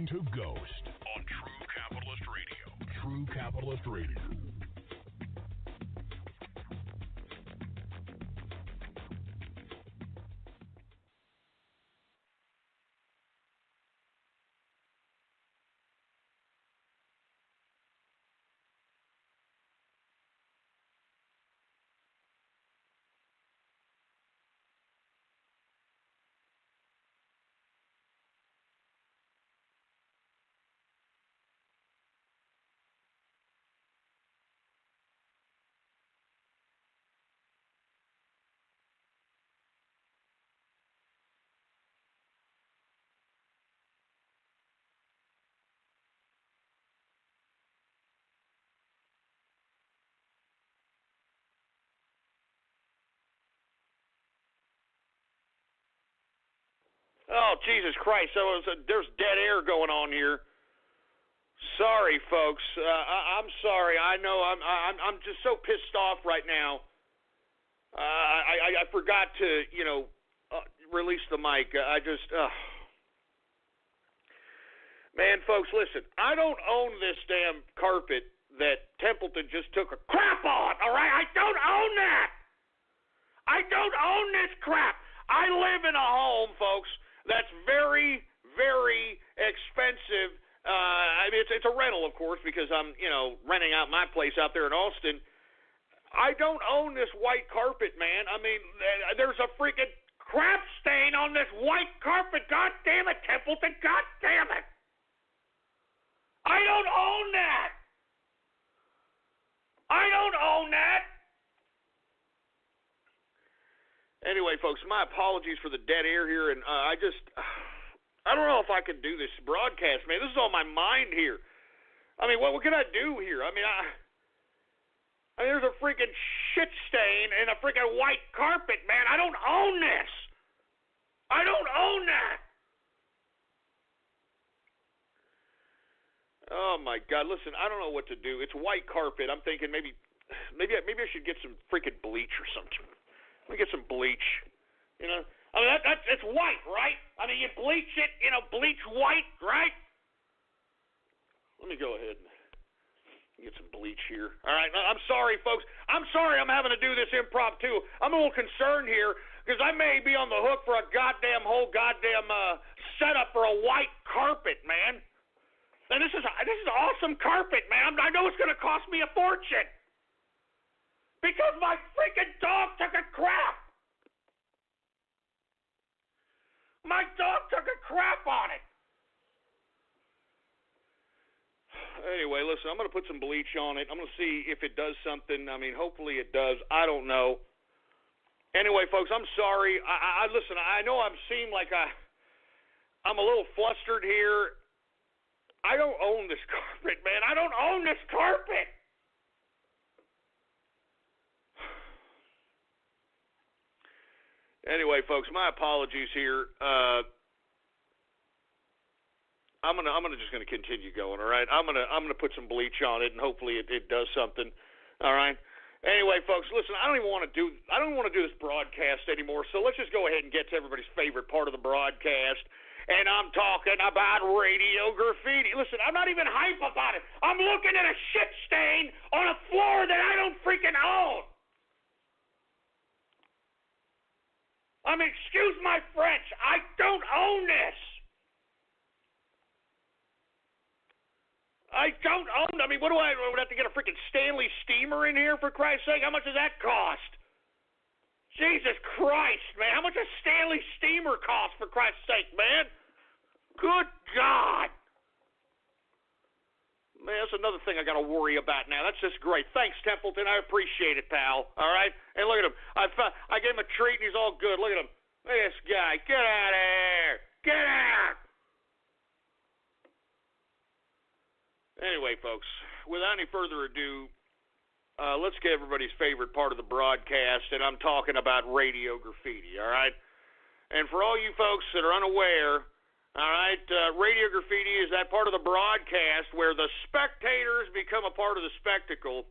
listening to Ghost on True Capitalist Radio. True Capitalist Radio. Oh, Jesus Christ. There's dead air going on here. Sorry, folks. I'm sorry. I know I'm just so pissed off right now. I forgot to, release the mic. Man, folks, listen. I don't own this damn carpet that Templeton just took a crap on, all right? I don't own that. I don't own this crap. I live in a home, folks, that's very, very expensive. It's a rental, of course, because I'm, renting out my place out there in Austin. I don't own this white carpet, man. I mean, there's a freaking crap stain on this white carpet. God damn it, Templeton. God damn it. I don't own that. I don't own that. Anyway, folks, my apologies for the dead air here, and I don't know if I can do this broadcast, man. This is on my mind here. I mean, what can I do here? I mean, there's a freaking shit stain and a freaking white carpet, man. I don't own this. I don't own that. Oh my God! Listen, I don't know what to do. It's white carpet. I'm thinking maybe I should get some freaking bleach or something. Let me get some bleach. I mean, it's white, right? I mean, you bleach it, bleach white, right? Let me go ahead and get some bleach here. All right, I'm sorry, folks. I'm sorry I'm having to do this impromptu. I'm a little concerned here because I may be on the hook for a whole goddamn setup for a white carpet, man. And this is awesome carpet, man. I know it's going to cost me a fortune. Because my freaking dog took a crap. My dog took a crap on it. Anyway, listen, I'm going to put some bleach on it. I'm going to see if it does something. I mean, hopefully it does. I don't know. Anyway, folks, I'm sorry. Listen, I know I seem like I'm a little flustered here. I don't own this carpet, man. I don't own this carpet. Anyway, folks, my apologies here. I'm just gonna continue going. All right, I'm gonna put some bleach on it, and hopefully it does something. All right. Anyway, folks, listen. I don't want to do this broadcast anymore. So let's just go ahead and get to everybody's favorite part of the broadcast. And I'm talking about radio graffiti. Listen, I'm not even hype about it. I'm looking at a shit stain on a floor that I don't freaking own. I mean, excuse my French. I don't own this. I don't own. I mean, what do I would have to get a freaking Stanley steamer in here for Christ's sake? How much does that cost? Jesus Christ, man! How much does Stanley steamer cost for Christ's sake, man? Good God. Man, that's another thing I got to worry about now. That's just great. Thanks, Templeton. I appreciate it, pal. All right? And look at him. I gave him a treat, and he's all good. Look at him. Look at this guy. Get out of here. Get out. Anyway, folks, without any further ado, let's get everybody's favorite part of the broadcast, and I'm talking about radio graffiti, all right? And for all you folks that are unaware, all right, radio graffiti is that part of the broadcast where the spectators become a part of the spectacle.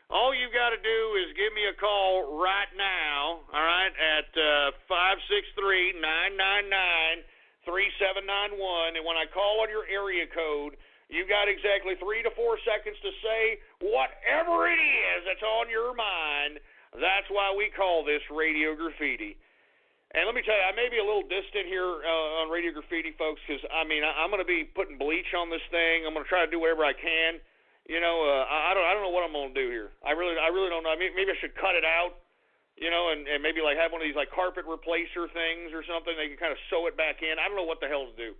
All you've got to do is give me a call right now, all right, at 563-999-3583. 3791, and when I call on your area code, you got exactly 3 to 4 seconds to say whatever it is that's on your mind. That's why we call this Radio Graffiti. And let me tell you, I may be a little distant here on Radio Graffiti, folks, because, I mean, I'm going to be putting bleach on this thing. I'm going to try to do whatever I can. You know, I don't know what I'm going to do here. I really don't know. Maybe I should cut it out, you know, and maybe, like, have one of these, like, carpet replacer things or something. They can kind of sew it back in. I don't know what the hell to do.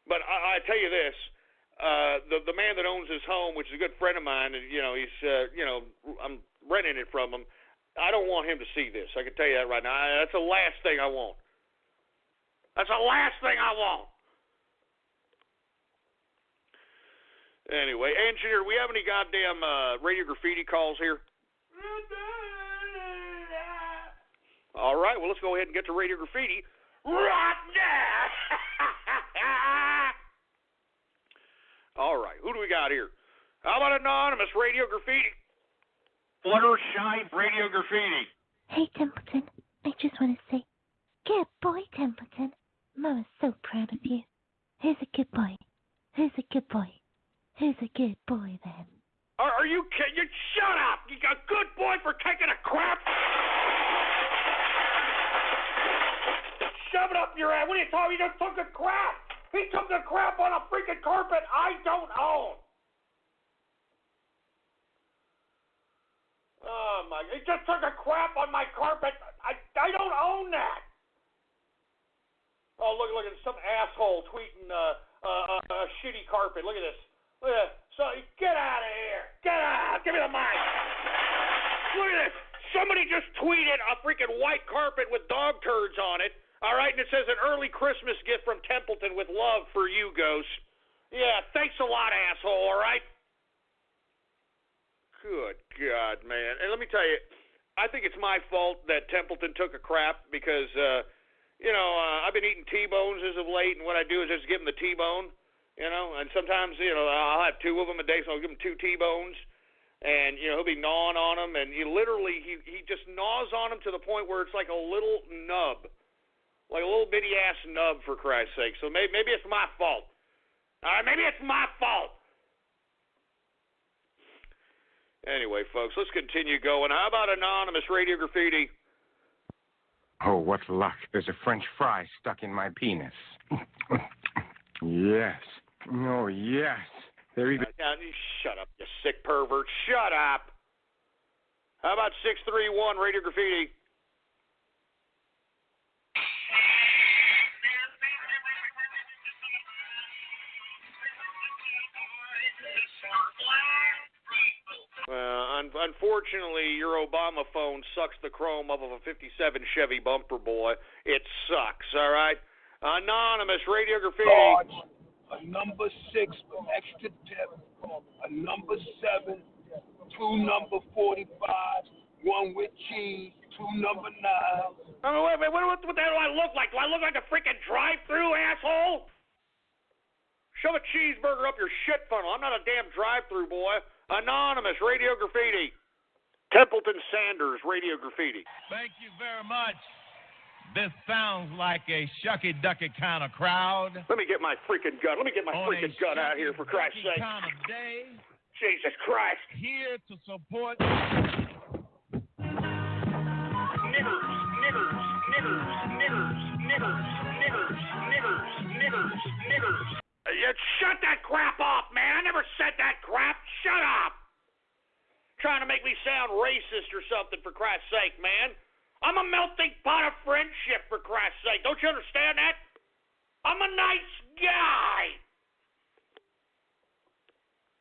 But I tell you this. The man that owns his home, which is a good friend of mine, and, you know, he's, you know, I'm renting it from him. I don't want him to see this. I can tell you that right now. That's the last thing I want. That's the last thing I want. Anyway, engineer, we have any goddamn Radio Graffiti calls here? All right, well, let's go ahead and get to Radio Graffiti right now. All right, who do we got here? How about Anonymous Radio Graffiti? Fluttershy Radio Graffiti. Hey, Templeton. I just want to say, good boy, Templeton. Mama's so proud of you. Who's a good boy? Who's a good boy? Who's a good boy, then? Are you kidding? You shut up! You got a good boy for taking a crap? Shove it up your ass. What are you talking? He just took a crap. He took a crap on a freaking carpet I don't own. Oh, my. He just took a crap on my carpet. I don't own that. Oh, look at some asshole tweeting a shitty carpet. Look at this. Look at that. So, get out of here. Get out. Give me the mic. Look at this. Somebody just tweeted a freaking white carpet with dog turds on it. All right, and it says an early Christmas gift from Templeton with love for you, Ghost. Yeah, thanks a lot, asshole, all right? Good God, man. And let me tell you, I think it's my fault that Templeton took a crap because, you know, I've been eating T-bones as of late, and what I do is just give him the T-bone, you know, and sometimes, you know, I'll have 2 of them a day, so I'll give him 2 T-bones, and, you know, he'll be gnawing on them, and he just gnaws on them to the point where it's like a little nub. Like a little bitty-ass nub, for Christ's sake. So maybe it's my fault. All right, maybe it's my fault. Anyway, folks, let's continue going. How about Anonymous Radio Graffiti? Oh, what luck. There's a French fry stuck in my penis. Yes. Oh, yes. There even... Shut up, you sick pervert. Shut up. How about 631 Radio Graffiti? Unfortunately, your Obama phone sucks the chrome off of a 57 Chevy bumper, boy. It sucks, all right? Anonymous Radio Graffiti. Large, a number 6 with extra tip, a number 7, 2 number 45s, 1 with cheese, 2 number 9s. I mean, wait, what the hell do I look like? Do I look like a freaking drive-through, asshole? Shove a cheeseburger up your shit funnel. I'm not a damn drive-through, boy. Anonymous Radio Graffiti. Templeton Sanders Radio Graffiti. Thank you very much. This sounds like a shucky-ducky kind of crowd. Let me get my freaking gun. Let me get my freaking gun out here, for Christ's sake. Kind of day. Jesus Christ. Here to support... Niggers. You shut that crap off, man. I never said that crap. Shut up. Trying to make me sound racist or something, for Christ's sake, man. I'm a melting pot of friendship, for Christ's sake. Don't you understand that? I'm a nice guy.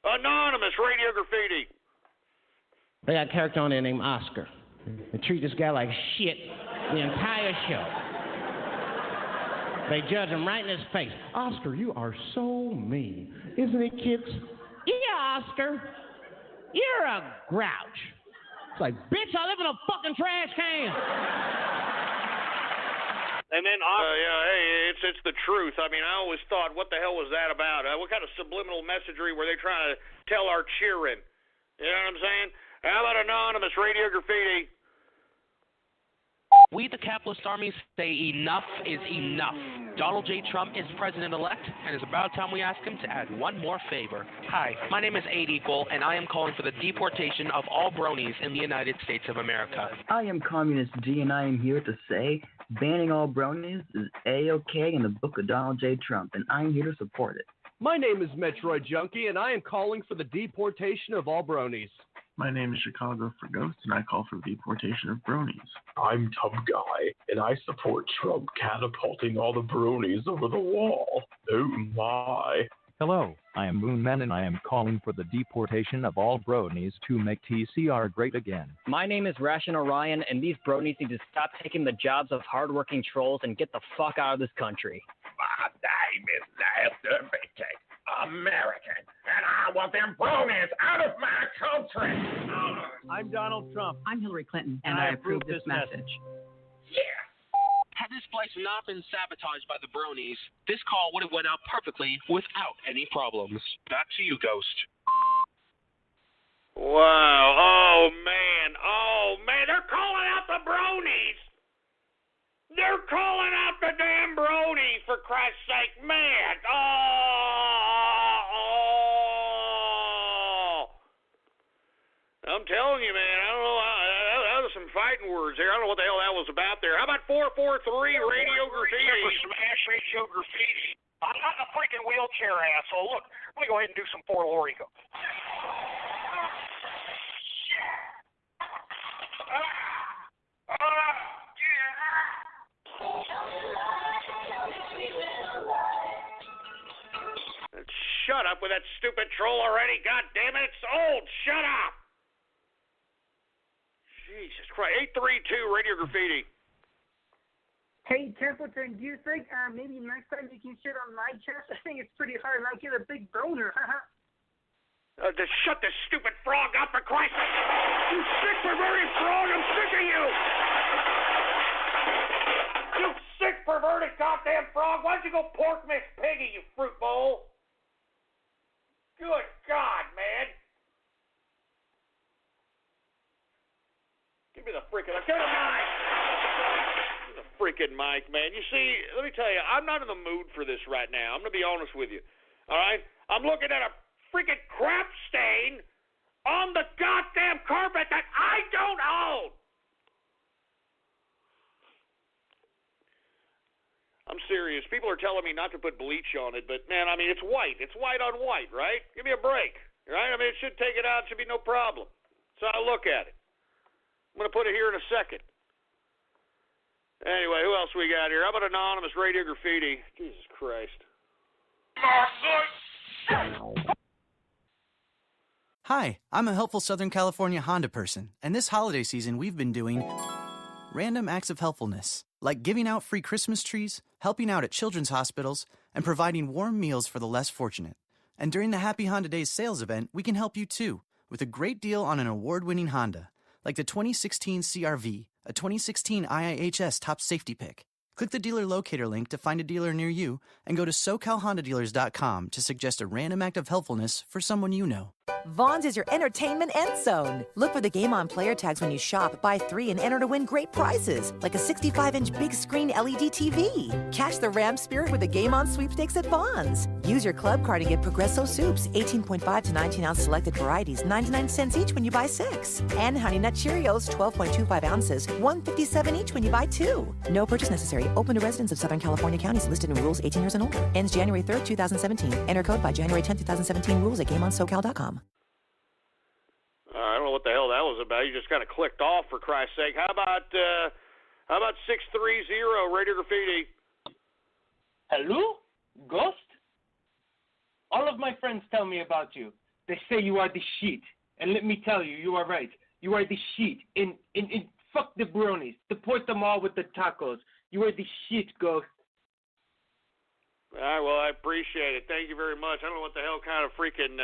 Anonymous Radio Graffiti. They got a character on there named Oscar. They treat this guy like shit the entire show. They judge him right in his face. Oscar, you are so mean. Isn't it, kids? Yeah, Oscar. You're a grouch. It's like, bitch, I live in a fucking trash can. And then, hey, it's the truth. I mean, I always thought, what the hell was that about? What kind of subliminal messagery were they trying to tell our cheering? You know what I'm saying? How about Anonymous Radio Graffiti? We, the capitalist army, say enough is enough. Donald J. Trump is president-elect, and it's about time we ask him to add one more favor. Hi, my name is 8 Equal, and I am calling for the deportation of all bronies in the United States of America. I am Communist G, and I am here to say banning all bronies is A-OK in the book of Donald J. Trump, and I'm here to support it. My name is Metroid Junkie, and I am calling for the deportation of all bronies. My name is Chicago for Ghosts, and I call for the deportation of bronies. I'm Tub Guy, and I support Trump catapulting all the bronies over the wall. Oh my. Hello, I am Moonman, and I am calling for the deportation of all bronies to make TCR great again. My name is Ration Orion, and these bronies need to stop taking the jobs of hardworking trolls and get the fuck out of this country. My name is Lester Big American, and I want them bronies out of my country. I'm Donald Trump. I'm Hillary Clinton, and I approve this message. Yeah. Had this place not been sabotaged by the bronies, this call would have went out perfectly without any problems. Back to you, Ghost. Wow. Oh, man, they're calling out the bronies. They're calling out the damn bronies, for Christ's sake, man. I'm telling you, man, I don't know. That was some fighting words there. I don't know what the hell that was about there. How about 443 Radio Graffiti? Some hash ratio graffiti. I'm not in a freaking wheelchair, asshole. Look, let me go ahead and do some Fort Lorico. Shut up with that stupid troll already. God damn it, it's old. Shut up. Jesus Christ. 832 Radio Graffiti. Hey, Templeton, do you think maybe next time you can shit on my chest? I think it's pretty hard and I get a big boner. Just shut this stupid frog up, for Christ's sake. You sick, perverted frog. I'm sick of you. You sick, perverted goddamn frog. Why don't you go pork Miss Piggy, you fruit bowl? Good God, man. Give me the freaking mic. Give me the freaking mic, man. You see, let me tell you, I'm not in the mood for this right now. I'm going to be honest with you. All right? I'm looking at a freaking crap stain on the goddamn carpet that I don't own. I'm serious. People are telling me not to put bleach on it, but, man, I mean, it's white. It's white on white, right? Give me a break, right? I mean, it should take it out. It should be no problem. So I look at it. I'm going to put it here in a second. Anyway, who else we got here? How about Anonymous Radio Graffiti? Jesus Christ. Hi, I'm a helpful Southern California Honda person, and this holiday season we've been doing random acts of helpfulness, like giving out free Christmas trees, helping out at children's hospitals, and providing warm meals for the less fortunate. And during the Happy Honda Days sales event, we can help you too, with a great deal on an award-winning Honda, like the 2016 CR-V, a 2016 IIHS top safety pick. Click the dealer locator link to find a dealer near you, and go to SoCalHondaDealers.com to suggest a random act of helpfulness for someone you know. Vons is your entertainment end zone. Look for the Game On player tags when you shop, buy 3, and enter to win great prizes, like a 65-inch big screen LED TV. Catch the Ram spirit with the Game On sweepstakes at Vons. Use your club card and get Progresso soups, 18.5 to 19-ounce selected varieties, 99 cents each when you buy 6. And Honey Nut Cheerios, 12.25 ounces, $1.57 each when you buy 2. No purchase necessary. Open to residents of Southern California counties listed in rules 18 years and older. Ends January 3rd, 2017. Enter code by January 10th, 2017. Rules at GameOnSoCal.com. I don't know what the hell that was about. You just kind of clicked off, for Christ's sake. How about 630 Radio Graffiti? Hello, Ghost? All of my friends tell me about you. They say you are the shit. And let me tell you, you are right. You are the shit. In fuck the bronies. Deport them all with the tacos. You are the shit, Ghost. All right, well, I appreciate it. Thank you very much. I don't know what the hell kind of freaking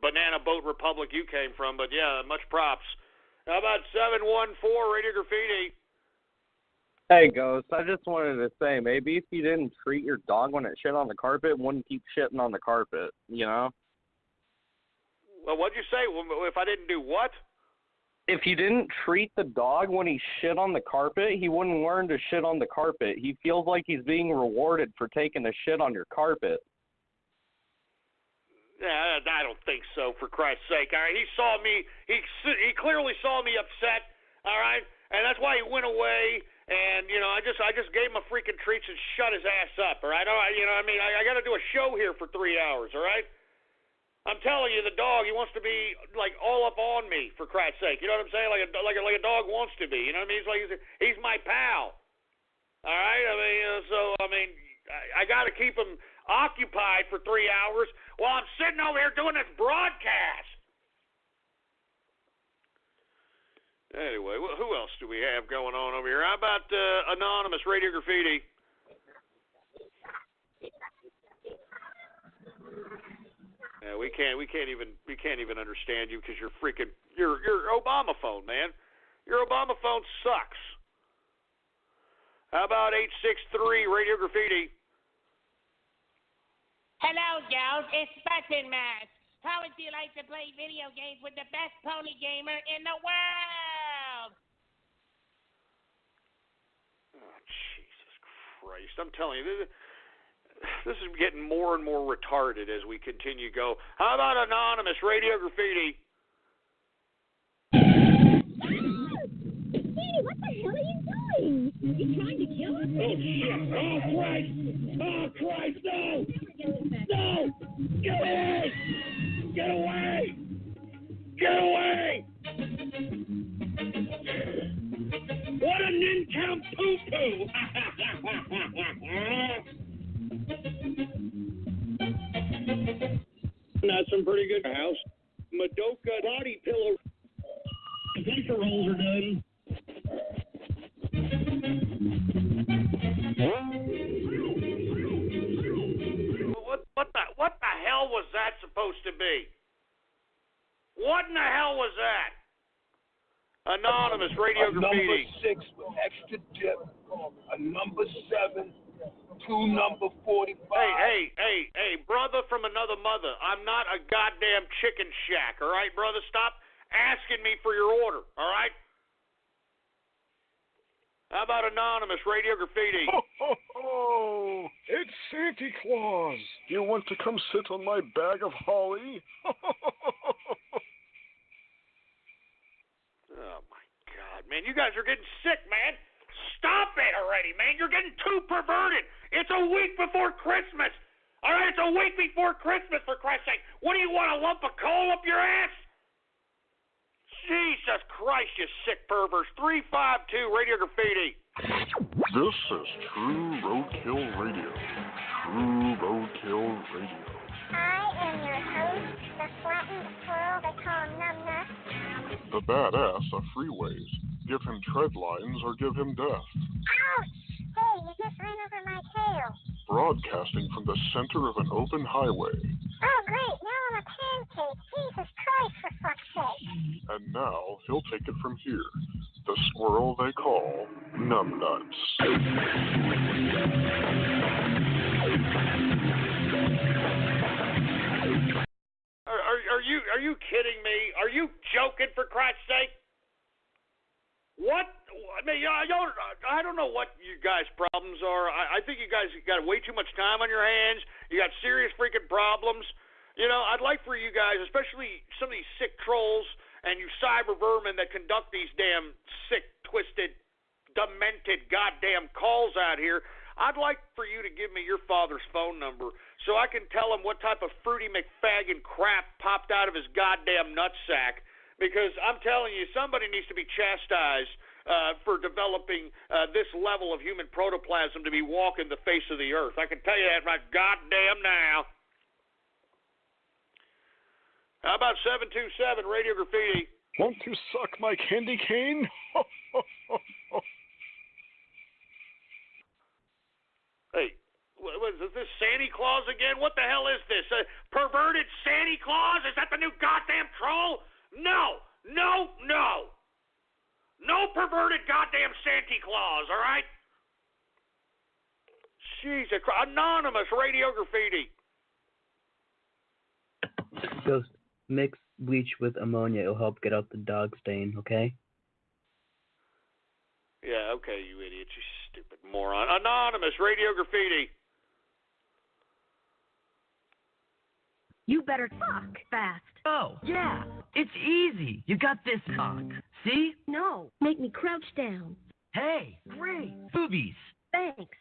banana boat republic you came from, but yeah, much props. How about 714 Radio Graffiti? Hey, Ghost, I just wanted to say, maybe if you didn't treat your dog when it shit on the carpet, it wouldn't keep shitting on the carpet, you know? Well, what'd you say? If I didn't do what? if you didn't treat the dog when he shit on the carpet, he wouldn't learn to shit on the carpet. He feels like he's being rewarded for taking a shit on your carpet. Yeah, I don't think so, for Christ's sake. All right, he saw me. He clearly saw me upset. All right, and that's why he went away. And I just gave him a freaking treats and shut his ass up. All right, I got to do a show here for 3 hours. All right. I'm telling you, the dog, he wants to be like all up on me, for Christ's sake. You know what I'm saying? Like a dog wants to be. You know what I mean? It's like he's my pal. All right. I got to keep him occupied for 3 hours while I'm sitting over here doing this broadcast. Anyway, who else do we have going on over here? How about Anonymous Radio Graffiti? Yeah, we can't even understand you because you're your Obama phone, man. Your Obama phone sucks. How about 863 Radio Graffiti? Hello, Jones. It's Button Mash. How would you like to play video games with the best pony gamer in the world? Oh, Jesus Christ. I'm telling you, this is getting more and more retarded as we continue to go. How about Anonymous Radio Graffiti? Hey, what the hell are you doing? Are you trying to kill us? Oh, shit. Oh, Christ. Oh, Christ, no. No. Get away. Get away. Get away. What a nincompoop. That's some pretty good house. Madoka body pillow. I think the rolls are done. What the hell was that supposed to be? What in the hell was that? Anonymous Radio Graffiti. Number 6 with extra dip. A number 7. 2 number 45. Hey, brother from another mother. I'm not a goddamn chicken shack, all right, brother? Stop asking me for your order, all right? How about Anonymous Radio Graffiti? Ho, ho, ho! It's Santa Claus. You want to come sit on my bag of holly? Oh, my God, man. You guys are getting sick, man. Stop it already, man. You're getting too perverted. It's a week before Christmas. All right, it's a week before Christmas, for Christ's sake. What do you want, a lump of coal up your ass? Jesus Christ, you sick perverts. 352 Radio Graffiti. This is True Roadkill Radio. True Roadkill Radio. I am your host, the flattened squirrel they call Numbnut. The badass of freeways. Give him tread lines or give him death. Ouch! Hey, you just ran over my tail. Broadcasting from the center of an open highway. Oh, great. Now I'm a pancake. Jesus Christ, for fuck's sake. And now he'll take it from here. The squirrel they call Numbnuts. Are you kidding me? Are you joking, for Christ's sake? What? I mean, I don't know what you guys' problems are. I think you guys got way too much time on your hands. You got serious freaking problems. I'd like for you guys, especially some of these sick trolls and you cyber vermin that conduct these damn sick, twisted, demented goddamn calls out here, I'd like for you to give me your father's phone number so I can tell him what type of fruity McFagin crap popped out of his goddamn nutsack. Because I'm telling you, somebody needs to be chastised for developing this level of human protoplasm to be walking the face of the earth. I can tell you that right goddamn now. How about 727 Radio Graffiti? Want to suck my candy cane? Hey, what is this, Santa Claus again? What the hell is this? Perverted Santa Claus? Is that the new goddamn troll? No, perverted goddamn Santa Claus, all right? Jesus Christ. Anonymous Radio Graffiti. Ghost, mix bleach with ammonia. It'll help get out the dog stain, okay? Yeah, okay, you idiot, you stupid moron. Anonymous, Radio Graffiti. You better talk fast. Oh, yeah, it's easy. You got this, cock. See? No, make me crouch down. Hey, great. Boobies. Thanks.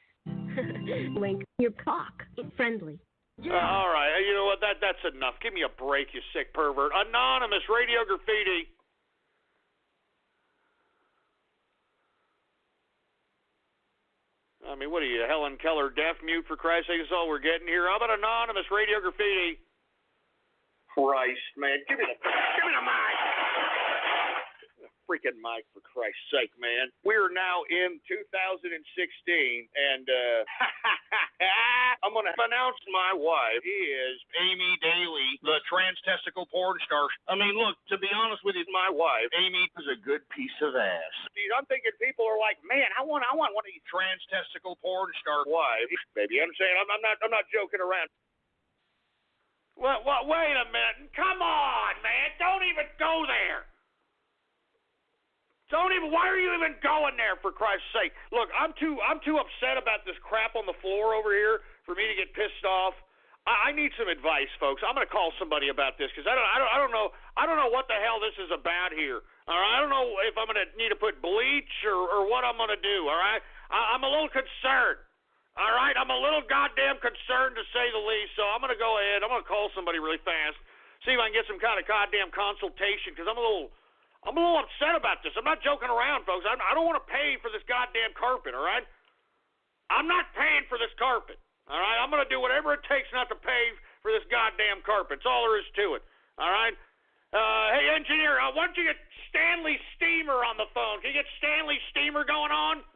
Wink your cock. It's friendly. Yeah. All right, you know what? That's enough. Give me a break, you sick pervert. Anonymous, Radio Graffiti. I mean, what are you, Helen Keller, deaf mute, for Christ's sake? That's all we're getting here. How about Anonymous, Radio Graffiti? Christ, man. Give me the mic. The freaking mic, for Christ's sake, man. We're now in 2016, and I'm going to announce my wife is Amy Daly, the trans-testicle porn star. I mean, look, to be honest with you, my wife, Amy, is a good piece of ass. I'm thinking people are like, man, I want one of these trans-testicle porn star wives. Baby, I'm saying, I'm not joking around. Well, wait a minute. Come on, man. Don't even go there. Why are you even going there, for Christ's sake? Look, I'm too upset about this crap on the floor over here for me to get pissed off. I need some advice, folks. I'm going to call somebody about this because I don't know what the hell this is about here. All right, I don't know if I'm going to need to put bleach or what I'm going to do. All right, I'm a little concerned. All right, I'm a little goddamn concerned, to say the least. So I'm going to go ahead. I'm going to call somebody really fast, see if I can get some kind of goddamn consultation, because I'm a little upset about this. I'm not joking around, folks. I don't want to pay for this goddamn carpet, all right? I'm not paying for this carpet, all right? I'm going to do whatever it takes not to pay for this goddamn carpet. That's all there is to it, all right? Hey, engineer, why don't you get Stanley Steamer on the phone? Can you get Stanley Steamer going on?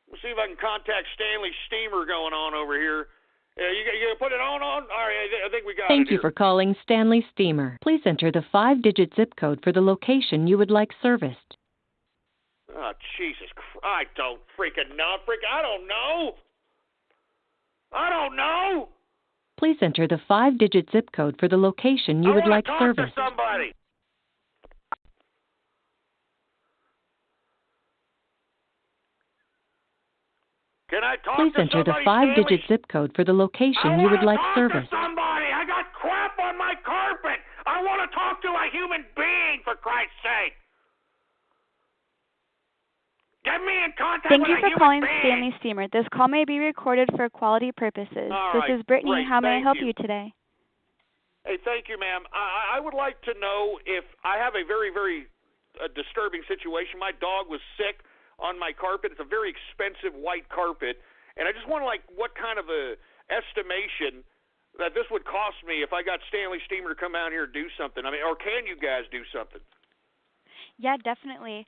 We'll see if I can contact Stanley Steamer going on over here. Yeah, you gonna put it on? All right, I think we got it. Thank you for calling Stanley Steamer. Please enter the 5-digit zip code for the location you would like serviced. Oh, Jesus Christ. I don't freaking know. I don't know. Please enter the 5-digit zip code for the location you would like serviced. I want to talk to somebody. Can I talk Please to enter the somebody, 5-digit zip code for the location you would like serviced. I want to talk to somebody. I got crap on my carpet. I want to talk to a human being, for Christ's sake. Get me in contact Thank with you a for human calling being. Stanley Steamer. This call may be recorded for quality purposes. All This right, is Brittany. great. How may I Thank help you. you today? Hey, thank you, ma'am. I would like to know if I have a very, very disturbing situation. My dog was sick on my carpet. It's a very expensive white carpet. And I just want to, what kind of a estimation that this would cost me if I got Stanley Steamer to come out here and do something. I mean, or can you guys do something? Yeah, definitely.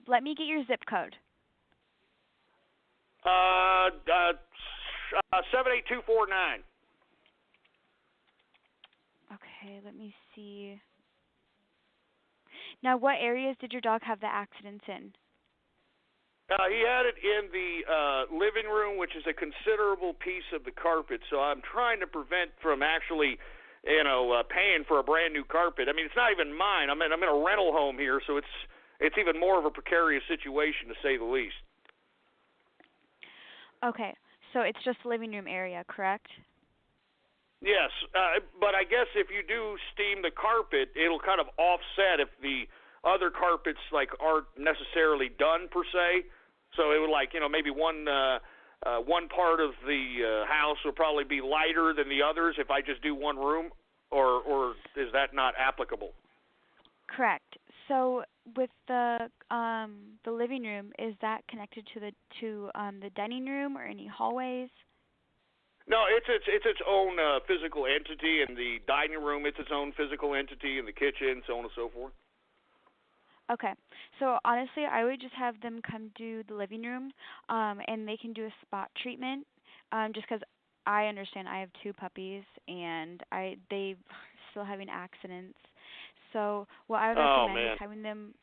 Let me get your zip code. 78249. Okay, let me see. Now, what areas did your dog have the accidents in? He had it in the living room, which is a considerable piece of the carpet. So I'm trying to prevent from actually, paying for a brand new carpet. I mean, it's not even mine. I'm in a rental home here, so it's even more of a precarious situation, to say the least. Okay, so it's just living room area, correct? Yes, but I guess if you do steam the carpet, it'll kind of offset if the other carpets aren't necessarily done per se. So it would maybe one part of the house will probably be lighter than the others if I just do one room, or is that not applicable? Correct. So with the living room, is that connected to the dining room or any hallways? No, it's its own physical entity. In the dining room, it's its own physical entity. In the kitchen, so on and so forth. Okay. So honestly, I would just have them come do the living room, and they can do a spot treatment. Just because I understand I have 2 puppies and they still having accidents. So what I would recommend is having them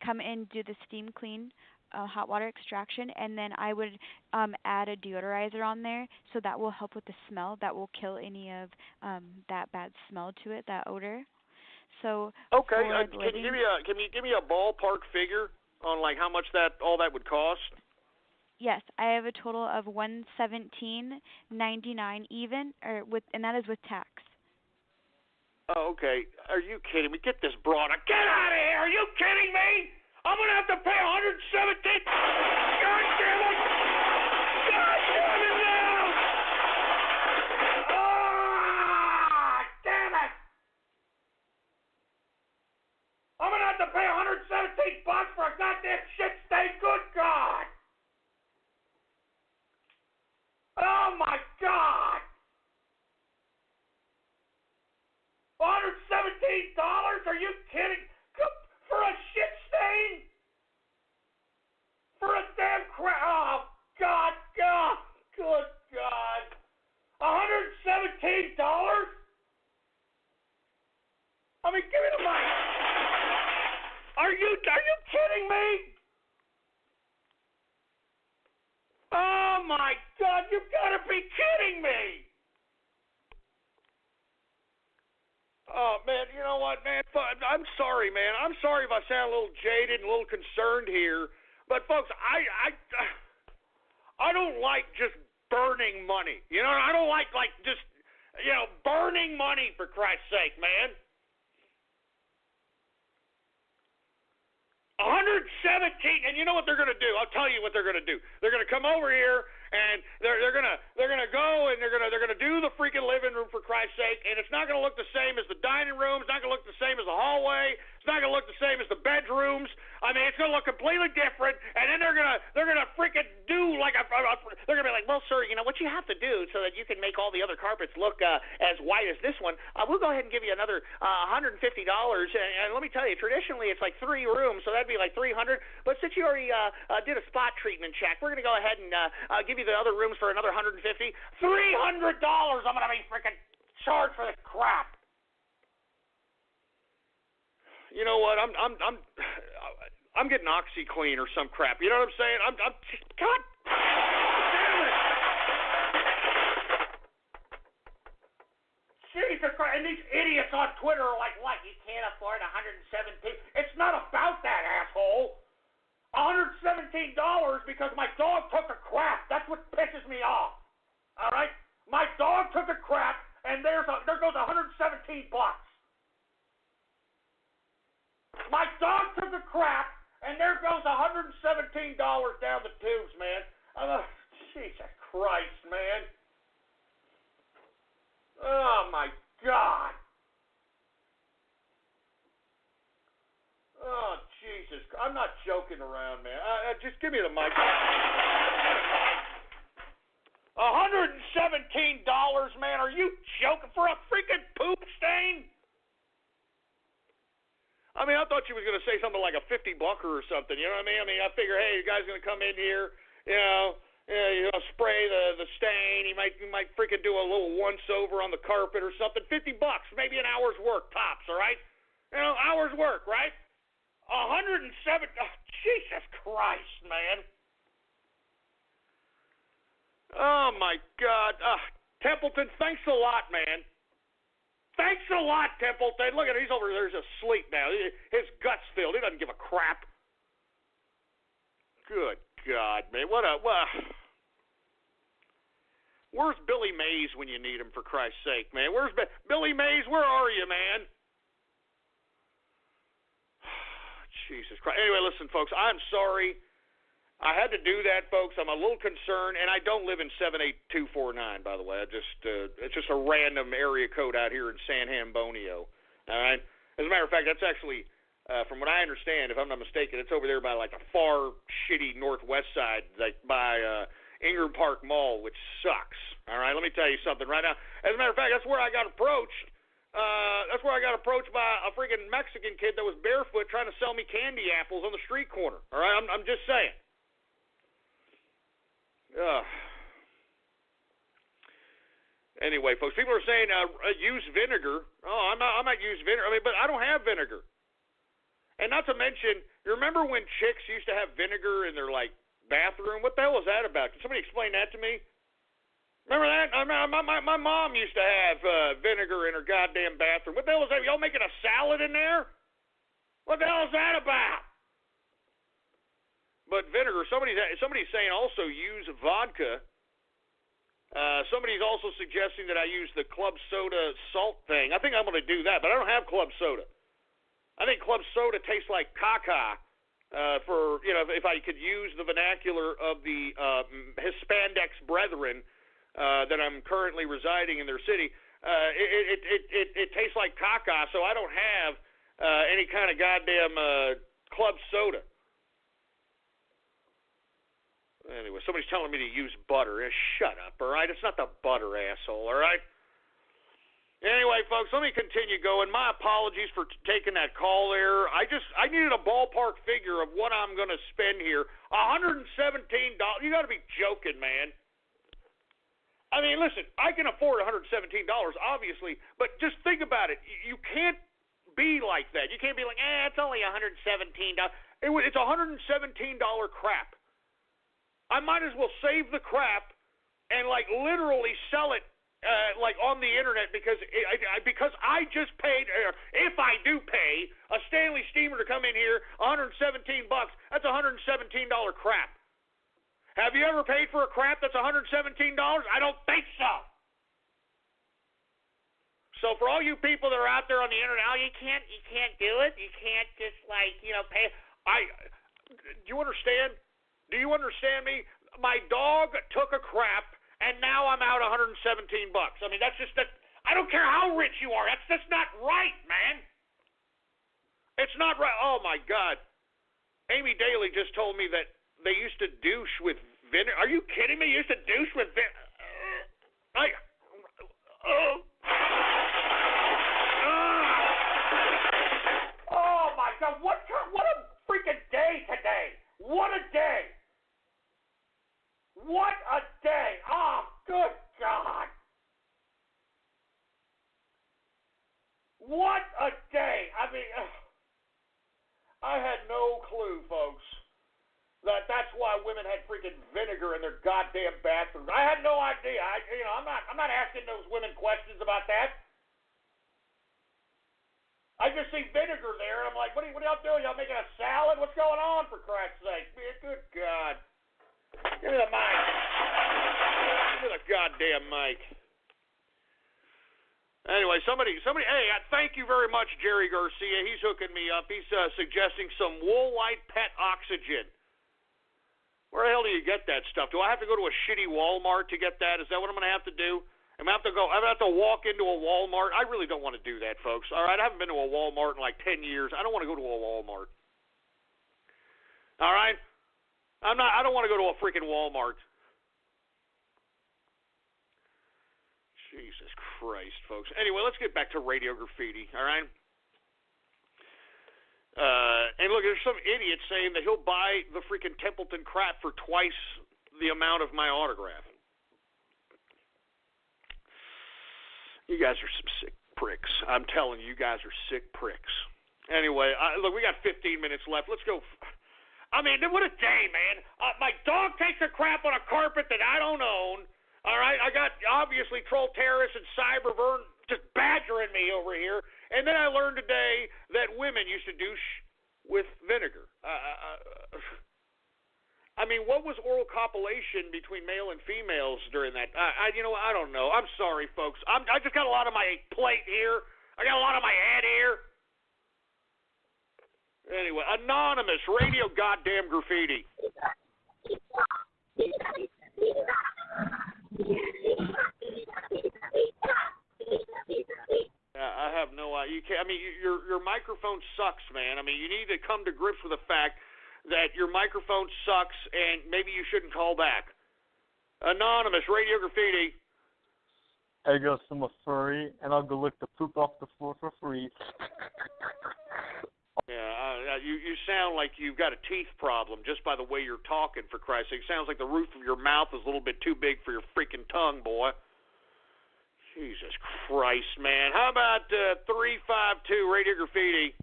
come in, do the steam clean hot water extraction, and then I would add a deodorizer on there, so that will help with the smell. That will kill any of that bad smell to it, that odor. So okay, for can you give me a ballpark figure on like how much all that would cost? Yes, I have a total of $117.99 even, and that is with tax. Oh, okay. Are you kidding me? Get this broad. Get out of here! Are you kidding me? I'm gonna have to pay $117. God damn it! God damn it now! Ah, damn it! I'm gonna have to pay $117 for a goddamn shit stain. Good God! Oh my God! $117? Are you kidding? For a shit stain? For a damn crap? Oh God! God! Good God! $117? I mean, give me the money. Are you kidding me? Oh my God! You've got to be kidding me! Oh man, you know what, man? I'm sorry, man. I'm sorry if I sound a little jaded and a little concerned here, but folks, I don't like just burning money. You know, I don't like just burning money, for Christ's sake, man. 117, and you know what they're going to do? I'll tell you what they're going to do. They're going to come over here and they're going to go and they're going to do the freaking living room, for Christ's sake, and it's not going to look the same as the dining room. It's not going to look the same as the hallway. It's not going to look the same as the bedrooms. I mean, it's going to look completely different, and then they're going to freaking do like they're going to be like, well, sir, you know what you have to do so that you can make all the other carpets look as white as this one. We'll go ahead and give you another $150. And let me tell you, traditionally it's like 3 rooms, so that'd be like $300. But since you already did a spot treatment check, we're going to go ahead and give you the other rooms for another $150. $300. I'm going to be freaking charged for this crap. You know what? I'm getting OxyClean or some crap. You know what I'm saying? I'm God damn it! Jesus Christ! And these idiots on Twitter are like, "What? You can't afford $117?" It's not about that, asshole. $117 because my dog took a crap. That's what pisses me off. All right? My dog took a crap, and there goes $117. My dog took a crap, and there goes $117 down the tubes, man. Jesus Christ, man. Oh, my God. Oh, Jesus. I'm not joking around, man. Just give me the mic. $117, man. Are you joking? For a freaking poop stain? I mean, I thought you was going to say something like a $50 or something. You know what I mean? I mean, I figure, hey, the guy's going to come in here, spray the stain. He might freaking do a little once over on the carpet or something. $50, maybe an hour's work tops. All right, hour's work, right? 107. Oh, Jesus Christ, man. Oh my God, Templeton, thanks a lot, man. Thanks a lot, Templeton. Look at him. He's over there just asleep now. His gut's filled. He doesn't give a crap. Good God, man. Where's Billy Mays when you need him, for Christ's sake, man? Where's Billy Mays? Where are you, man? Jesus Christ. Anyway, listen, folks, I'm sorry. I had to do that, folks. I'm a little concerned, and I don't live in 78249, by the way. It's just a random area code out here in San Ambonio. All right. As a matter of fact, that's actually, from what I understand, if I'm not mistaken, it's over there by like the far shitty northwest side, like by Ingram Park Mall, which sucks. All right. Let me tell you something right now. As a matter of fact, that's where I got approached. That's where I got approached by a freaking Mexican kid that was barefoot trying to sell me candy apples on the street corner. All right. I'm just saying. Anyway, folks, people are saying use vinegar. Oh, I might use vinegar. I mean, but I don't have vinegar. And not to mention, you remember when chicks used to have vinegar in their, like, bathroom? What the hell was that about? Can somebody explain that to me? Remember that? My mom used to have vinegar in her goddamn bathroom. What the hell is that? Y'all making a salad in there? What the hell is that about? But vinegar, somebody's saying also use vodka. Somebody's also suggesting that I use the club soda salt thing. I think I'm going to do that, but I don't have club soda. I think club soda tastes like caca. For, you know, if I could use the vernacular of the Hispandex brethren that I'm currently residing in their city, it tastes like caca, so I don't have any kind of goddamn club soda. Anyway, somebody's telling me to use butter. Shut up, all right? It's not the butter, asshole, all right? Anyway, folks, let me continue going. My apologies for taking that call there. I needed a ballpark figure of what I'm going to spend here. $117. You got to be joking, man. I mean, listen, I can afford $117, obviously, but just think about it. You can't be like that. You can't be like, it's only $117. It's $117 crap. I might as well save the crap and, like, literally sell it, like, on the internet because I just paid, if I do pay, a Stanley steamer to come in here, $117. That's $117 crap. Have you ever paid for a crap that's $117? I don't think so. So for all you people that are out there on the internet, you can't do it. You can't just, like, you know, pay. Do you understand? Do you understand me? My dog took a crap, and now I'm out $117. I mean, that's I don't care how rich you are. That's just not right, man. It's not right. Oh, my God. Amy Daly just told me that they used to douche with vinegar. Are you kidding me? You used to douche with vinegar? Oh, my God. What a freaking day today. What a day. What a day. Oh, good God. What a day. I mean, I had no clue, folks, that's why women had freaking vinegar in their goddamn bathrooms. I had no idea. I'm not asking those women questions about that. I just see vinegar there, and I'm like, what are y'all doing? Y'all making a salad? What's going on, for Christ's sake? Man, good God. Give me the mic. Give me the goddamn mic. Anyway, somebody, hey, thank you very much, Jerry Garcia. He's hooking me up. He's suggesting some Woolite pet oxygen. Where the hell do you get that stuff? Do I have to go to a shitty Walmart to get that? Is that what I'm going to have to do? I'm going to have to walk into a Walmart. I really don't want to do that, folks. All right, I haven't been to a Walmart in like 10 years. I don't want to go to a Walmart. All right? I don't want to go to a freaking Walmart. Jesus Christ, folks. Anyway, let's get back to Radio Graffiti, all right? And look, there's some idiot saying that he'll buy the freaking Templeton crap for twice the amount of my autograph. You guys are some sick pricks. I'm telling you, you guys are sick pricks. Anyway, look, we got 15 minutes left. Let's go. I mean, what a day, man. My dog takes a crap on a carpet that I don't own. All right, I got, obviously, Troll Terrorist and Cybervern just badgering me over here. And then I learned today that women used to douche with vinegar. I mean, what was oral copulation between male and females during that? I don't know. I'm sorry, folks. I just got a lot on my plate here. I got a lot on my head here. Anyway, anonymous Radio Goddamn Graffiti. I have no idea. You can't. I mean, your microphone sucks, man. I mean, you need to come to grips with the fact that your microphone sucks, and maybe you shouldn't call back. Anonymous Radio Graffiti. Hey, guys, I'm a furry, and I'll go lick the poop off the floor for free. Yeah, you sound like you've got a teeth problem just by the way you're talking, for Christ's sake. It sounds like the roof of your mouth is a little bit too big for your freaking tongue, boy. Jesus Christ, man. How about 352 Radio Graffiti?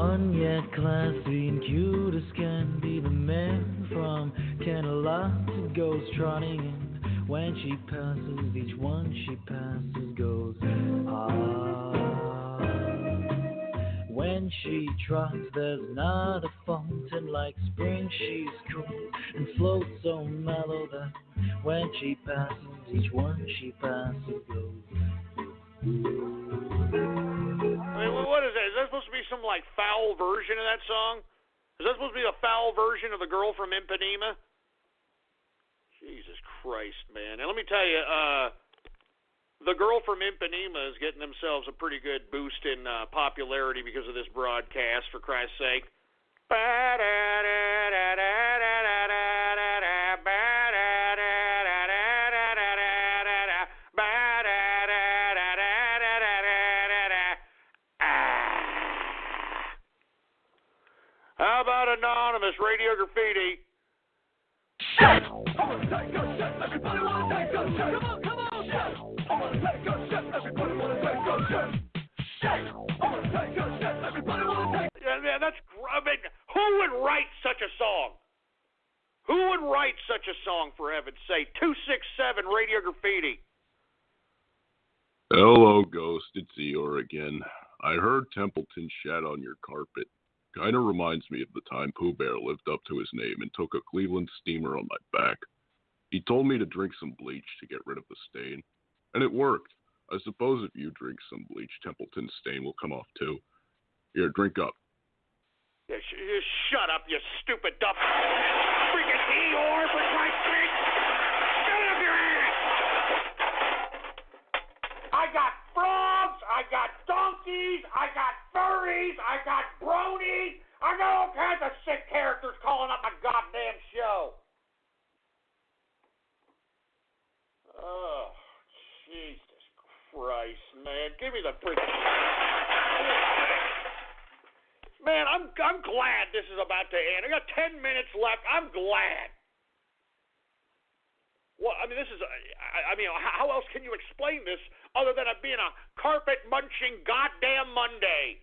Fun yet classy and cute as can be. The man from Canterlot goes trotting in. When she passes, each one she passes goes, ah. When she trots, there's not a fountain. Like spring, she's cool and floats so mellow that when she passes, each one she passes goes. I mean, what is that? Is that supposed to be some like foul version of that song? Is that supposed to be a foul version of the girl from Ipanema? Jesus Christ, man! And let me tell you, the girl from Ipanema is getting themselves a pretty good boost in popularity because of this broadcast. For Christ's sake. How about Anonymous Radio Graffiti? Yeah, that's. I mean, who would write such a song? Who would write such a song, for heaven's sake? 267 Radio Graffiti. Hello, Ghost. It's Eeyore again. I heard Templeton shat on your carpet. Kinda reminds me of the time Pooh Bear lived up to his name and took a Cleveland steamer on my back. He told me to drink some bleach to get rid of the stain, and it worked. I suppose if you drink some bleach, Templeton's stain will come off too. Here, drink up. Yeah, shut up, you stupid duff. Freaking Eeyore, for Christ's sake! Get it up your ass! I got frogs, I got donkeys, I got furries, I got bronies, I got all kinds of sick characters calling up my goddamn show. Oh, Jesus Christ, man. Give me the freaking... Man, I'm glad this is about to end. I got 10 minutes left. I'm glad. Well, I mean, this is... I mean, how else can you explain this other than it being a carpet-munching goddamn Monday?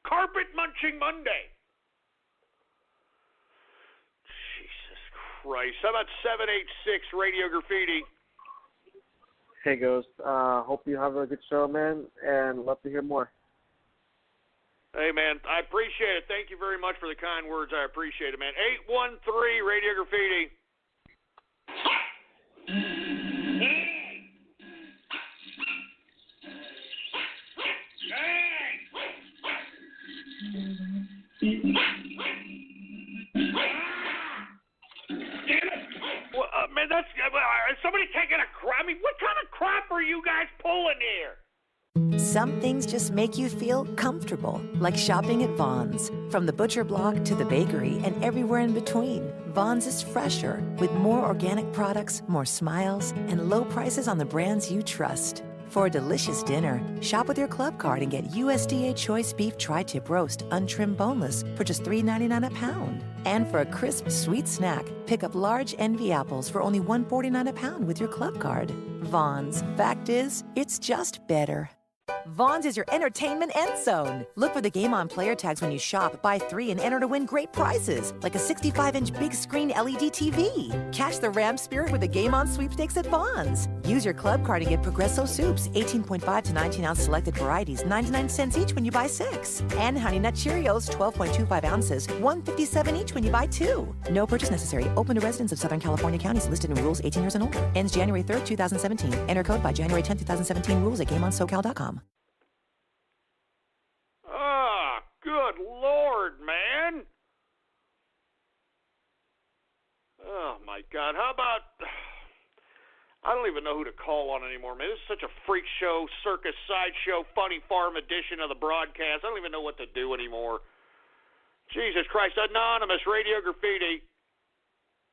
Carpet-munching Monday. Jesus Christ. How about 786 Radio Graffiti? Hey, Ghost. Hope you have a good show, man, and love to hear more. Hey, man, I appreciate it. Thank you very much for the kind words. I appreciate it, man. 813 Radio Graffiti. Well, man, that's... is somebody taking a crap? I mean, what kind of crap are you guys pulling here? Some things just make you feel comfortable, like shopping at Vons. From the butcher block to the bakery and everywhere in between, Vons is fresher, with more organic products, more smiles, and low prices on the brands you trust. For a delicious dinner, shop with your club card and get USDA Choice Beef Tri-Tip Roast, untrimmed boneless, for just $3.99 a pound. And for a crisp, sweet snack, pick up large Envy apples for only $1.49 a pound with your club card. Vons. Fact is, it's just better. Vons is your entertainment end zone. Look for the Game On player tags when you shop. Buy 3 and enter to win great prizes, like a 65-inch big screen LED TV. Catch the Ram spirit with the Game On sweepstakes at Vons. Use your club card and get Progresso soups, 18.5 to 19-ounce selected varieties, 99 cents each when you buy 6. And Honey Nut Cheerios, 12.25 ounces, $1.57 each when you buy 2. No purchase necessary. Open to residents of Southern California counties listed in rules 18 years and older. Ends January 3rd, 2017. Enter code by January 10, 2017. Rules at GameOnSoCal.com. Oh, good Lord, man. Oh, my God. How about... I don't even know who to call on anymore, man. This is such a freak show, circus, sideshow, funny farm edition of the broadcast. I don't even know what to do anymore. Jesus Christ. Anonymous, Radio Graffiti.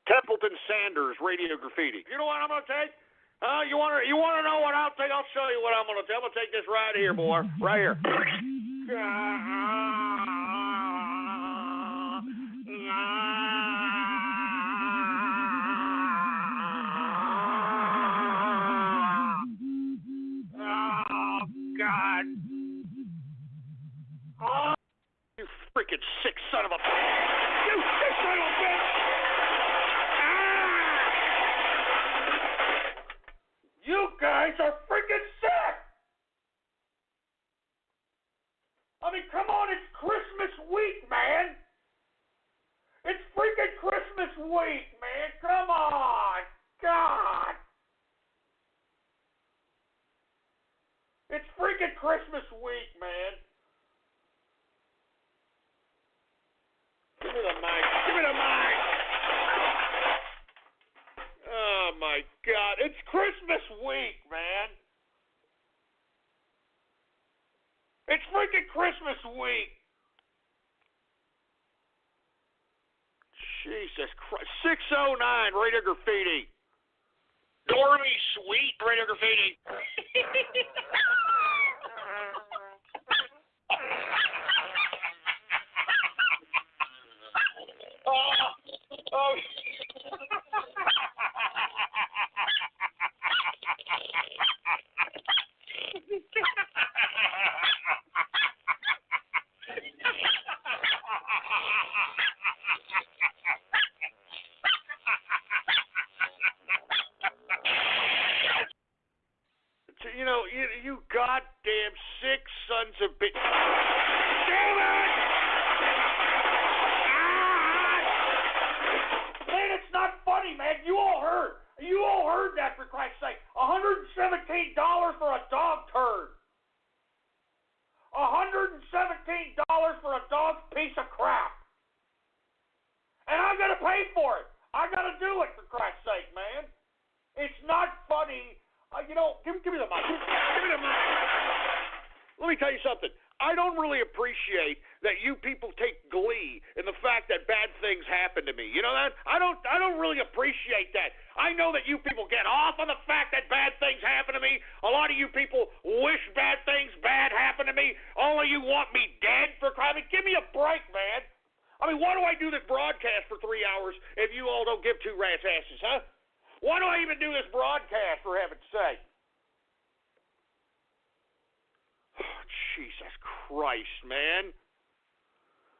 Templeton Sanders, Radio Graffiti. You know what I'm going to take? You want to know what I'll take? I'll show you what I'm going to take. I'm going to take this right here, boy. Right here. Oh, God. Oh, you freaking sick son of a bitch! You sick son of a bitch! Ah! You guys are freaking sick! I mean, come on, it's Christmas week, man! It's freaking Christmas week, man! Come on! God! It's freaking Christmas week, man! Give me the mic! Give me the mic! Oh, my God. It's Christmas week, man! It's freaking Christmas week! Jesus Christ. 609, Radio Graffiti. Dormy Sweet, Radio Graffiti. Oh. You know, you goddamn sick sons of bitch. Damn it! Man, it's not funny, man. You all heard that, for Christ's sake. $117 for a dog turd. $117 for a dog's piece of crap. And I'm going to pay for it. I got to do it, for Christ's sake, man. It's not funny. You know, give me the mic. Give me the mic. Let me tell you something. I don't really appreciate that you people take glee in the fact that bad things happen to me. You know that? I don't really appreciate that. I know that you people get off on the fact that bad things happen to me. A lot of you people wish bad things bad happen to me. All of you want me dead for crime. Give me a break, man. I mean, why do I do this broadcast for 3 hours if you all don't give two rat's asses, huh? Why do I even do this broadcast, for heaven's sake? Oh, Jesus Christ, man.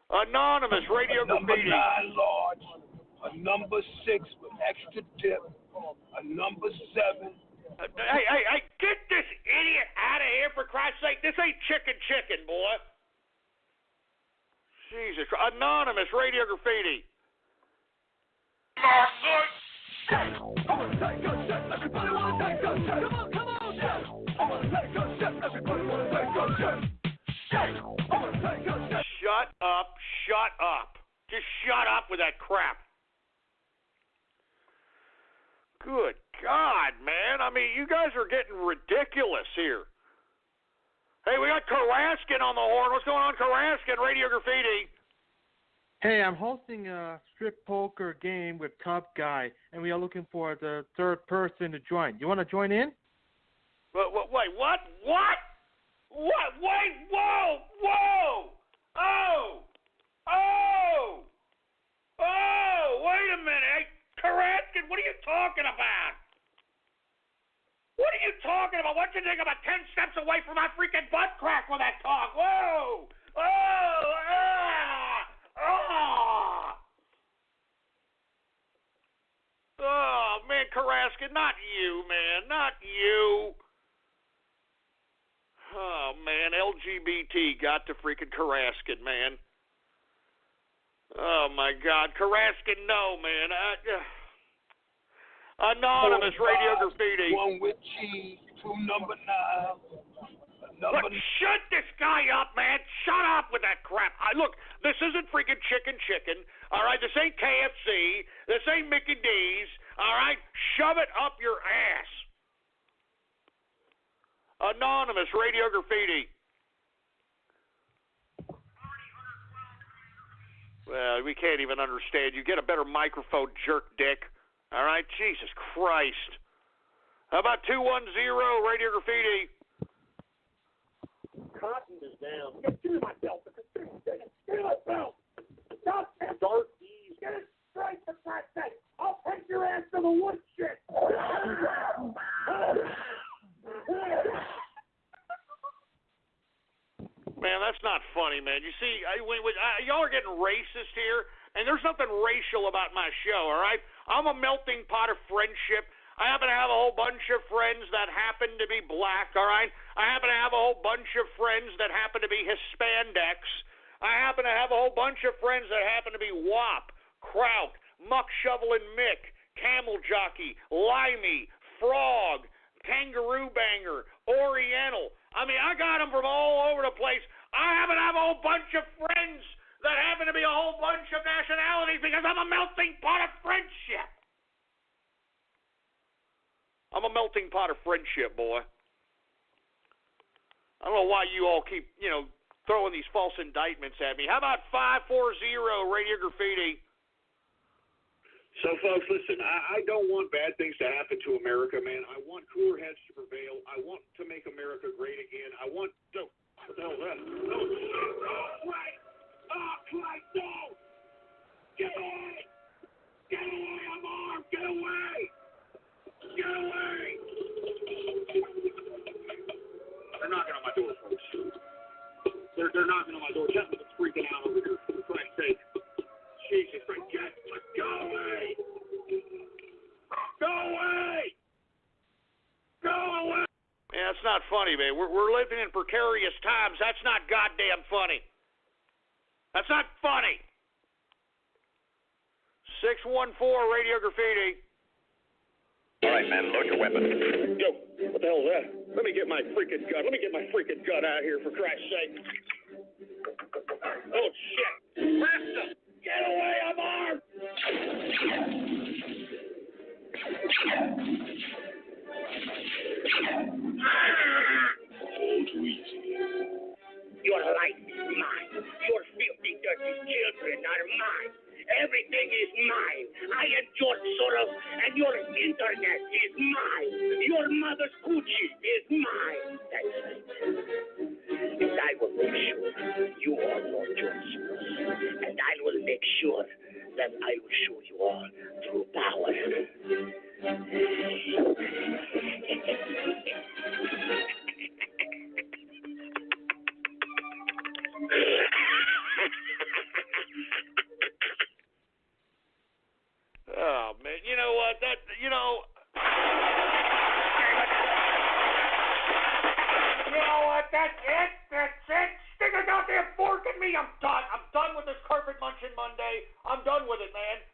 Anonymous Radio Graffiti. Number 9 large, a number 6 with extra tip, a number 7. Hey, get this idiot out of here, for Christ's sake. This ain't chicken, boy. Jesus Christ. Anonymous Radio Graffiti. Shut up. Just shut up with that crap. Good God, man. I mean, you guys are getting ridiculous here. Hey, we got Karaskin on the horn. What's going on, Karaskin, Radio Graffiti? Hey, I'm hosting a strip poker game with Top Guy, and we are looking for the third person to join. You want to join in? Wait, what? What? Wait, whoa! Oh, wait a minute. Hey, Karaskin, what are you talking about? What are you talking about? What you think about 10 steps away from my freaking butt crack with that talk? Whoa! Oh, man, Karaskin, not you, man. Not you. Oh, man, LGBT got to freaking Karaskin, man. Oh, my God. Karaskin, no, man. Anonymous Radio Graffiti. 1 with cheese, 2 number 9. Look, shut this guy up, man. Shut up with that crap. Look, this isn't freaking chicken, all right? This ain't KFC. This ain't Mickey D's, all right? Shove it up your ass. Anonymous Radio Graffiti. Well, we can't even understand you. Get a better microphone, jerk dick. All right? Jesus Christ. How about 210 Radio Graffiti? Cotton is down. Give me my belt. Give me my belt. Stop that. Darkies. Get it straight for Christ's sake. I'll take your ass to the woodshed. Man, that's not funny. funny, man. You see, y'all are getting racist here, and there's nothing racial about my show, all right? I'm a melting pot of friendship. I happen to have a whole bunch of friends that happen to be black, all right? I happen to have a whole bunch of friends that happen to be Hispandex. I happen to have a whole bunch of friends that happen to be WAP, Kraut, Muck Shovel and Mick, Camel Jockey, Limey, Frog, Kangaroo Banger, Oriental. I mean, I got them from all over the place. I happen to have a whole bunch of friends that happen to be a whole bunch of nationalities because I'm a melting pot of friendship. I'm a melting pot of friendship, boy. I don't know why you all keep, throwing these false indictments at me. How about 540 Radio Graffiti? So, folks, listen, I don't want bad things to happen to America, man. I want cooler heads to prevail. I want to make America great again. I want to... What the hell is that? Oh, shit! Oh, right! Oh, Christ, no! Get away! Get away! I'm armed! Get away! Get away! They're knocking on my door, folks. They're knocking on my door. Gentlemen's freaking out over here, for Christ's sake. Jesus Christ, go away! Go away! Go away! Man, that's not funny, man. We're living in precarious times. That's not goddamn funny. That's not funny. 614 Radio Graffiti. All right, man, load your weapon. Yo, what the hell is that? Let me get my freaking gun. Let me get my freaking gun out of here, for Christ's sake. Oh, shit. Rasta! Get away, I'm armed! Oh, too easy. Your life is mine. Your filthy, dirty children are mine. Everything is mine. I am your Soros, and your internet is mine. Your mother's coochie is mine. That's right. And I will make sure you are Lord George Soros. And I will make sure that I will show you all true power. Oh, man. You know what? You know what? That's it. Stick a goddamn fork in me. I'm done. I'm done with this carpet munching Monday. I'm done with it, man.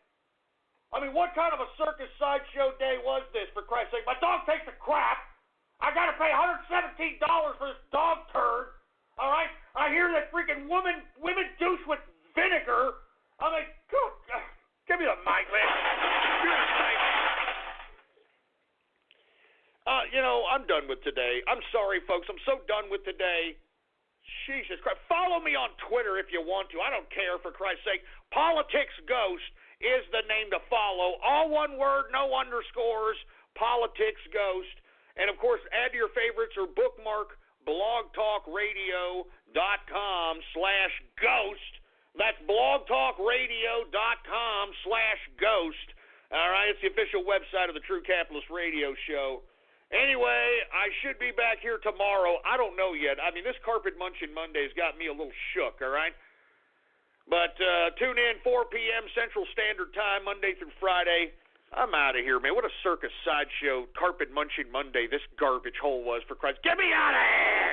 I mean, what kind of a circus sideshow day was this, for Christ's sake? My dog takes a crap. I got to pay $117 for this dog turd. All right? I hear that freaking women douche with vinegar. I'm like, give me the mic, man. Give me the mic. I'm done with today. I'm sorry, folks. I'm so done with today. Jesus Christ. Follow me on Twitter if you want to. I don't care, for Christ's sake. Politics Ghost is the name to follow. All one word, no underscores. Politics Ghost. And, of course, add to your favorites or bookmark blogtalkradio.com/ghost. That's blogtalkradio.com/ghost. All right, it's the official website of the True Capitalist Radio Show. Anyway, I should be back here tomorrow. I don't know yet. I mean, this Carpet Munching Monday's got me a little shook, all right? But tune in 4 p.m. Central Standard Time, Monday through Friday. I'm out of here, man. What a circus sideshow Carpet Munching Monday this garbage hole was, for Christ. Get me out of here!